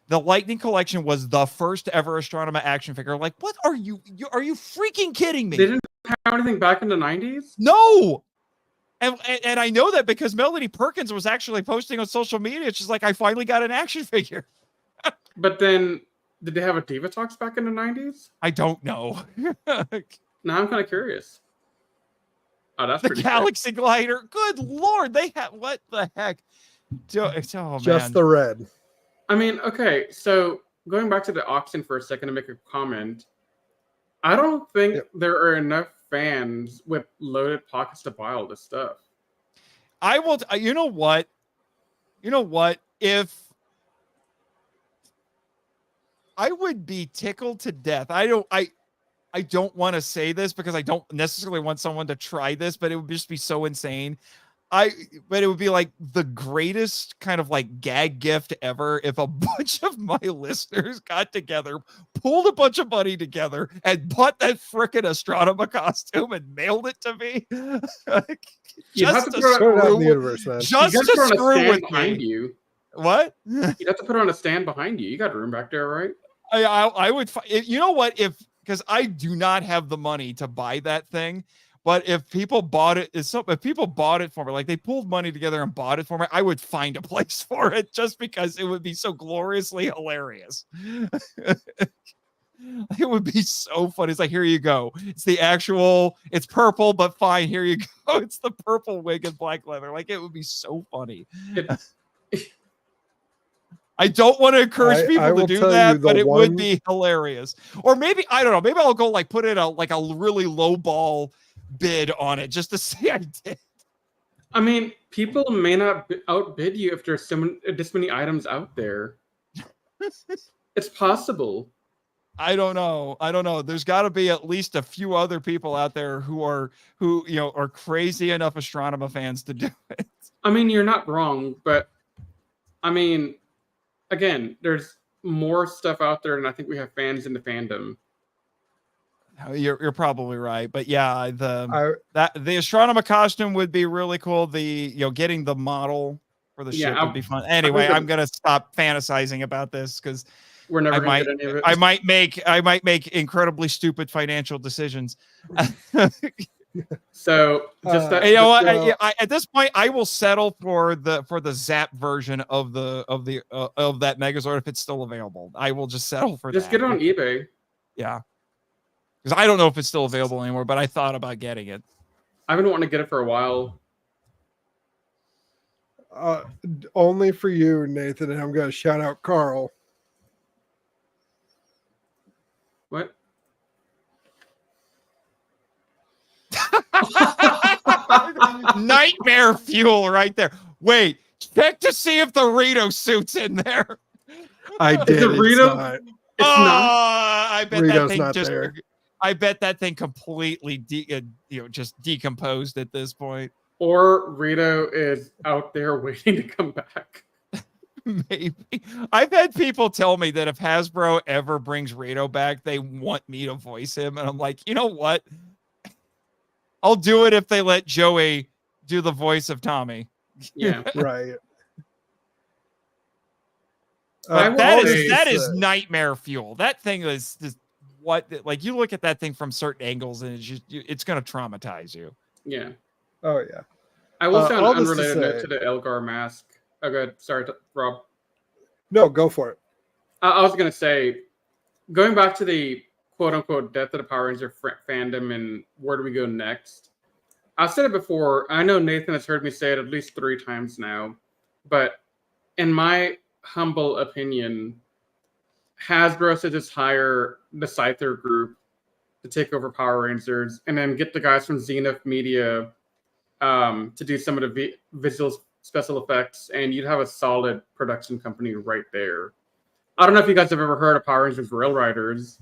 The Lightning Collection was the first ever Astronema action figure. Like, what are you freaking kidding me? They didn't have anything back in the 90s? No. And I know that because Melody Perkins was actually posting on social media. She's like, I finally got an action figure. But then, did they have a Diva Talks back in the 90s? I don't know. Now I'm kind of curious. Oh, that's the pretty Galaxy cool. Glider. Good Lord. They had, what the heck? Just the red. I mean, okay, so going back to the auction for a second to make a comment, I don't think there are enough fans with loaded pockets to buy all this stuff. I will. You know what? If I would be tickled to death. I don't want to say this because I don't necessarily want someone to try this, but it would just be so insane. But it would be like the greatest kind of like gag gift ever if a bunch of my listeners got together, pulled a bunch of money together, and bought that frickin' Astronema costume and mailed it to me. Just to screw with behind me. You. What? You'd have to put it on a stand behind you. You got room back there, right? I would. You know what? Because I do not have the money to buy that thing. But if people bought it, if people bought it for me, like they pulled money together and bought it for me, I would find a place for it just because it would be so gloriously hilarious. It would be so funny. It's like, here you go. It's purple, but fine. Here you go. It's the purple wig and black leather. Like, it would be so funny. I don't want to encourage people to do that, but it would be hilarious. Or maybe, I don't know, maybe I'll go like put in a really low ball bid on it just to say I did. I mean, people may not outbid you if there's this many items out there. It's possible. I don't know. There's got to be at least a few other people out there who are crazy enough Astronema fans to do it. I mean, you're not wrong, but I mean, again, there's more stuff out there, and I think we have fans in the fandom. You're probably right, but yeah, the Astronema costume would be really cool. Getting the model for the ship would be fun. Anyway, I'm gonna stop fantasizing about this because we're never gonna get any of it. I might make incredibly stupid financial decisions. So just that, you know what? At this point, I will settle for the Zap version of that Megazord if it's still available. I will just settle for that. Just get it on eBay. Yeah. Because I don't know if it's still available anymore, but I thought about getting it. I've been wanting to get it for a while. Only for you, Nathan, and I'm going to shout out Carl. What? Nightmare fuel right there. Wait, check to see if the Rito suit's in there. I did. The Rito? It's not. I bet Rito's that thing not just. there. I bet that thing completely just decomposed at this point. Or Rito is out there waiting to come back. Maybe. I've had people tell me that if Hasbro ever brings Rito back, they want me to voice him. And I'm like, you know what? I'll do it if they let Joey do the voice of Tommy. Yeah. Right. But will that say- is nightmare fuel. That thing is just what, like, you look at that thing from certain angles and it's just, it's going to traumatize you. Yeah. Oh yeah. I will say on all an this to unrelated note say- to the Elgar mask. Oh, good. Sorry, Rob. No, go for it. I was going to say, going back to the quote-unquote death of the Power Ranger fandom and where do we go next? I've said it before. I know Nathan has heard me say it at least 3 times now. But in my humble opinion, Hasbro should just hire the Scyther group to take over Power Rangers and then get the guys from Zenith Media to do some of the visual special effects, and you'd have a solid production company right there. I don't know if you guys have ever heard of Power Rangers Rail Riders.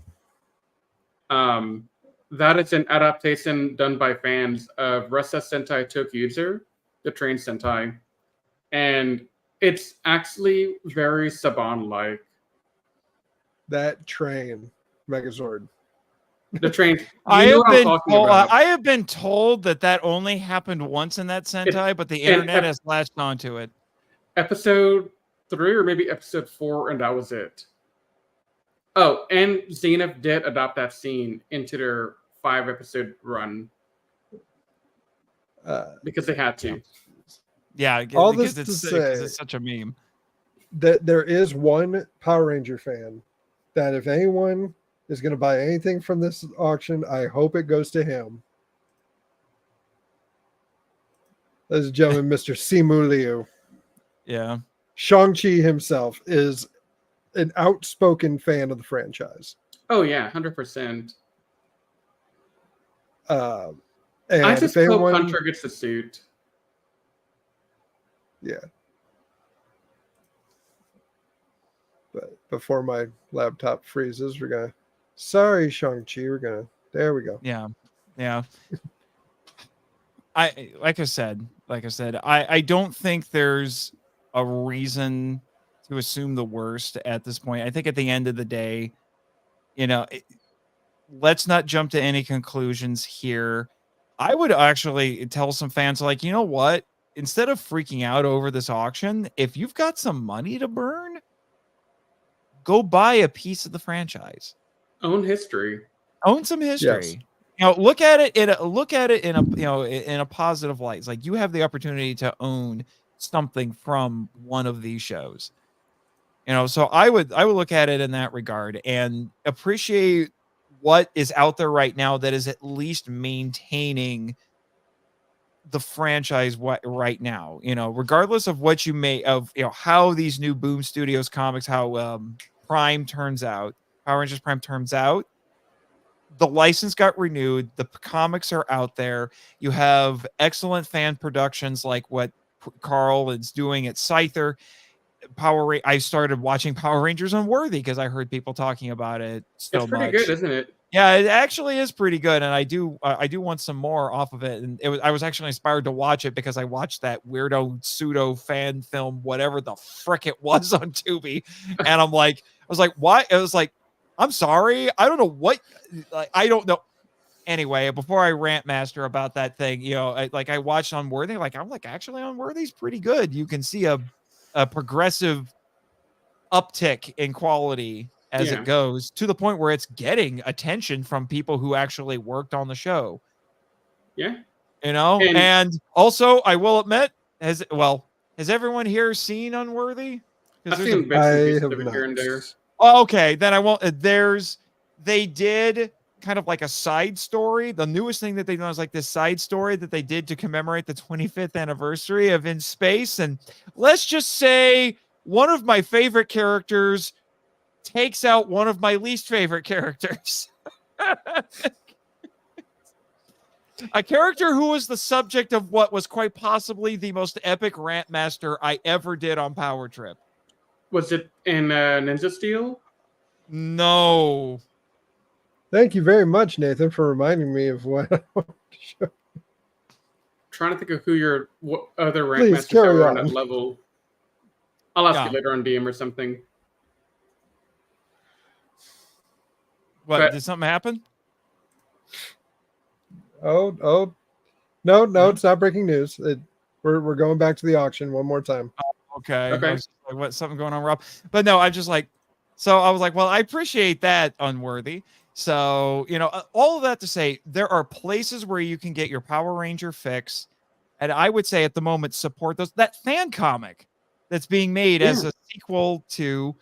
That is an adaptation done by fans of Rasa Sentai Tokyuzer, the train Sentai. And it's actually very Saban-like. That train, Megazord. The train. I know have what I'm been talking told, about. I have been told that only happened once in that Sentai, but the internet has latched onto it. Episode 3 or maybe episode 4, and that was it. Oh, and Zenith did adopt that scene into their 5-episode run because they had to. Yeah, All because this it's, to because say- it's such a meme. That there is one Power Ranger fan that if anyone is going to buy anything from this auction, I hope it goes to him. Ladies and gentlemen, Mr. Simu Liu. Yeah. Shang-Chi himself is an outspoken fan of the franchise. Oh yeah, 100%. And I just if hope anyone, Hunter gets the suit. yeah. But before my laptop freezes, we're gonna. Sorry, Shang-Chi. We're gonna. There we go. Yeah. Yeah. Like I said, I don't think there's a reason to assume the worst at this point. I think at the end of the day, let's not jump to any conclusions here. I would actually tell some fans, like, you know what? Instead of freaking out over this auction, if you've got some money to burn, go buy a piece of the franchise. Own history. Own some history. Yes. Look at it in a positive light. It's like you have the opportunity to own something from one of these shows. So I would look at it in that regard and appreciate what is out there right now that is at least maintaining the franchise right now, regardless of what you may of, how these new Boom Studios comics, how Prime turns out, Power Rangers Prime turns out, the license got renewed. The comics are out there. You have excellent fan productions like what Carl is doing at Scyther. I started watching Power Rangers Unworthy because I heard people talking about it so It's pretty much. good, isn't it? Yeah, it actually is pretty good, and I do want some more off of it. And I was actually inspired to watch it because I watched that weirdo pseudo fan film, whatever the frick it was, on Tubi, and I was like, why? It was like, I'm sorry, I don't know what, I don't know. Anyway, before I rant master about that thing, I watched Unworthy, I'm like, actually, Unworthy's pretty good. You can see a progressive uptick in quality as it goes, to the point where it's getting attention from people who actually worked on the show. Yeah. And also I will admit, has everyone here seen Unworthy? I've seen bits and pieces of it here and there. Oh, okay, then I won't. They did kind of like a side story. The newest thing that they done is like this side story that they did to commemorate the 25th anniversary of In Space. And let's just say one of my favorite characters takes out one of my least favorite characters. A character who was the subject of what was quite possibly the most epic rant master I ever did on Power Trip. Was it in Ninja Steel? No. Thank you very much, Nathan, for reminding me of what I want to show. Trying to think of what other rank Please, masters that carry were on on. that level. I'll ask you later on DM or something. What, did something happen? Oh, no, it's not breaking news. We're going back to the auction one more time. okay. Okay. I was just like, what, something going on, Rob? But no, I'm just like, so I was like, well, I appreciate that, Unworthy. So, all of that to say, there are places where you can get your Power Ranger fix. And I would say at the moment, support that fan comic that's being made as a sequel to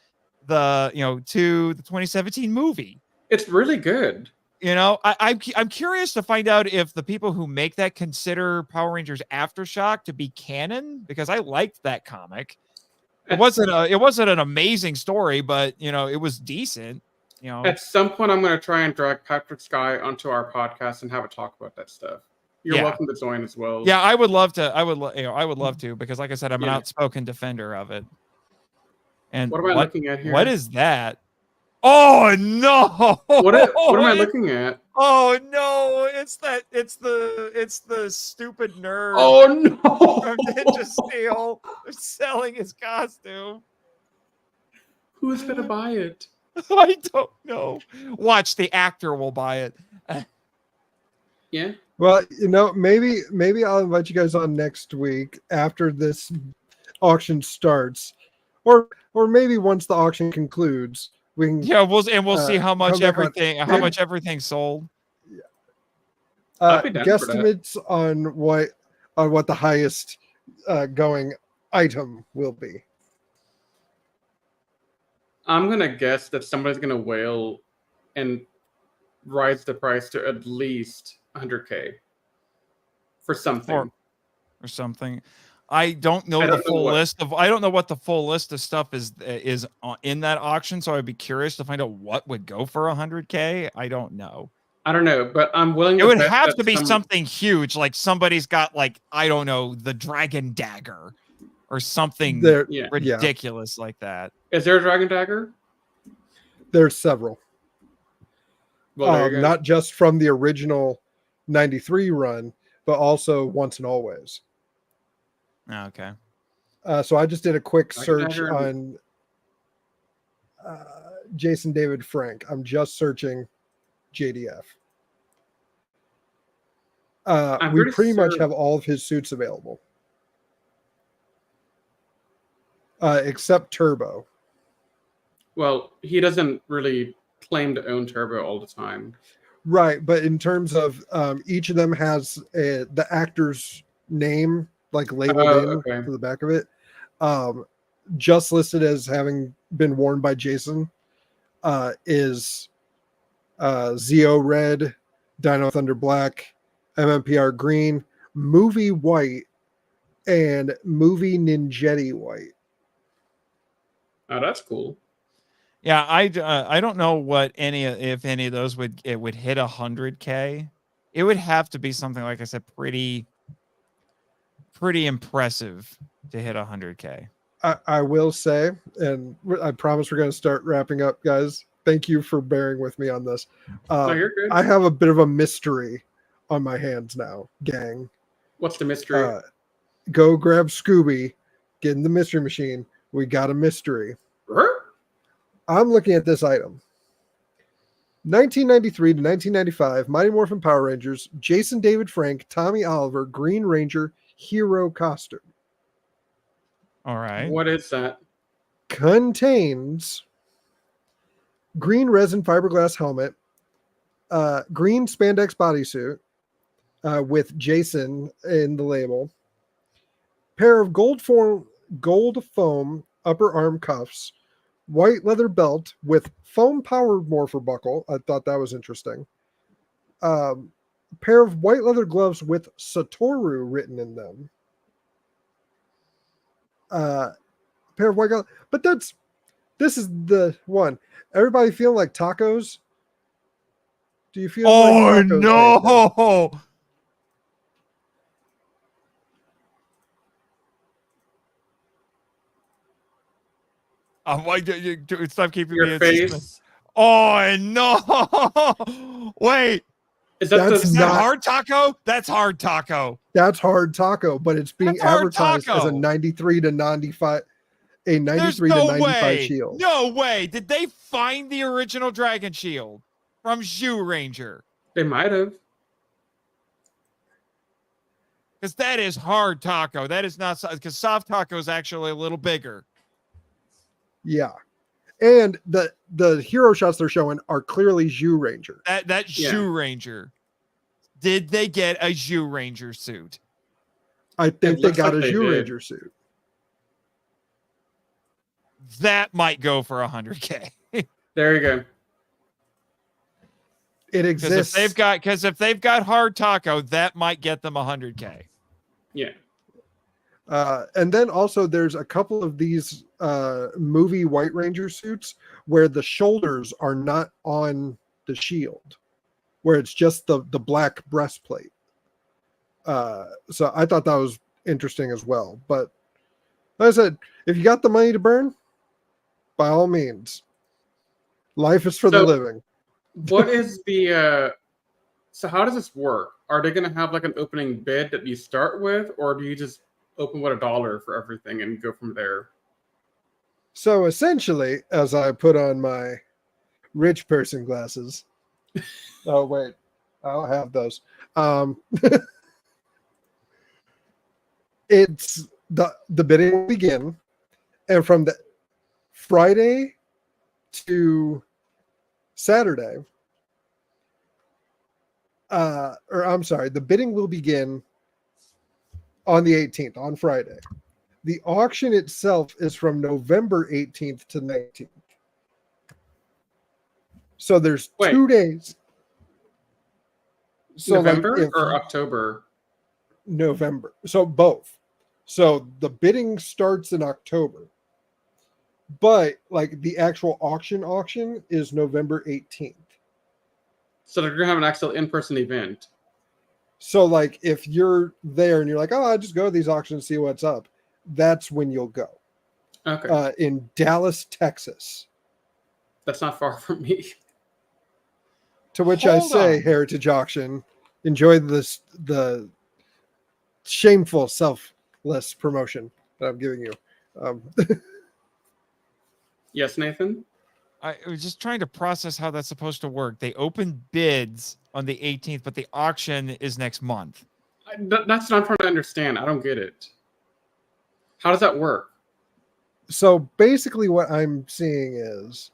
the 2017 movie. It's really good. I'm curious to find out if the people who make that consider Power Rangers Aftershock to be canon, because I liked that comic. It wasn't an amazing story, but it was decent. At some point, I'm going to try and drag Patrick Sky onto our podcast and have a talk about that stuff. You're welcome to join as well. Yeah, I would love to. I would love to, because, like I said, I'm an outspoken defender of it. And what am I looking at here? What is that? Oh no! What am I looking at? Oh no! It's the stupid nerd. Oh no! From Ninja Steel. They're selling his costume. Who's gonna buy it? I don't know. Watch, the actor will buy it. Yeah. Well, maybe I'll invite you guys on next week after this auction starts, or maybe once the auction concludes. We can, we'll see how much everything sold. Guesstimates on what the highest going item will be. I'm gonna guess that somebody's gonna wail and rise the price to at least 100K for something. Or something. I don't know the full list of. I don't know what the full list of stuff is in that auction. So I'd be curious to find out what would go for 100K. I don't know. I don't know, but I'm willing. It would have to be something huge, like somebody's got, like, I don't know, the Dragon Dagger or something ridiculous like that. Is there a Dragon Dagger? There's several. Well, not just from the original 93 run, but also Once and Always. Okay. So I just did a quick search on Jason David Frank. I'm just searching JDF. We pretty much have all of his suits available. Except Turbo. Well, he doesn't really claim to own Turbo all the time. Right, but in terms of each of them has the actor's name like labeled to the back of it. Just listed as having been worn by Jason is Zeo Red, Dino Thunder Black, MMPR Green, Movie White, and Movie Ninjetti White. Oh, that's cool. Yeah, I don't know if any of those would hit 100K. It would have to be something, like I said, pretty impressive to hit 100K. I will say, and I promise we're going to start wrapping up, guys. Thank you for bearing with me on this. No, you're good. I have a bit of a mystery on my hands now, gang. What's the mystery? Go grab Scooby, get in the mystery machine. We got a mystery. I'm looking at this item. 1993 to 1995, Mighty Morphin Power Rangers, Jason David Frank, Tommy Oliver, Green Ranger, hero costume. All right. What is that? Contains green resin fiberglass helmet, green spandex bodysuit with Jason in the label, pair of gold foam upper arm cuffs, white leather belt with foam powered morpher buckle. I thought that was interesting. Pair of white leather gloves with Satoru written in them. Pair of white gloves. But this is the one. Everybody feeling like tacos? Do you feel like tacos? Oh no! Stop keeping Your me in face. suspense. Oh no! Wait, Is that hard taco? That's hard taco. That's hard taco, but it's being That's hard advertised taco. as a 93 to 95, a 93 to 95 shield. No way! Did they find the original Dragon Shield from Hoosier Ranger? They might have. Because that is hard taco. That is not, because soft taco is actually a little bigger. Yeah. And the hero shots they're showing are clearly Zhu Ranger. That Zhu Ranger. Did they get a Zhu Ranger suit? I think they got like a they Zhu did. Ranger suit. That might go for $100K. There you go. It exists. Because if they've got hard taco, that might get them $100K. Yeah. And then also there's a couple of these movie White Ranger suits where the shoulders are not on the shield, where it's just the black breastplate. So I thought that was interesting as well. But like I said, if you got the money to burn, by all means, life is for the living. What is the so how does this work? Are they going to have like an opening bid that you start with, or do you just open with $1 for everything and go from there? So essentially, as I put on my rich person glasses, oh wait, I don't have those. It's the bidding will begin, and from the Friday to Saturday, or I'm sorry, the bidding will begin on the 18th, on Friday. The auction itself is from November 18th to 19th. So there's 2 days. So November or October? November. So both. So the bidding starts in October. But like the actual auction is November 18th. So they're going to have an actual in-person event. So like if you're there and you're like, oh, I just go to these auctions and see what's up, that's when you'll go. Okay. In Dallas, Texas. That's not far from me. To which I Hold say, on. Heritage Auction, enjoy the shameful selfless promotion that I'm giving you. Yes, Nathan? I was just trying to process how that's supposed to work. They open bids on the 18th, but the auction is next month. That's what I'm trying to understand. I don't get it. How does that work? So basically what I'm seeing is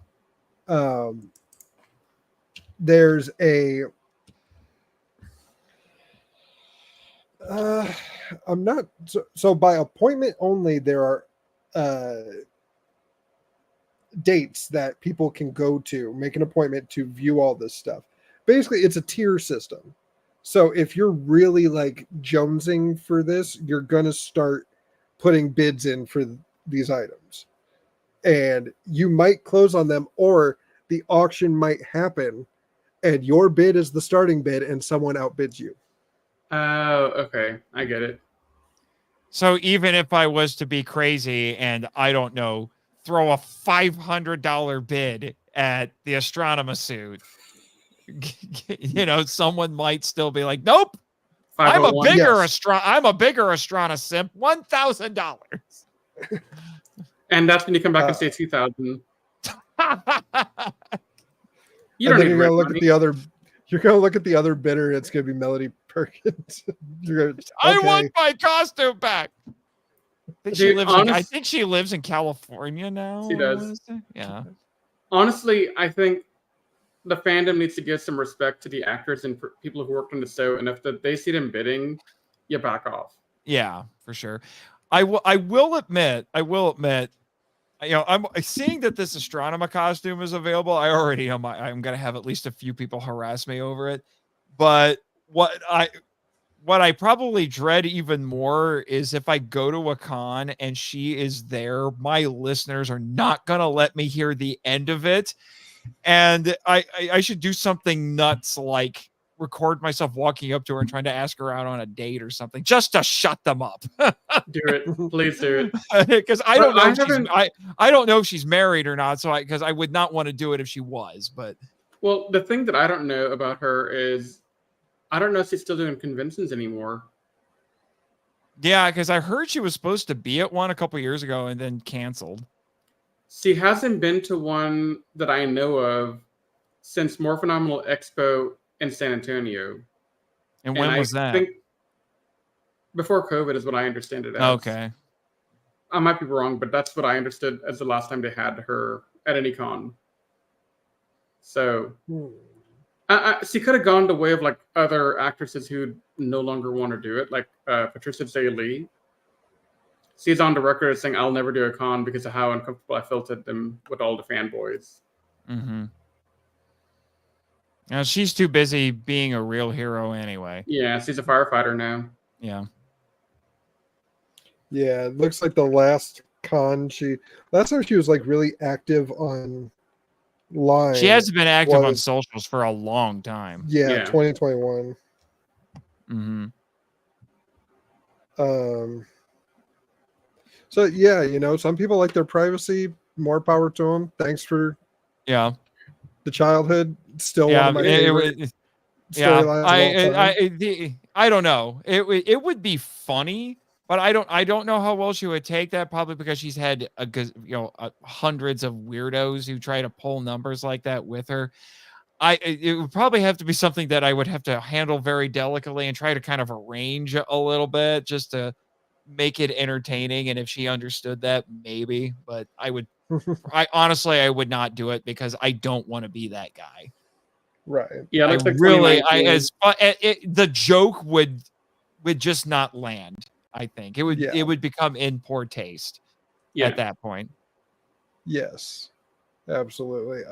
there's a I'm not so by appointment only there are dates that people can go to, make an appointment to view all this stuff. Basically it's a tier system. So if you're really like jonesing for this, you're gonna start putting bids in for these items, and you might close on them, or the auction might happen and your bid is the starting bid and someone outbids you. Oh, okay. I get it. So even if I was to be crazy and I don't know, throw a $500 bid at the astronomer suit, someone might still be like, nope, I'm a 501. bigger Yes. Astronomer simp, $1,000. And that's when you come back and say 2,000. You And don't then need you're rent gonna look money. at the other. You're gonna look at the other bidder. And it's gonna be Melody Perkins. You're gonna, I okay. want my costume back. I Dude, think she lives in California now. She I does. wanna say. Yeah. Honestly, I think the fandom needs to give some respect to the actors and people who worked on the show. And if they see them bidding, you back off. Yeah, for sure. I will admit, I'm seeing that this astronomer costume is available. I already am. I'm gonna have at least a few people harass me over it. But what I probably dread even more is if I go to a con and she is there, my listeners are not gonna let me hear the end of it. And I should do something nuts like record myself walking up to her and trying to ask her out on a date or something just to shut them up. Do it. Please do it. Because I don't Well, know I don't know if she's married or not, so because I would not want to do it if she was. But Well, the thing that I don't know about her is I don't know if she's still doing conventions anymore. yeah, because I heard she was supposed to be at one a couple years ago and then canceled. She hasn't been to one that I know of since More Phenomenal Expo in San Antonio. And when was that? Before COVID is what I understand it as. Okay. I might be wrong, but that's what I understood as the last time they had her at any con. So she could have gone the way of like other actresses who no longer want to do it, like Patricia J. Lee. She's on the record as saying, "I'll never do a con because of how uncomfortable I felt at them with all the fanboys." Mm-hmm. Now she's too busy being a real hero anyway. Yeah, she's a firefighter now. Yeah. Yeah, it looks like the last time she was like really active on line. She hasn't been active on socials for a long time. Yeah. 2021. Mm-hmm. So yeah, you know, some people like their privacy. More power to them. Thanks for the childhood. Still one of my favorite storylines. I don't know. It would be funny, but I don't know how well she would take that. Probably because she's had hundreds of weirdos who try to pull numbers like that with her. It would probably have to be something that I would have to handle very delicately and try to kind of arrange a little bit just to make it entertaining. And if she understood that, maybe, but I honestly would not do it because I don't want to be that guy. Right. Yeah. The joke would just not land. I think it would become in poor taste at that point. Yes, absolutely.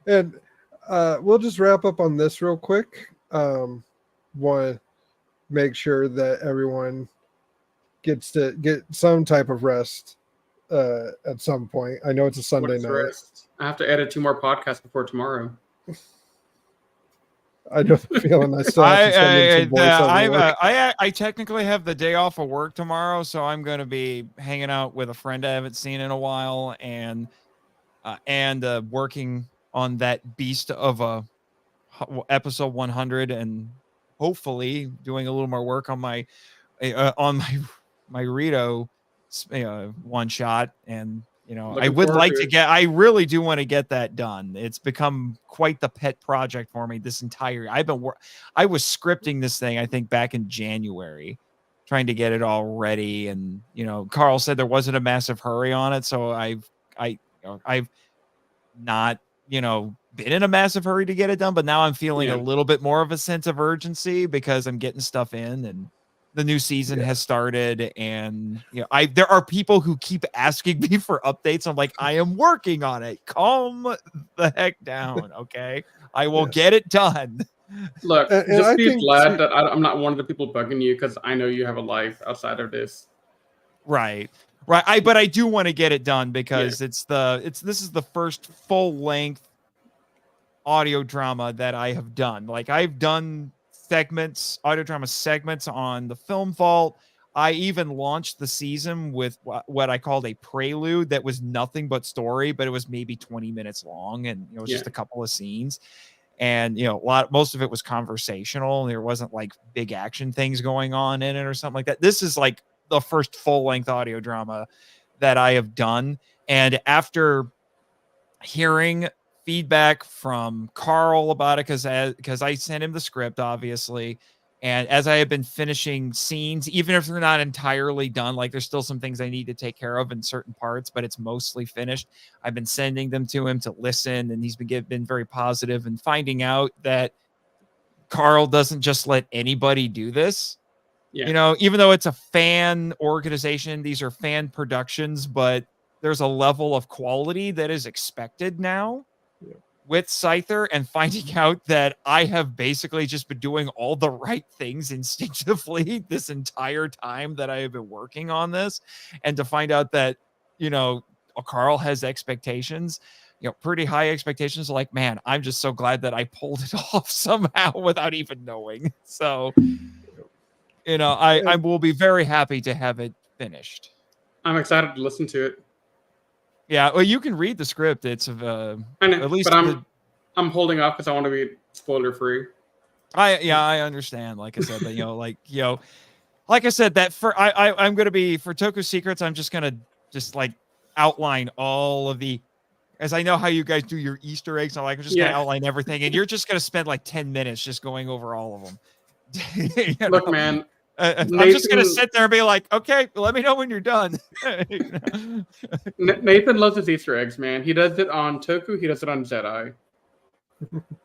And we'll just wrap up on this real quick. Want to make sure that everyone gets to get some type of rest at some point. I know it's a Sunday night. Rest? I have to edit 2 more podcasts before tomorrow. I know the feeling. I still have to send in some I technically have the day off of work tomorrow, so I'm going to be hanging out with a friend I haven't seen in a while, and working on that beast of a episode 100, and hopefully doing a little more work on my Rito one shot. And I really do want to get that done. It's become quite the pet project for me this entire I was scripting this thing, I think, back in January, trying to get it all ready. And Carl said there wasn't a massive hurry on it, so I've not been in a massive hurry to get it done, but now I'm feeling a little bit more of a sense of urgency because I'm getting stuff in, and the new season has started, and there are people who keep asking me for updates. I'm like, I am working on it. Calm the heck down, okay? I will get it done. Look, just be glad that I'm not one of the people bugging you, because I know you have a life outside of this. Right. But I do want to get it done because this is the first full length audio drama that I have done. Like, I've done audio drama segments on the Film Vault. I even launched the season with what I called a prelude that was nothing but story, but it was maybe 20 minutes long, and it was just a couple of scenes. And most of it was conversational. There wasn't like big action things going on in it or something like that. This is like the first full-length audio drama that I have done. And after hearing feedback from Carl about it, because I sent him the script, obviously, and as I have been finishing scenes, even if they're not entirely done, like there's still some things I need to take care of in certain parts, but it's mostly finished. I've been sending them to him to listen, and he's been very positive, and finding out that Carl doesn't just let anybody do this. Even though it's a fan organization, these are fan productions, but there's a level of quality that is expected now with Scyther, and finding out that I have basically just been doing all the right things instinctively this entire time that I have been working on this, and to find out that, Carl has expectations, pretty high expectations. Like, man, I'm just so glad that I pulled it off somehow without even knowing. So, I will be very happy to have it finished. I'm excited to listen to it. Yeah, well, you can read the script. It's I know, at least, but I'm holding off because I want to be spoiler free. I understand. Like I said, but like I said, that I'm gonna be for Toku Secrets. I'm just gonna outline all of the, as I know how you guys do your Easter eggs. I'm just gonna outline everything, and you're just gonna spend like 10 minutes just going over all of them. Look, man, I'm just gonna sit there and be like, okay, let me know when you're done. Nathan loves his Easter eggs, man. He does it on Toku. He does it on Jedi.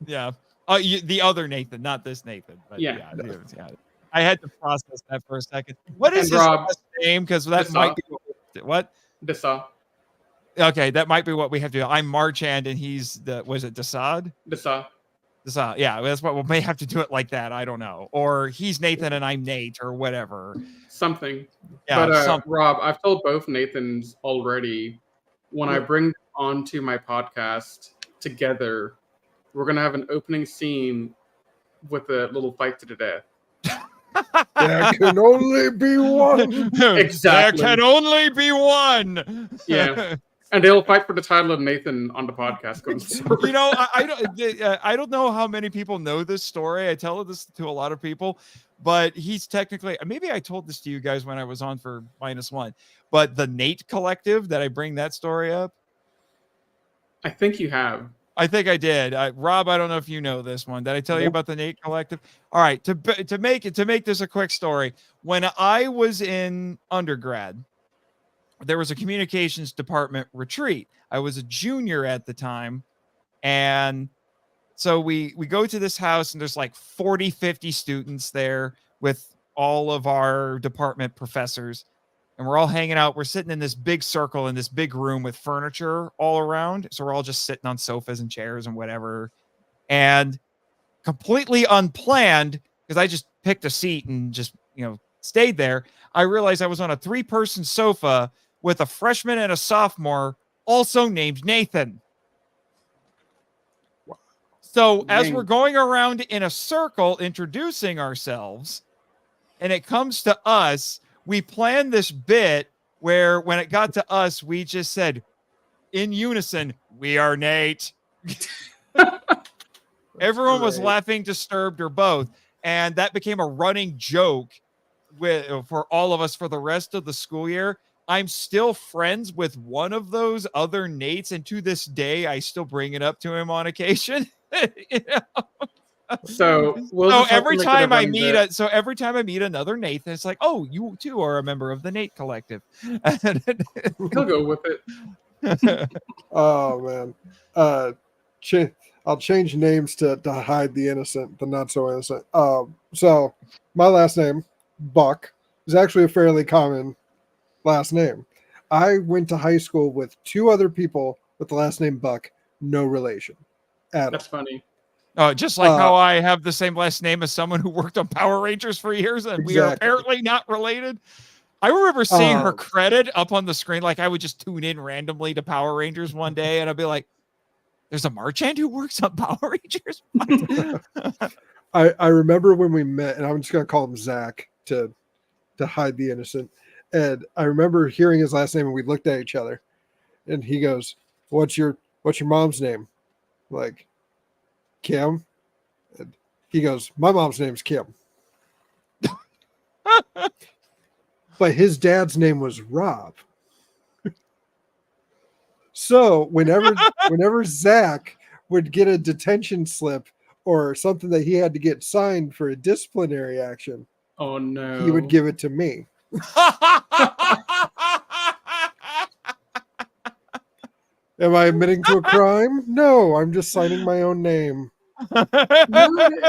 Yeah. The other Nathan, not this Nathan. But Yeah. yeah. I had to process that for a second. What is And his Rob, last name? Because that might be what. Desa. Okay, that might be what we have to do. I'm Marchand, and he's was it Desad? Desa. Desad. Yeah, that's what we may have to do it like that. I don't know. Or he's Nathan and I'm Nate, or whatever. Something. Yeah, but Rob, I've told both Nathans already. When I bring them onto my podcast together, we're gonna have an opening scene with a little fight to the death. There can only be one. Exactly. There can only be one. Yeah. And they'll fight for the title of Nathan on the podcast going forward. You know, I don't know how many people know this story. I tell this to a lot of people, but he's technically, maybe I told this to you guys when I was on for -1, but the Nate Collective, that I bring that story up. I think you have. I think I did. Rob, I don't know if you know this one. Did I tell you about the Nate Collective? All right, to make this a quick story. When I was in undergrad, there was a communications department retreat. I was a junior at the time, and so we go to this house, and there's like 40, 50 students there with all of our department professors. And we're all hanging out. We're sitting in this big circle in this big room with furniture all around. So we're all just sitting on sofas and chairs and whatever. And completely unplanned, because I just picked a seat and just, stayed there. I realized I was on a 3-person sofa with a freshman and a sophomore, also named Nathan. So as we're going around in a circle introducing ourselves, and it comes to us, we planned this bit where when it got to us, we just said in unison, "We are Nate." Everyone was laughing, disturbed, or both. And that became a running joke for all of us for the rest of the school year. I'm still friends with one of those other Nates. And to this day, I still bring it up to him on occasion. So every time I meet another Nathan, it's like, oh, you too are a member of the Nate Collective. He'll go with it. Oh man, I'll change names to hide the innocent, the not so innocent. So my last name, Buck, is actually a fairly common last name. I went to high school with 2 other people with the last name Buck, no relation. That's funny. Oh, just like how I have the same last name as someone who worked on Power Rangers for years, and we are apparently not related. I remember seeing her credit up on the screen. Like, I would just tune in randomly to Power Rangers one day, and I'd be like, "There's a Marchand who works on Power Rangers." I remember when we met, and I'm just gonna call him Zach to hide the innocent. And I remember hearing his last name, and we looked at each other, and he goes, "What's your mom's name?" Like, Kim. And he goes, "My mom's name's Kim." But his dad's name was Rob. So whenever Zach would get a detention slip or something that he had to get signed for a disciplinary action, oh no, he would give it to me. Am I admitting to a crime? No, I'm just signing my own name. No,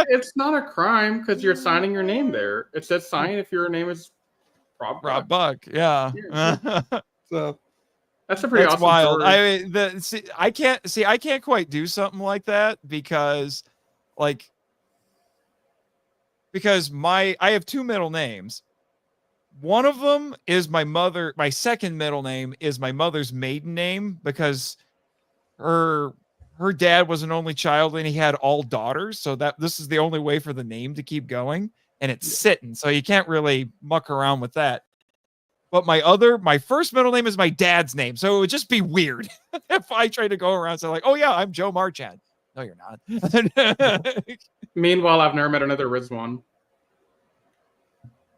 it's not a crime because you're signing your name there. It says sign if your name is Rob Buck. Yeah. So that's a pretty awesome wild. Story. I can't quite do something like that because I have 2 middle names. One of them is my second middle name is my mother's maiden name because her dad was an only child and he had all daughters. So this is the only way for the name to keep going, and it's sitting. So you can't really muck around with that. But my first middle name is my dad's name. So it would just be weird if I tried to go around and say like, "Oh yeah, I'm Joe Marchand." No, you're not. Meanwhile, I've never met another Rizwan.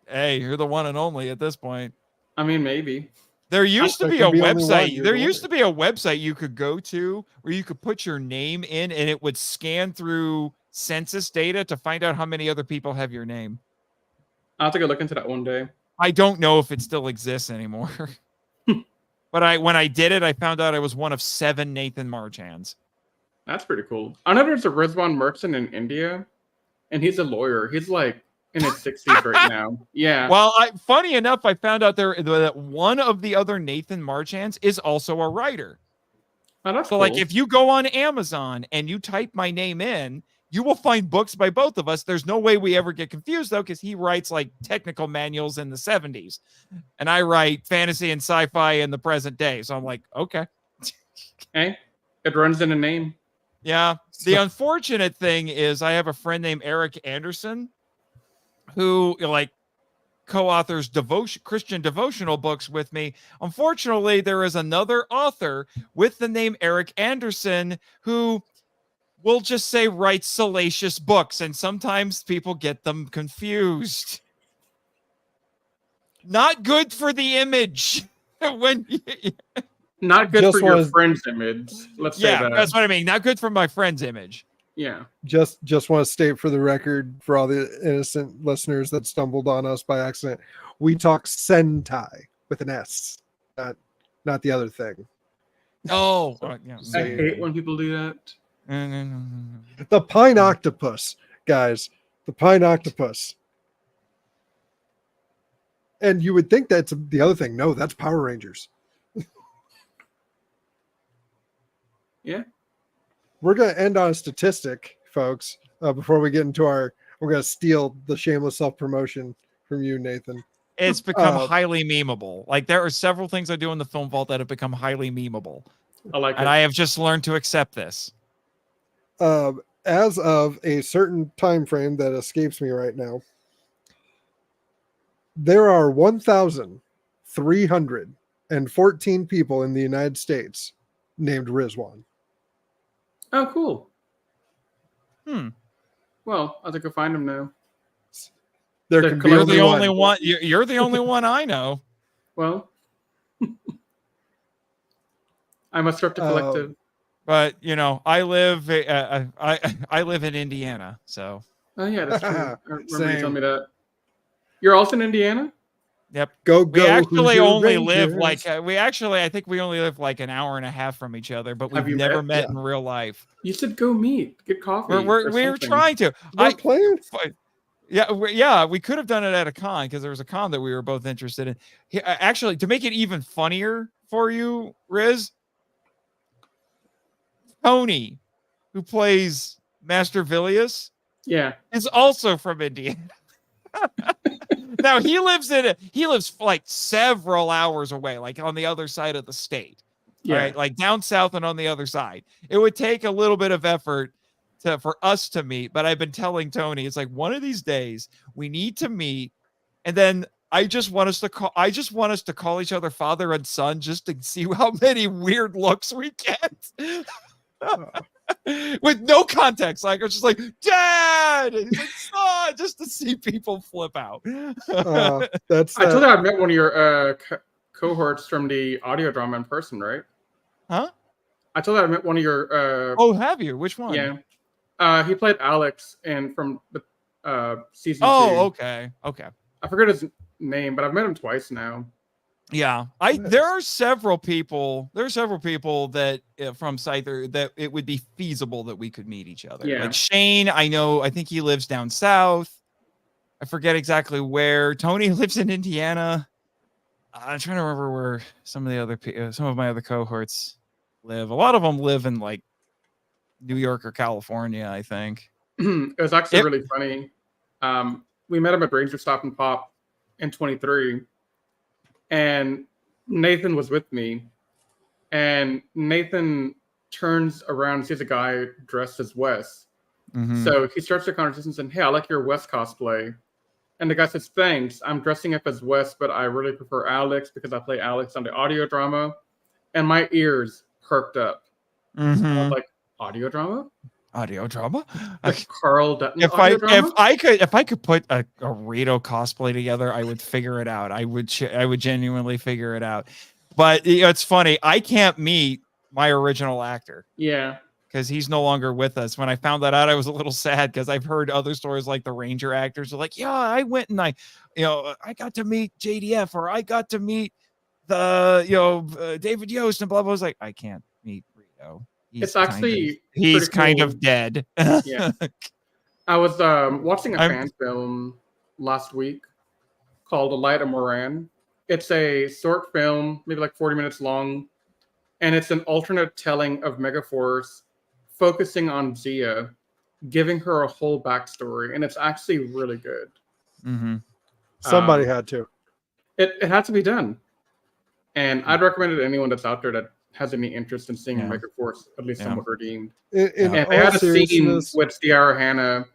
Hey, you're the one and only at this point. I mean, maybe. There used to be a website. There used to be a website you could go to where you could put your name in and it would scan through census data to find out how many other people have your name. I'll have to go look into that one day. I don't know if it still exists anymore. But when I did it, I found out I was one of 7 Nathan Marchans. That's pretty cool. I know there's a Rizwan Merchant in India, and he's a lawyer. He's like in his 60s right now. Yeah. Well, funny enough, I found out that one of the other Nathan Marchans is also a writer. Oh, that's So, cool. like, if you go on Amazon and you type my name in, you will find books by both of us. There's no way we ever get confused, though, because he writes, like, technical manuals in the 70s. And I write fantasy and sci-fi in the present day. So I'm like, okay. Hey, it runs in a name. Yeah. The unfortunate thing is I have a friend named Eric Anderson who, like, co-authors Christian devotional books with me. Unfortunately, there is another author with the name Eric Anderson who, we'll just say, writes salacious books, and sometimes people get them confused. Not good for the image. Not good Just for your was- friend's image. Let's say Yeah, that. that's what I mean. Not good for my friend's image. Yeah. Just want to state for the record, for all the innocent listeners that stumbled on us by accident, we talk Sentai with an S, not the other thing. Oh, yeah. I hate when people do that. The pine octopus, guys. The pine octopus. And you would think that's the other thing. No, that's Power Rangers. Yeah. We're going to end on a statistic, folks, before we get into we're going to steal the shameless self-promotion from you, Nathan. It's become highly memeable. Like, there are several things I do in the Film Vault that have become highly memeable. I like And it. I have just learned to accept this. As of a certain time frame that escapes me right now, there are 1,314 people in the United States named Rizwan. Oh, cool. Hmm. Well, I'll have to go find him now. There They're can be You're only the one. only one. You're the only one I know. Well, I must rep the collective. But you know, I live in Indiana, so Oh, yeah, that's true. I remember you Same. telling me that. You're also in Indiana? yep. Go, We actually Hoosier only Rangers. live like I think we only live like an hour and a half from each other, but Have we've you never met? met in real life. You said go meet, get coffee. We're or something. trying to. We're playing. Yeah, we could have done it at a con because there was a con that we were both interested in. Actually, to make it even funnier for you, Riz, Tony, who plays Master Villius, Yeah. is also from Indiana. Now he lives like several hours away, like on the other side of the state. Yeah. Right, like down south and on the other side. It would take a little bit of effort for us to meet, but I've been telling Tony, it's like one of these days we need to meet, and then I just want us to call each other father and son just to see how many weird looks we get. With no context, like it's just like Dad, and he's like Son, just to see people flip out. That's I told you I met one of your cohorts from the audio drama in person, right? Huh? I told you I met one of your. Oh, have you? Which one? Yeah. He played Alex from the season 2. Oh, okay. I forget his name, but I've met him twice now. Yeah, there are several people. That from Scyther that it would be feasible that we could meet each other. Yeah. Like Shane, I think he lives down south. I forget exactly where. Tony lives in Indiana. I'm trying to remember where some of my other cohorts live. A lot of them live in like New York or California, I think. It was actually really funny. We met him at Ranger Stop and Pop in 23. And Nathan was with me, and Nathan turns around and sees a guy dressed as Wes. Mhm. So he starts the conversation saying, "Hey, I like your Wes cosplay." And the guy says, "Thanks. I'm dressing up as Wes, but I really prefer Alex because I play Alex on the audio drama." And my ears perked up. I was like, audio drama? Audio drama. Like Carl Dutton If audio drama? I could put a Rito cosplay together, I would figure it out. I would genuinely figure it out. But it's funny. I can't meet my original actor. Yeah. because he's no longer with us. When I found that out, I was a little sad because I've heard other stories like the Ranger actors are like, yeah, I went and I got to meet JDF, or I got to meet the, David Yost, and blah, blah. I was like, I can't meet Rito. It's actually he's kind cool. of dead. Yeah. I was watching a fan film last week called The Light of Moran. It's a short film, maybe like 40 minutes long, and it's an alternate telling of Megaforce, focusing on Zia, giving her a whole backstory, and it's actually really good. Mm-hmm. Somebody had to. It had to be done, and I'd recommend it to anyone that's out there that has any interest in seeing Megaforce at least somewhat redeemed. And they had a scene with Ciara Hanna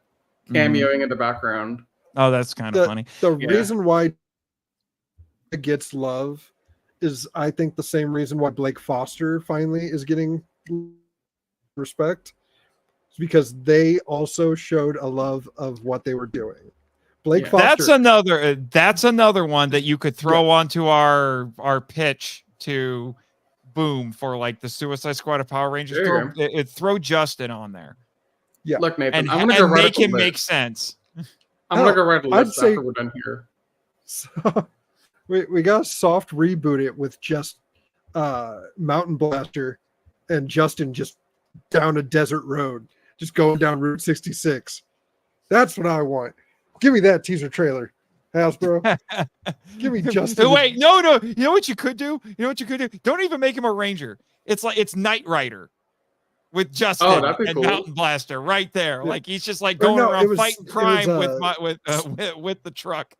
cameoing in the background. Oh, that's kind of funny. The reason why it gets love is, I think, the same reason why Blake Foster finally is getting respect. It's because they also showed a love of what they were doing. Blake Foster. That's another one that you could throw onto our pitch to Boom for like the Suicide Squad of Power Rangers. Throw Justin on there. Yeah. Look, Nathan, and, I'm gonna make him make sense. I'm gonna go write a list after we're done here. So, we got soft reboot it with just Mountain Blaster and Justin just down a desert road, just going down Route 66. That's what I want. Give me that teaser trailer, Hasbro. Give me Justin. Wait, no. You know what you could do? Don't even make him a Ranger. It's Knight Rider with Justin and cool. Mountain Blaster right there. Yeah. Like he's just like going around fighting crime with the truck.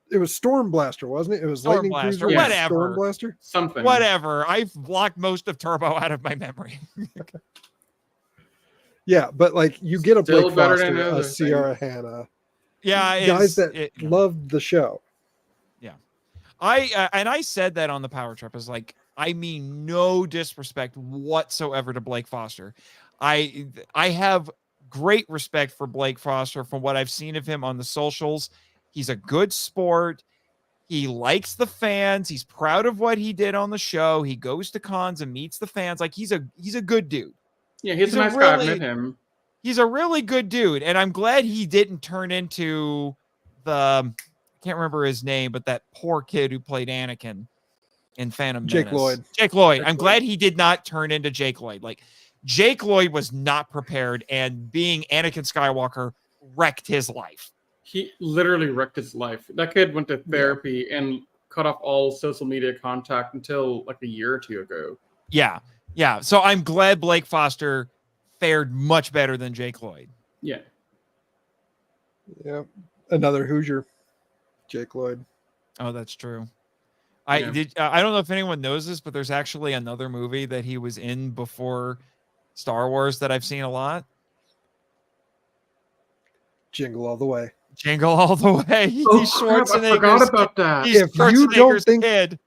It was Storm Blaster, wasn't it? It was Storm Lightning Blaster, Cruiser. whatever. Storm Blaster, something. Whatever. I've blocked most of Turbo out of my memory. Yeah, but like you get a Blake Foster, a Ciara Hanna. Yeah, guys that loved the show. Yeah, I said that on the Power Trip. Is like, I mean no disrespect whatsoever to Blake Foster. I have great respect for Blake Foster from what I've seen of him on the socials. He's a good sport. He likes the fans. He's proud of what he did on the show. He goes to cons and meets the fans. Like he's a good dude. Yeah, he's a nice guy. I met him. He's a really good dude, and I'm glad he didn't turn into I can't remember his name, but that poor kid who played Anakin in Phantom Menace. Jake Lloyd. I'm glad he did not turn into Jake Lloyd. Like Jake Lloyd was not prepared, and being Anakin Skywalker wrecked his life. He literally wrecked his life. That kid went to therapy and cut off all social media contact until like a year or two ago. Yeah. So I'm glad Blake Foster fared much better than Jake Lloyd. Yeah. Yeah. Another Hoosier, Jake Lloyd. Oh, that's true. I don't know if anyone knows this, but there's actually another movie that he was in before Star Wars that I've seen a lot. Jingle All the Way. Jingle All the Way. He's Schwarzenegger's. I forgot about that. If you don't think kid.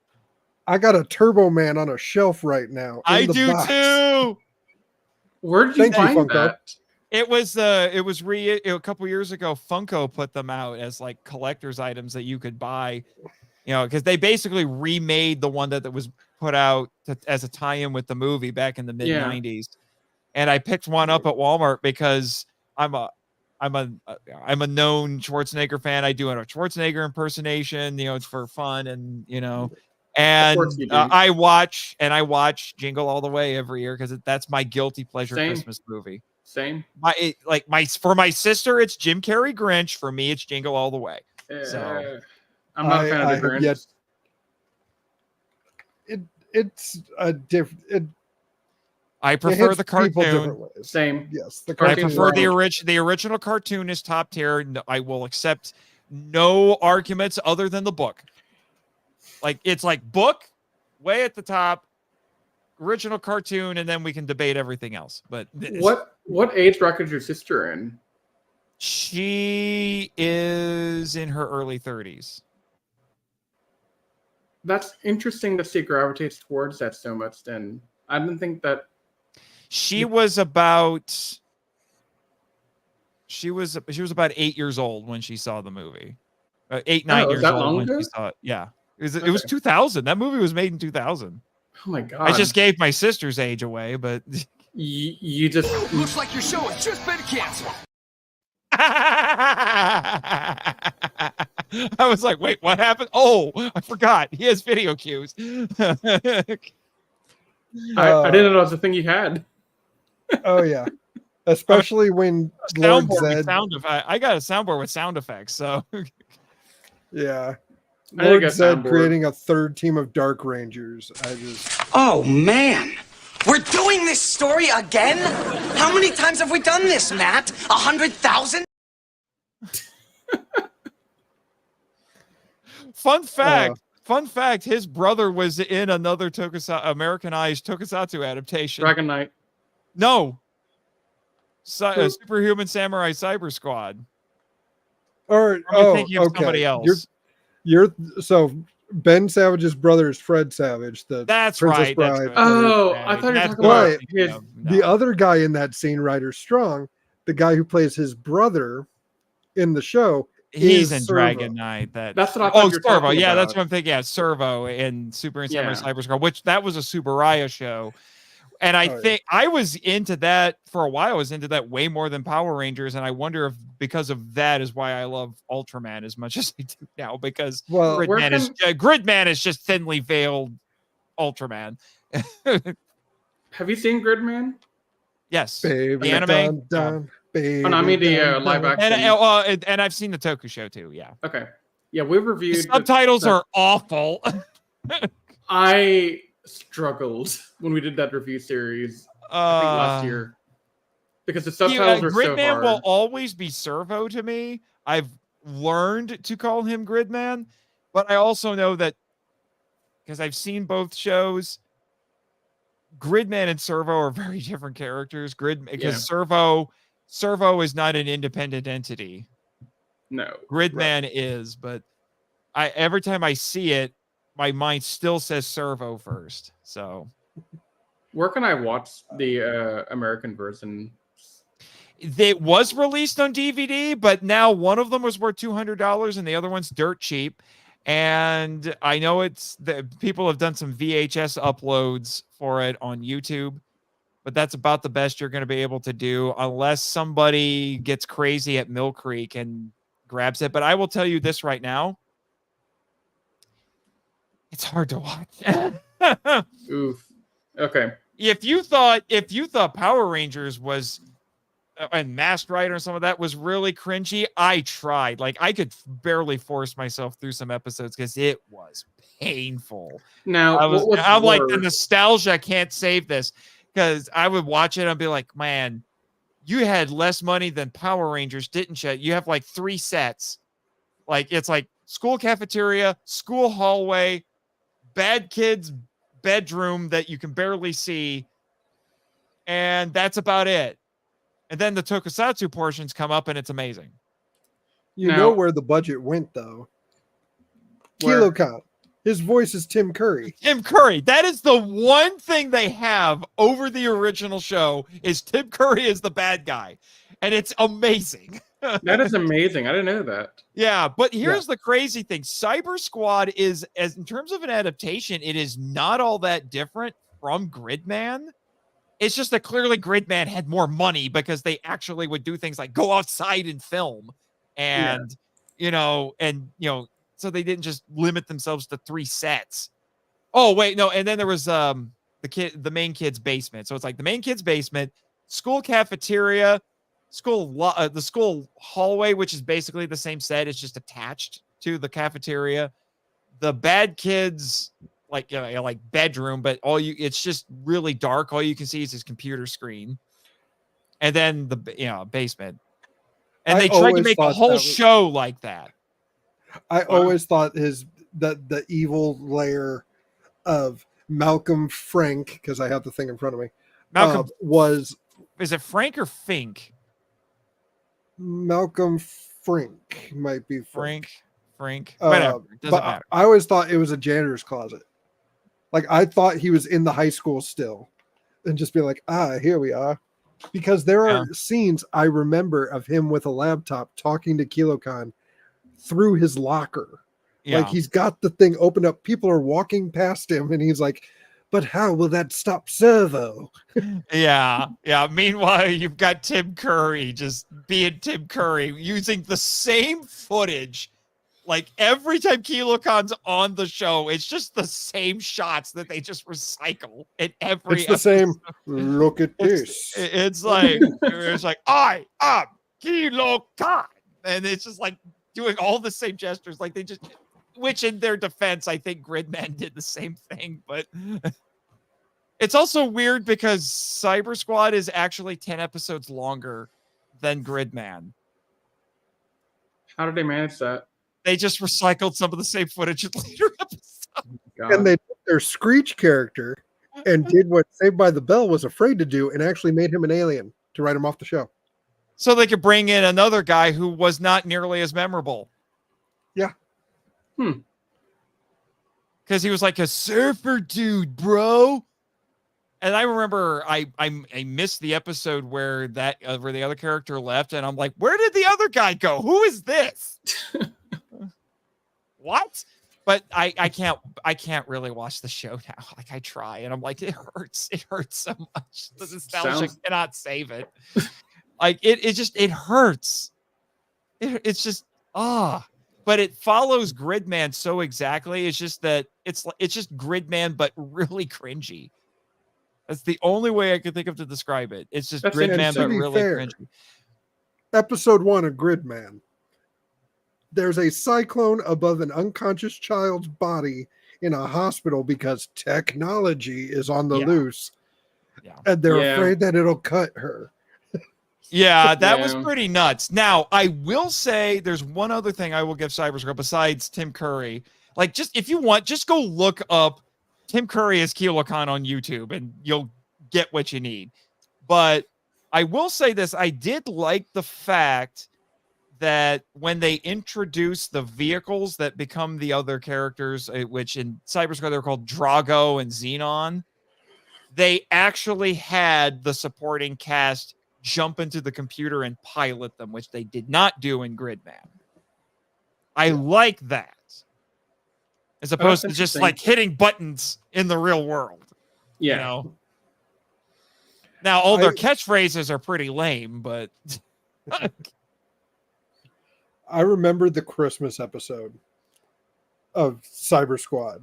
I got a Turbo Man on a shelf right now. I do too. Where did you find that? It was a couple years ago. Funko put them out as like collector's items that you could buy, because they basically remade the one that was put out as a tie-in with the movie back in the mid 90s. And I picked one up at Walmart because I'm a known Schwarzenegger fan. I do a Schwarzenegger impersonation, it's for fun, and I watch Jingle All the Way every year because that's my guilty pleasure Christmas movie. Same. For my sister, it's Jim Carrey Grinch. For me, it's Jingle All the Way. So I'm not a fan of the Grinch. It's a different. I prefer the cartoon. Same. Yes, I prefer the original cartoon is top tier. I will accept no arguments other than the book. Like it's like book way at the top, original cartoon, and then we can debate everything else. But what age bracket is your sister in? She is in her early 30s. That's interesting that she gravitates towards that so much. Then I didn't think that. She was about 8 years old when she saw the movie. 9 years old when she saw it. Yeah. It was 2000. That movie was made in 2000. Oh my God. I just gave my sister's age away, but You just Looks like your show has just been canceled. I was like, wait, what happened? Oh, I forgot. He has video cues. I didn't know that was a thing you had. Oh yeah, especially when Lord Soundboard with Zed. sound effects. I got a soundboard with sound effects. So Yeah, I think Lord a Zed soundboard. creating a third team of Dark Rangers. Oh man, we're doing this story again? How many times have we done this, Matt? 100,000? Fun fact, his brother was in another Americanized Tokusatsu adaptation. Dragon Knight. No. Superhuman Samurai Cyber Squad. Or I'm thinking of somebody else. You're so Ben Savage's brother is Fred Savage, the That's Princess right. That's Bride. right. Oh, I thought you were That's talking what I'm about Right. thinking his. of. The No. other guy in that scene, Ryder Strong, the guy who plays his brother in the show, He's is in Servo. Dragon Knight. That's what I thought Oh, you were Servo. talking Yeah, that's about. what I'm thinking. Yeah, Servo in Super and Samurai Yeah. Cyber Squad, which that was a Subaraya show. And I Oh, yeah. think I was into that for a while. I was into that way more than Power Rangers. And I wonder if because of that is why I love Ultraman as much as I do now, because Well, Gridman is just thinly veiled Ultraman. Have you seen Gridman? Yes. baby, The anime? dun, dun, baby, Oh, no, I mean the dun, live dun. action. And I've seen the Toku show too. Yeah. Okay. Yeah, we The reviewed. subtitles are awful. I struggled when we did that review series. I think last year, because the subtitles are so Gridman hard. will always be Servo to me. I've learned to call him Gridman, but I also know that because I've seen both shows, Gridman and Servo are very different characters. Because Servo is not an independent entity. No. Gridman is, but every time I see it, my mind still says Servo first. So Where can I watch the American version? it was released on DVD, but now one of them was worth $200 and the other one's dirt cheap. And I know people have done some VHS uploads for it on YouTube, but that's about the best you're going to be able to do unless somebody gets crazy at Mill Creek and grabs it. But I will tell you this right now. It's hard to watch. Oof. Okay. If you thought Power Rangers was and Masked Rider and some of that was really cringy, I tried. Like I could barely force myself through some episodes because it was painful. Now, I'm like, the nostalgia can't save this, because I would watch it and be like, man, you had less money than Power Rangers, didn't you? You have like 3 sets. Like it's like school cafeteria, school hallway, bad kids bedroom that you can barely see, and that's about it. And then the Tokusatsu portions come up and it's amazing. You Now- know where the budget went though. Where? Kilocon. His voice is Tim Curry. Tim Curry. That is the one thing they have over the original show is Tim Curry is the bad guy. And it's amazing. That is amazing. I didn't know that. Yeah, but here's the crazy thing. Cyber Squad is, as in terms of an adaptation, it is not all that different from Gridman. It's just that clearly Gridman had more money because they actually would do things like go outside and film. And, so they didn't just limit themselves to 3 sets. Oh, wait, no. And then there was the main kid's basement. So it's like the main kid's basement, school cafeteria, the school hallway, which is basically the same set. It's just attached to the cafeteria. The bad kids, like bedroom, but it's just really dark. All you can see is his computer screen. And then the basement. And they tried to make a whole show like that. I always thought the evil lair of Malcolm Frank, because I have the thing in front of me, Malcolm was... Is it Frank or Fink? Malcolm Frank might be Frank. Whatever. Doesn't matter. I always thought it was a janitor's closet. Like I thought he was in the high school still, and just be like, here we are. Because there are scenes I remember of him with a laptop talking to Kilocon through his locker. Yeah. Like he's got the thing opened up. People are walking past him, and he's like, But how will that stop Servo? Yeah. Meanwhile, you've got Tim Curry just being Tim Curry, using the same footage. Like every time Kilo Khan's on the show, it's just the same shots that they just recycle in every It's the same. Look at It's, this. it's like I am Kilo Khan, and it's just like doing all the same gestures, like they just. Which, in their defense, I think Gridman did the same thing, but it's also weird because Cyber Squad is actually 10 episodes longer than Gridman. How did they manage that? They just recycled some of the same footage in later episodes. God. And they took their Screech character and did what Saved by the Bell was afraid to do and actually made him an alien to write him off the show. So they could bring in another guy who was not nearly as memorable. Yeah. Because he was like a surfer dude, bro. And I remember I missed the episode where where the other character left, and I'm like, where did the other guy go? Who is this? What? But I can't really watch the show now. Like I try, and I'm like, it hurts so much. The nostalgia cannot save it. Like it hurts. It's just but it follows Gridman so exactly. It's just that it's just Gridman, but really cringy. That's the only way I could think of to describe it. It's just Gridman, but really cringy. Episode 1 of Gridman. There's a cyclone above an unconscious child's body in a hospital because technology is on the loose. Yeah. And they're afraid that it'll cut her. Yeah, that was pretty nuts. Now, I will say there's one other thing I will give Cyber Squad besides Tim Curry. Like, just if you want, just go look up Tim Curry as Kilo Khan on YouTube and you'll get what you need. But I will say this, I did like the fact that when they introduce the vehicles that become the other characters, which in Cyber Squad they're called Drago and Xenon, they actually had the supporting cast jump into the computer and pilot them, which they did not do in Gridman. I like that. As opposed to just like hitting buttons in the real world. Yeah. You know? Now, all their catchphrases are pretty lame, but I remember the Christmas episode of Cyber Squad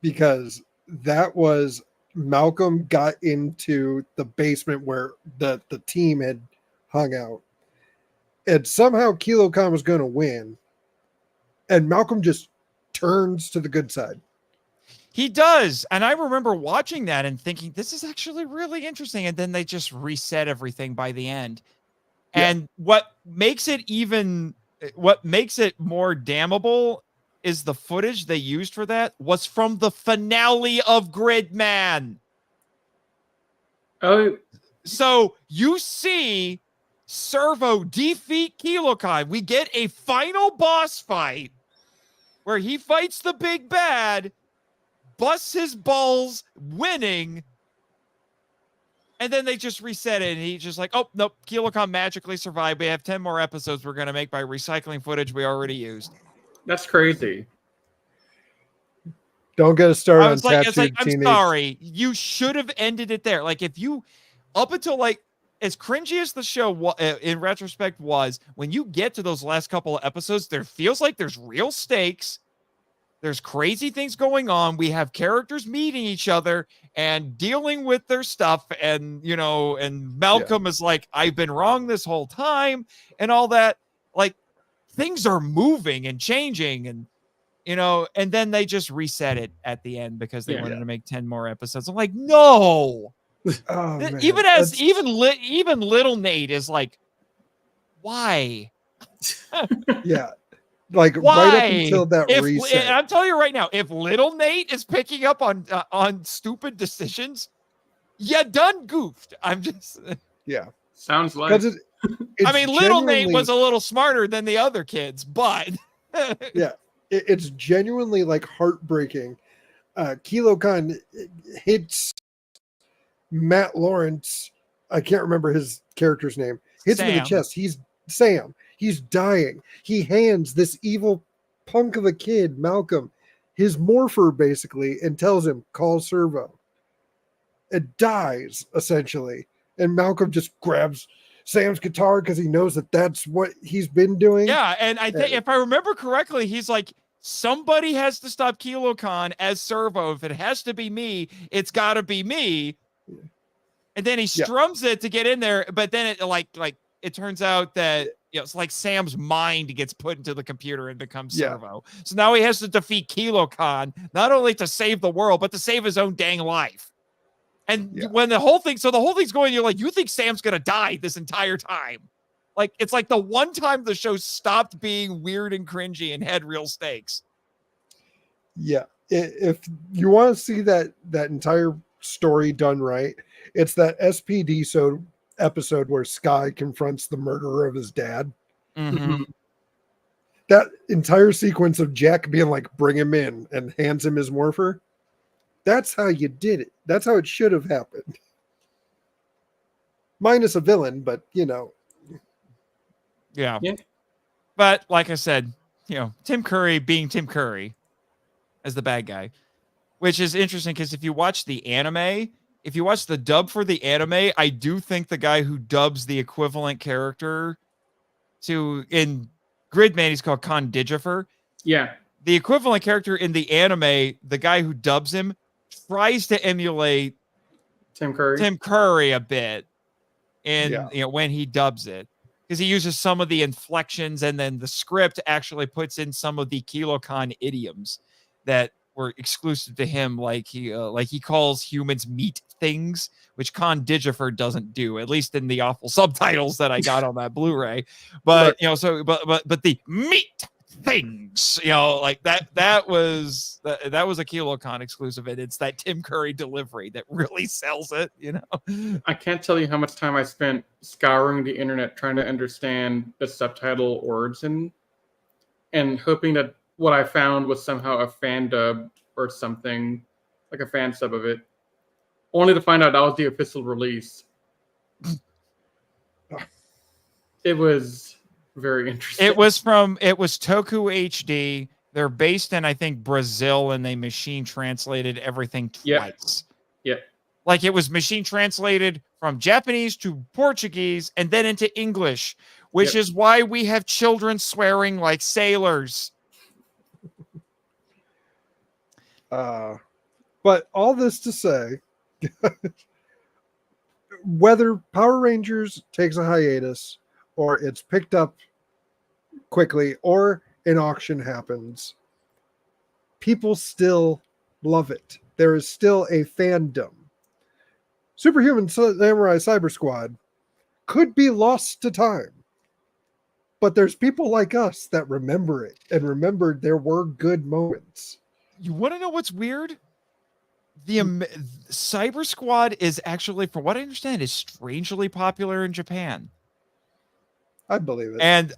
because that was Malcolm got into the basement where the team had hung out. And somehow Kilo Khan was going to win. And Malcolm just turns to the good side. He does. And I remember watching that and thinking, this is actually really interesting. And then they just reset everything by the end. Yeah. And what makes it more damnable is the footage they used for that was from the finale of Gridman. Oh, so you see Servo defeat Kilo Khan. We get a final boss fight where he fights the big bad, busts his balls, winning, and then they just reset it, and he's just like, oh, nope, Kilo Khan magically survived. We have 10 more episodes we're going to make by recycling footage we already used. That's crazy. Don't get us started on tattooed teenage. I'm sorry. You should have ended it there. Like, if you, up until, like, as cringy as the show in retrospect was, when you get to those last couple of episodes, there feels like there's real stakes. There's crazy things going on. We have characters meeting each other and dealing with their stuff. And, you know, and Malcolm is like, I've been wrong this whole time and all that. Like, things are moving and changing, and, you know, and then they just reset it at the end because they wanted to make 10 more episodes. I'm like, no. Even little Nate is like, why? Yeah. Like right up until that reset. I'm telling you right now, if little Nate is picking up on stupid decisions, you done goofed. I'm just sounds like I mean, little Nate was a little smarter than the other kids, but it's genuinely like heartbreaking. Kilo Khan hits Matt Lawrence. I can't remember his character's name. Hits him in the chest. He's Sam. He's dying. He hands this evil punk of a kid, Malcolm, his morpher basically, and tells him, call Servo. and dies essentially. And Malcolm just grabs Sam's guitar because he knows that that's what he's been doing. Yeah, and I think if I remember correctly, he's like, somebody has to stop Kilo Khan as Servo. If it has to be me, it's got to be me. And then he strums it to get in there, but then it like it turns out that it's like Sam's mind gets put into the computer and becomes Servo. So now he has to defeat Kilo Khan, not only to save the world, but to save his own dang life. And when the whole thing's going, you're like, you think Sam's gonna die this entire time? Like, it's like the one time the show stopped being weird and cringy and had real stakes. Yeah, if you want to see that entire story done right, it's that SPD episode where Sky confronts the murderer of his dad. Mm-hmm. That entire sequence of Jack being like, bring him in, and hands him his morpher. That's how you did it. That's how it should have happened. Minus a villain, but Yeah. But like I said, Tim Curry being Tim Curry as the bad guy, which is interesting because if you watch the dub for the anime, I do think the guy who dubs the equivalent character in Gridman, he's called Con Digifer. Yeah. The equivalent character in the anime, the guy who dubs him tries to emulate Tim Curry a bit when he dubs it, because he uses some of the inflections, and then the script actually puts in some of the Kilo Khan idioms that were exclusive to him, like he calls humans meat things, which Con Digifer doesn't do, at least in the awful subtitles that I got on that Blu-ray. But but the meat things, like that was a Kilo Khan exclusive, and it's that Tim Curry delivery that really sells it. I can't tell you how much time I spent scouring the internet trying to understand the subtitle origin, and hoping that what I found was somehow a fan dub or something, like a fan sub of it, only to find out that was the official release. It was very interesting. It was Toku HD. They're based in, I think, Brazil, and they machine translated everything twice. Yeah. Like, it was machine translated from Japanese to Portuguese and then into English, which is why we have children swearing like sailors. But all this to say, whether Power Rangers takes a hiatus or it's picked up quickly or an auction happens, people still love it. There is still a fandom. Superhuman Samurai Cyber Squad could be lost to time, but there's people like us that remember it and remembered there were good moments. You want to know what's weird? The Cyber Squad is actually, from what I understand, is strangely popular in Japan. I believe it. And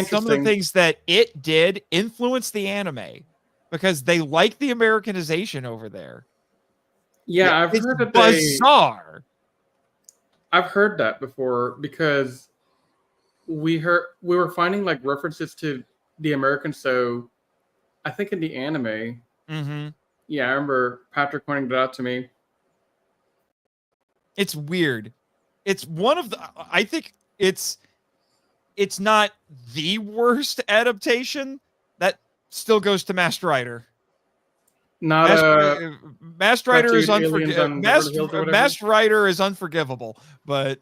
some of the things that it did influenced the anime because they like the Americanization over there. Yeah, I've heard that bizarre. I've heard that before because we were finding like references to the American show, I think in the anime. Mm-hmm. Yeah, I remember Patrick pointing that out to me. It's weird. It's one of the. I think it's not the worst adaptation. That still goes to Masked Rider. Masked Rider is unforgivable. Masked Rider is unforgivable, but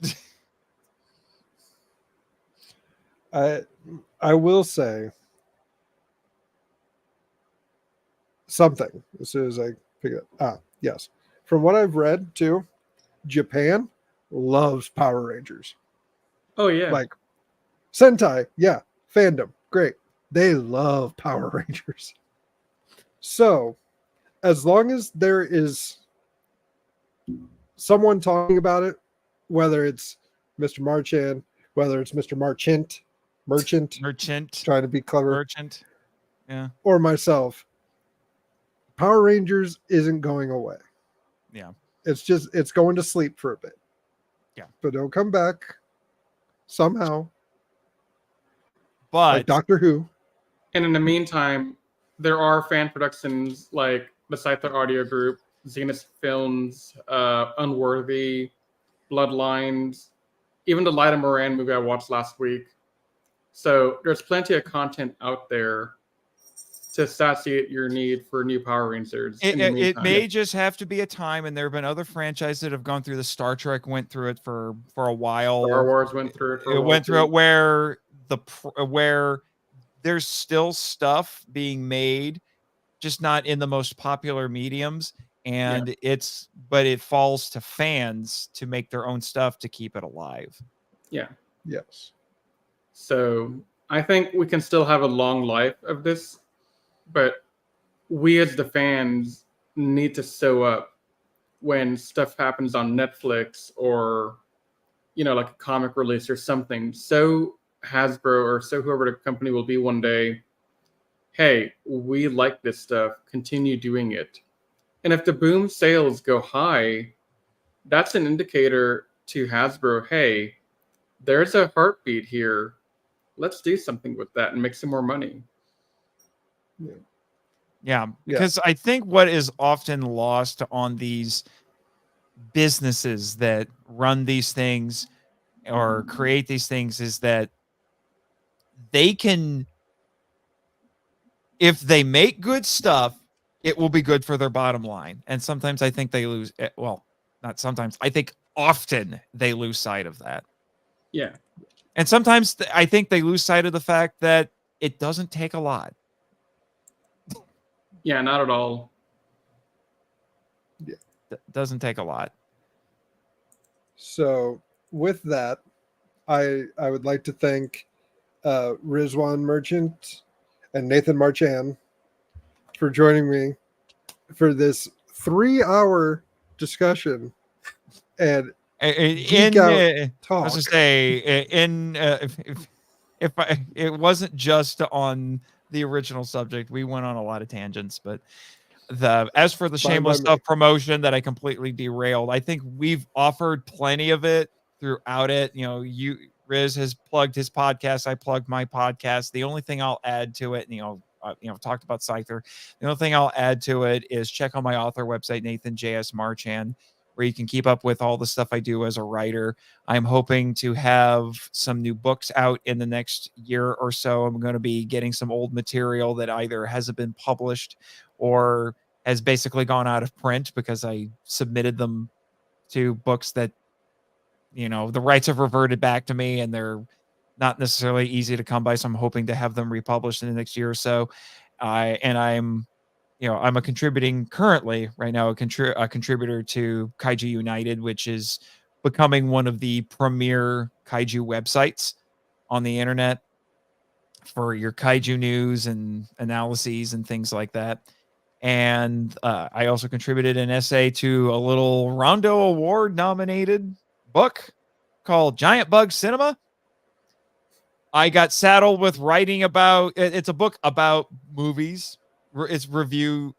I will say something as soon as I pick it up. Yes. From what I've read too, Japan loves Power Rangers. Oh yeah. Like Sentai, yeah, fandom, great. They love Power Rangers. So, as long as there is someone talking about it, whether it's Mr. Marchand, whether it's Mr. Merchant, trying to be clever, or myself, Power Rangers isn't going away. Yeah. It's going to sleep for a bit. Yeah. But it'll come back somehow. But like Doctor Who. And in the meantime, there are fan productions like the Scyther Audio Group Zenith Films, Unworthy, Bloodlines, even the Light of Moran movie I watched last week. So there's plenty of content out there to satiate your need for new Power Rangers. It may just have to be a time, and there have been other franchises that have gone through the Star Trek went through it for a while. Star Wars went through it. Went through it where there's still stuff being made, just not in the most popular mediums, and but it falls to fans to make their own stuff to keep it alive. Yeah. Yes. So I think we can still have a long life of this, but we as the fans need to sew up when stuff happens on Netflix or, like a comic release or something. So Hasbro or so whoever the company will be one day, hey, we like this stuff, continue doing it. And if the boom sales go high, that's an indicator to Hasbro, hey, there's a heartbeat here. Let's do something with that and make some more money. Yeah, because I think what is often lost on these businesses that run these things or create these things is that they can, if they make good stuff, it will be good for their bottom line. And sometimes I think they lose, well, not sometimes, I think often they lose sight of that. Yeah. And sometimes I think they lose sight of the fact that it doesn't take a lot. Yeah, not at all. Yeah. Doesn't take a lot. So with that, I would like to thank Rizwan Merchant and Nathan Marchand for joining me for this 3-hour discussion and geek out talk. I was to say, if it wasn't just on the original subject, we went on a lot of tangents, but as for the shameless self promotion that I completely derailed, I think we've offered plenty of it throughout it. Riz has plugged his podcast. I plugged my podcast. The only thing I'll add to it, talked about Scyther. The only thing I'll add to it is check on my author website, Nathan J.S. Marchand, where you can keep up with all the stuff I do as a writer. I'm hoping to have some new books out in the next year or so. I'm going to be getting some old material that either hasn't been published or has basically gone out of print because I submitted them to books that, the rights have reverted back to me and they're not necessarily easy to come by. So I'm hoping to have them republished in the next year or so. I'm a contributing currently right now, a contributor to Kaiju United, which is becoming one of the premier kaiju websites on the internet for your kaiju news and analyses and things like that. And I also contributed an essay to a little Rondo Award nominated book called Giant Bug Cinema. I got saddled with writing about, it's a book about movies. It's review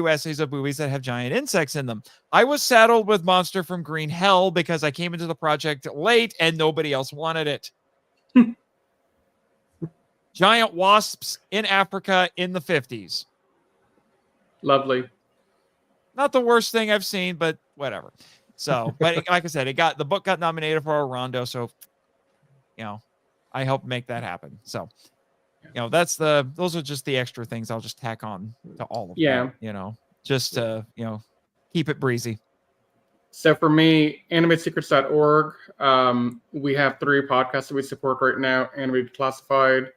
essays of movies that have giant insects in them. I was saddled with Monster from Green Hell because I came into the project late and nobody else wanted it. Giant wasps in Africa in the 50s. Lovely. Not the worst thing I've seen, but whatever. So, but like I said, the book got nominated for a Rondo, so I helped make that happen. So, those are just the extra things I'll just tack on to all of them. Just to, keep it breezy. So for me, animatesecrets.org, we have 3 podcasts that we support right now. Animated Classified,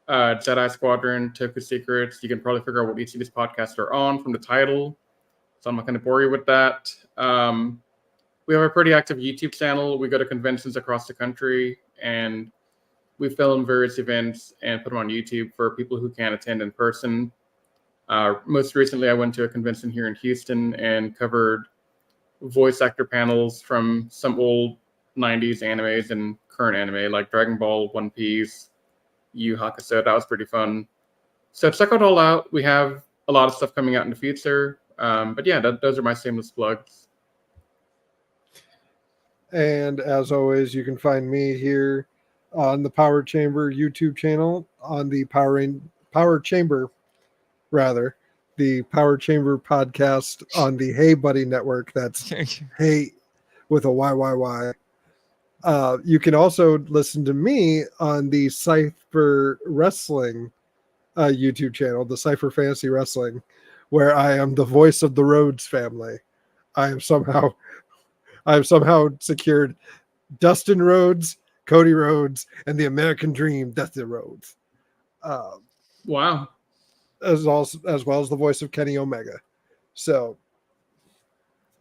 Jedi Squadron, Toku Secrets. You can probably figure out what each of these podcasts are on from the title. So I'm not going to bore you with that. We have a pretty active YouTube channel. We go to conventions across the country and we film various events and put them on YouTube for people who can't attend in person. Most recently, I went to a convention here in Houston and covered voice actor panels from some old 90s animes and current anime like Dragon Ball, One Piece, Yu Hakusho. That was pretty fun. So check it all out. We have a lot of stuff coming out in the future. But yeah, those are my shameless plugs. And as always, you can find me here on the Power Chamber YouTube channel, on the Power Chamber, the Power Chamber podcast on the Heyyy Buddy Network. That's Hey with a YYY. You can also listen to me on the Cypher Wrestling YouTube channel, the Cypher Fantasy Wrestling, where I am the voice of the Rhodes family. I have somehow secured Dustin Rhodes, Cody Rhodes, and the American Dream, Dustin Rhodes. Wow. As well as the voice of Kenny Omega. So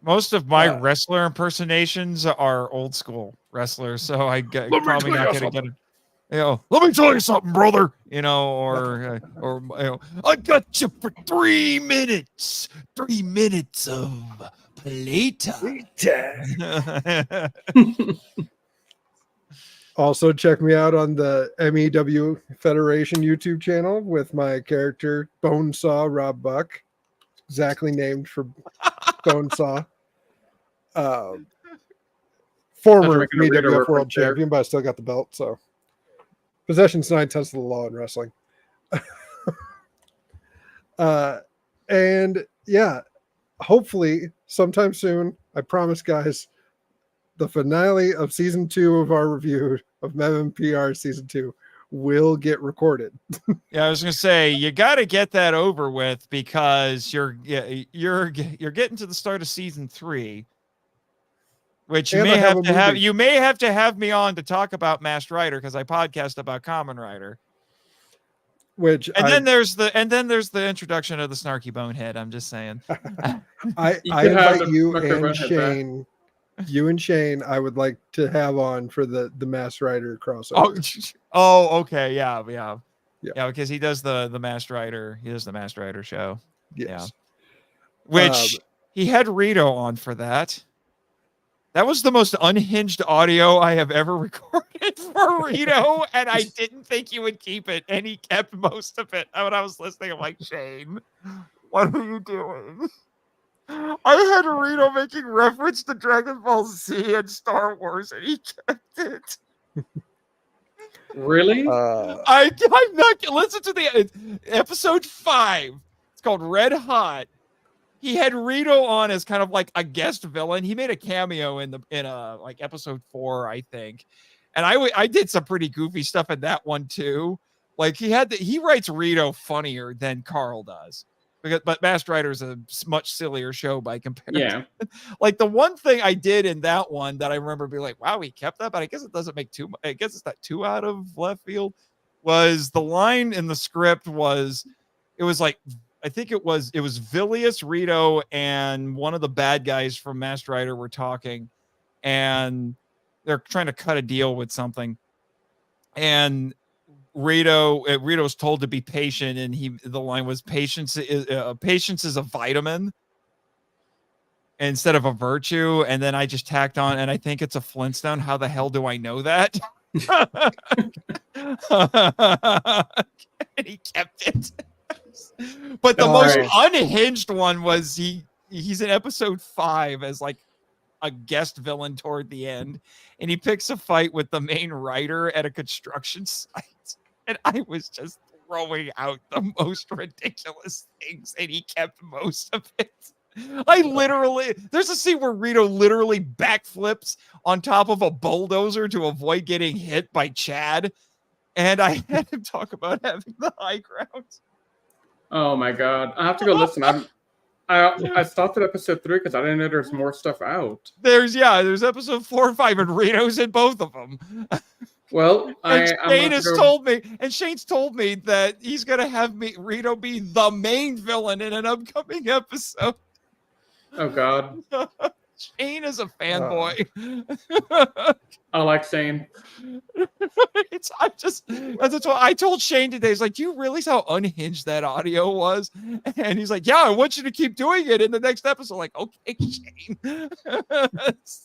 most of my wrestler impersonations are old school wrestlers, so probably not going to get it. Let me tell you something, brother. Or I got you for 3 minutes. 3 minutes of playtime. Also, check me out on the MEW Federation YouTube channel with my character Bonesaw Rob Buck, exactly named for Bonesaw. Former MEWF World Champion, but I still got the belt. So, possession's 9/10 of the law in wrestling. And yeah, hopefully sometime soon. I promise, guys. The finale of season 2 of our review of MMPR season 2 will get recorded. Yeah, I was gonna say you got to get that over with because you're getting to the start of season 3, which you may have to have me on to talk about Masked Rider because I podcast about Kamen Rider. Then there's the introduction of the snarky bonehead. I'm just saying. I invite you and Shane. You and Shane, I would like to have on for the Masked Rider crossover. Oh, okay, yeah, because he does the Masked Rider. He does the Masked Rider show. Yes. Yeah. Which he had Rito on for that. That was the most unhinged audio I have ever recorded for Rito, and I didn't think he would keep it, and he kept most of it. When I was listening, I'm like, Shane, what are you doing? I had Rito making reference to Dragon Ball Z and Star Wars, and he kept it. Really? I'm not. Listen to the episode 5. It's called Red Hot. He had Rito on as kind of like a guest villain. He made a cameo in like episode 4, I think. And I did some pretty goofy stuff in that one too. Like he writes Rito funnier than Carl does. But Masked Rider is a much sillier show by comparison. Yeah. Like the one thing I did in that one that I remember being like, wow, he kept that, but I guess it doesn't make too much. I guess it's not too out of left field. Was the line in the script it was like, I think it was Vilius, Rito, and one of the bad guys from Masked Rider were talking, and they're trying to cut a deal with something. And Rito's told to be patient, and the line was patience is a vitamin instead of a virtue. And then I just tacked on, and I think it's a Flintstone. How the hell do I know that? And he kept it. But the most unhinged one was he's in episode 5 as like a guest villain toward the end, and he picks a fight with the main writer at a construction site. And I was just throwing out the most ridiculous things, and he kept most of it. There's a scene where Rito literally backflips on top of a bulldozer to avoid getting hit by Chad. And I had him talk about having the high ground. Oh my God. I have to go listen. I stopped at episode 3 because I didn't know there's more stuff out. There's episode 4 and 5, and Rito's in both of them. Well, Shane's told me that he's gonna have Rito be the main villain in an upcoming episode. Oh God. Shane is a fanboy. I like Shane. That's what I told Shane today. He's like, do you realize how unhinged that audio was? And he's like, yeah, I want you to keep doing it in the next episode. Like, okay, Shane.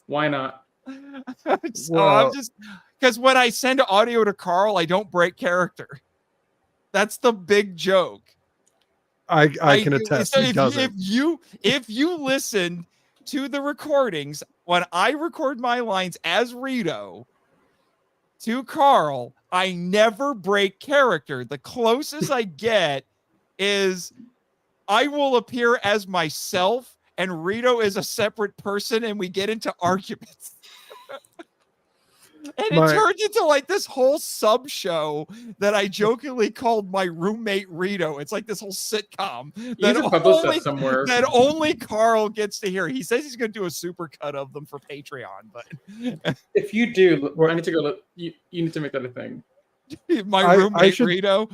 Why not? I'm just because when I send audio to Carl, I don't break character. That's the big joke. I can attest. So if you listen to the recordings, when I record my lines as Rito to Carl, I never break character. The closest I get is I will appear as myself, and Rito is a separate person, and we get into arguments. And it turned into like this whole sub show that I jokingly called My Roommate Rito. It's like this whole sitcom that only Carl gets to hear. He says he's going to do a super cut of them for Patreon, but if you do, I need to go look. You need to make that a thing. My Roommate Rito.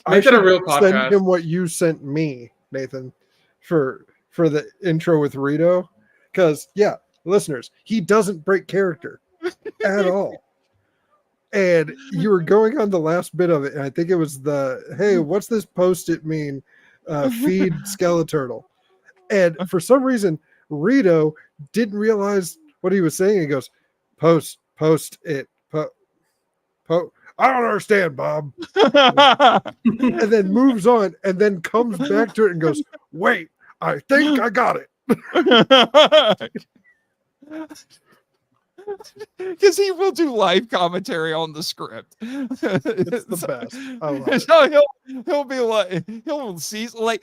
I should a real podcast. Send him what you sent me, Nathan, for the intro with Rito, because listeners, he doesn't break character at all. And you were going on the last bit of it, and I think it was hey, what's this post-it mean? Feed Skeleturtle. And for some reason, Rito didn't realize what he was saying. He goes, post it. I don't understand, Bob. And then moves on, and then comes back to it and goes, wait, I think I got it. Because he will do live commentary on the script. It's the best. I love it. So he'll be like, he'll see like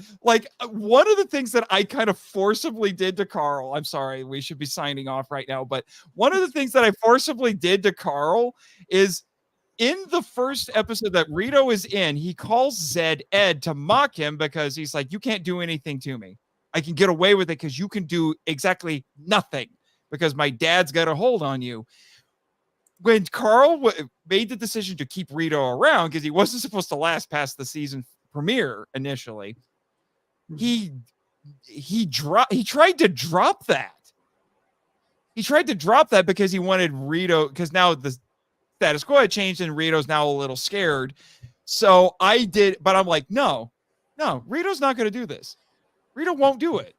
one of the things that I kind of forcibly did to Carl. I'm sorry, we should be signing off right now, but one of the things that I forcibly did to Carl is in the first episode that Rito is in, he calls Zed Ed to mock him because he's like, you can't do anything to me. I can get away with it because you can do exactly nothing because my dad's got a hold on you. When Carl made the decision to keep Rito around because he wasn't supposed to last past the season premiere initially, he tried to drop that. He tried to drop that because he wanted Rito, because now the status quo had changed and Rito's now a little scared. So I did, but I'm like, no, Rito's not going to do this. Rito won't do it.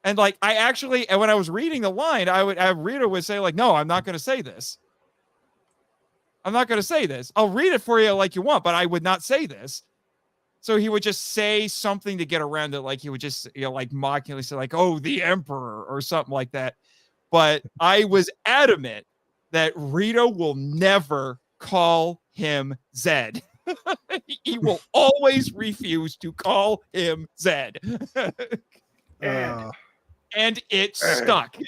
And like, and when I was reading the line, Rito would say like, no, I'm not going to say this. I'm not going to say this. I'll read it for you like you want, but I would not say this. So he would just say something to get around it. Like he would just, like mockingly say like, oh, the Emperor or something like that. But I was adamant that Rito will never call him Zed. He will always refuse to call him Zed. And it stuck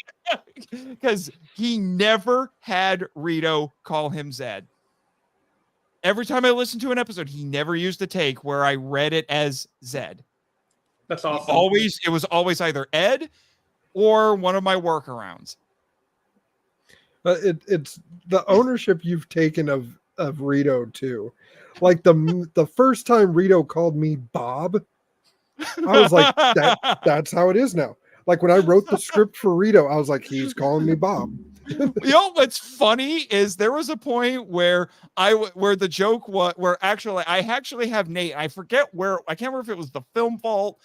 because he never had Rito call him Zed. Every time I listened to an episode, he never used a take where I read it as Zed. That's awesome. It was always either Ed or one of my workarounds. It's the ownership you've taken of Rito too. Like the first time Rito called me Bob, I was like, that's how it is now. Like when I wrote the script for Rito, I was like, he's calling me Bob. What's funny is there was a point where the joke was where I actually have Nate. I forget where, I can't remember if it was the Film Vault,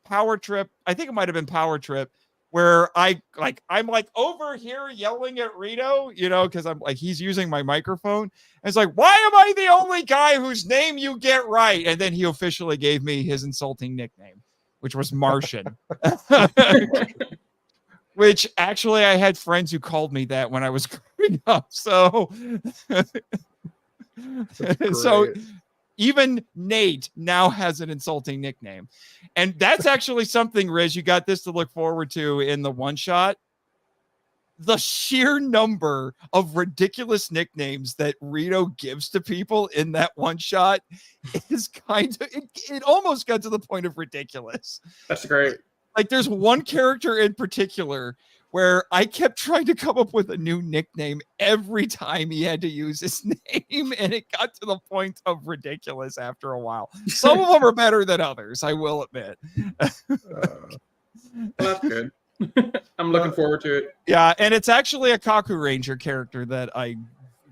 Power Trip. I think it might have been Power Trip, where I'm like over here yelling at Rito, because I'm like, he's using my microphone. And it's like, why am I the only guy whose name you get right? And then he officially gave me his insulting nickname, which was Martian. Which actually I had friends who called me that when I was growing up. So, even Nate now has an insulting nickname. And that's actually something, Riz, you got this to look forward to in the one shot. The sheer number of ridiculous nicknames that Rito gives to people in that one shot is it almost got to the point of ridiculous. That's great. Like there's one character in particular where I kept trying to come up with a new nickname every time he had to use his name, and it got to the point of ridiculous after a while. Some of them are better than others, I will admit. That's good. I'm looking forward to it. Yeah, and it's actually a Kaku Ranger character that I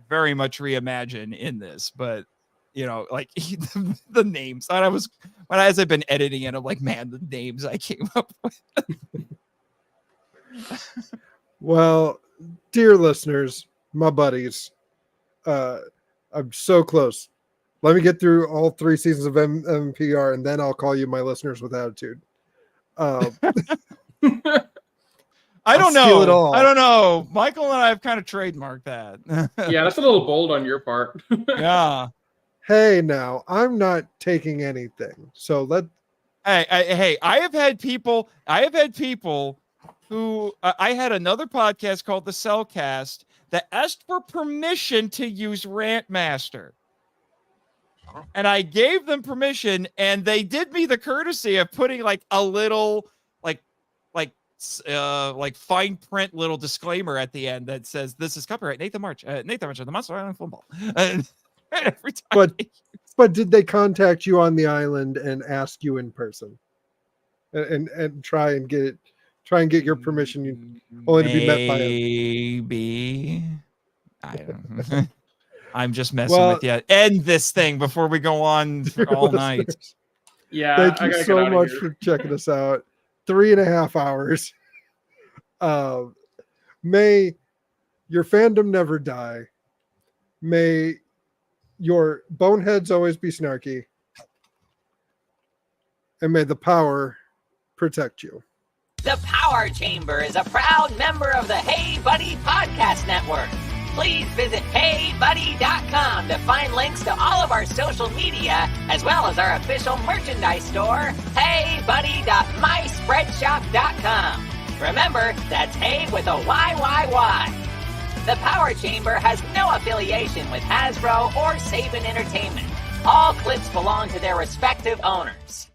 very much reimagine in this, but like the names. As I've been editing it, I'm like, man, the names I came up with. Well, dear listeners, my buddies, I'm so close. Let me get through all 3 seasons of MPR, and then I'll call you my listeners with attitude. I don't know. I don't know. Michael and I have kind of trademarked that. Yeah, that's a little bold on your part. Yeah. Hey, now I'm not taking anything, so Hey, I have had people who I had another podcast called the Cellcast that asked for permission to use Rant Master. And I gave them permission, and they did me the courtesy of putting like a little like fine print little disclaimer at the end that says this is copyright Nathan March of the Monster Island Football. And every time but did they contact you on the island and ask you in person and try and get your permission only to be met by it? Maybe. I don't know. I'm just messing with you. End this thing before we go on for all night. Yeah. Thank you so much for checking us out. 3.5 hours. May your fandom never die. May your boneheads always be snarky. And may the power protect you. The Power Chamber is a proud member of the Heyyy Buddy Podcast Network. Please visit heyyybuddy.com to find links to all of our social media, as well as our official merchandise store, heyyybuddy.myspreadshop.com. Remember, that's Hey with a YYY. The Power Chamber has no affiliation with Hasbro or Saban Entertainment. All clips belong to their respective owners.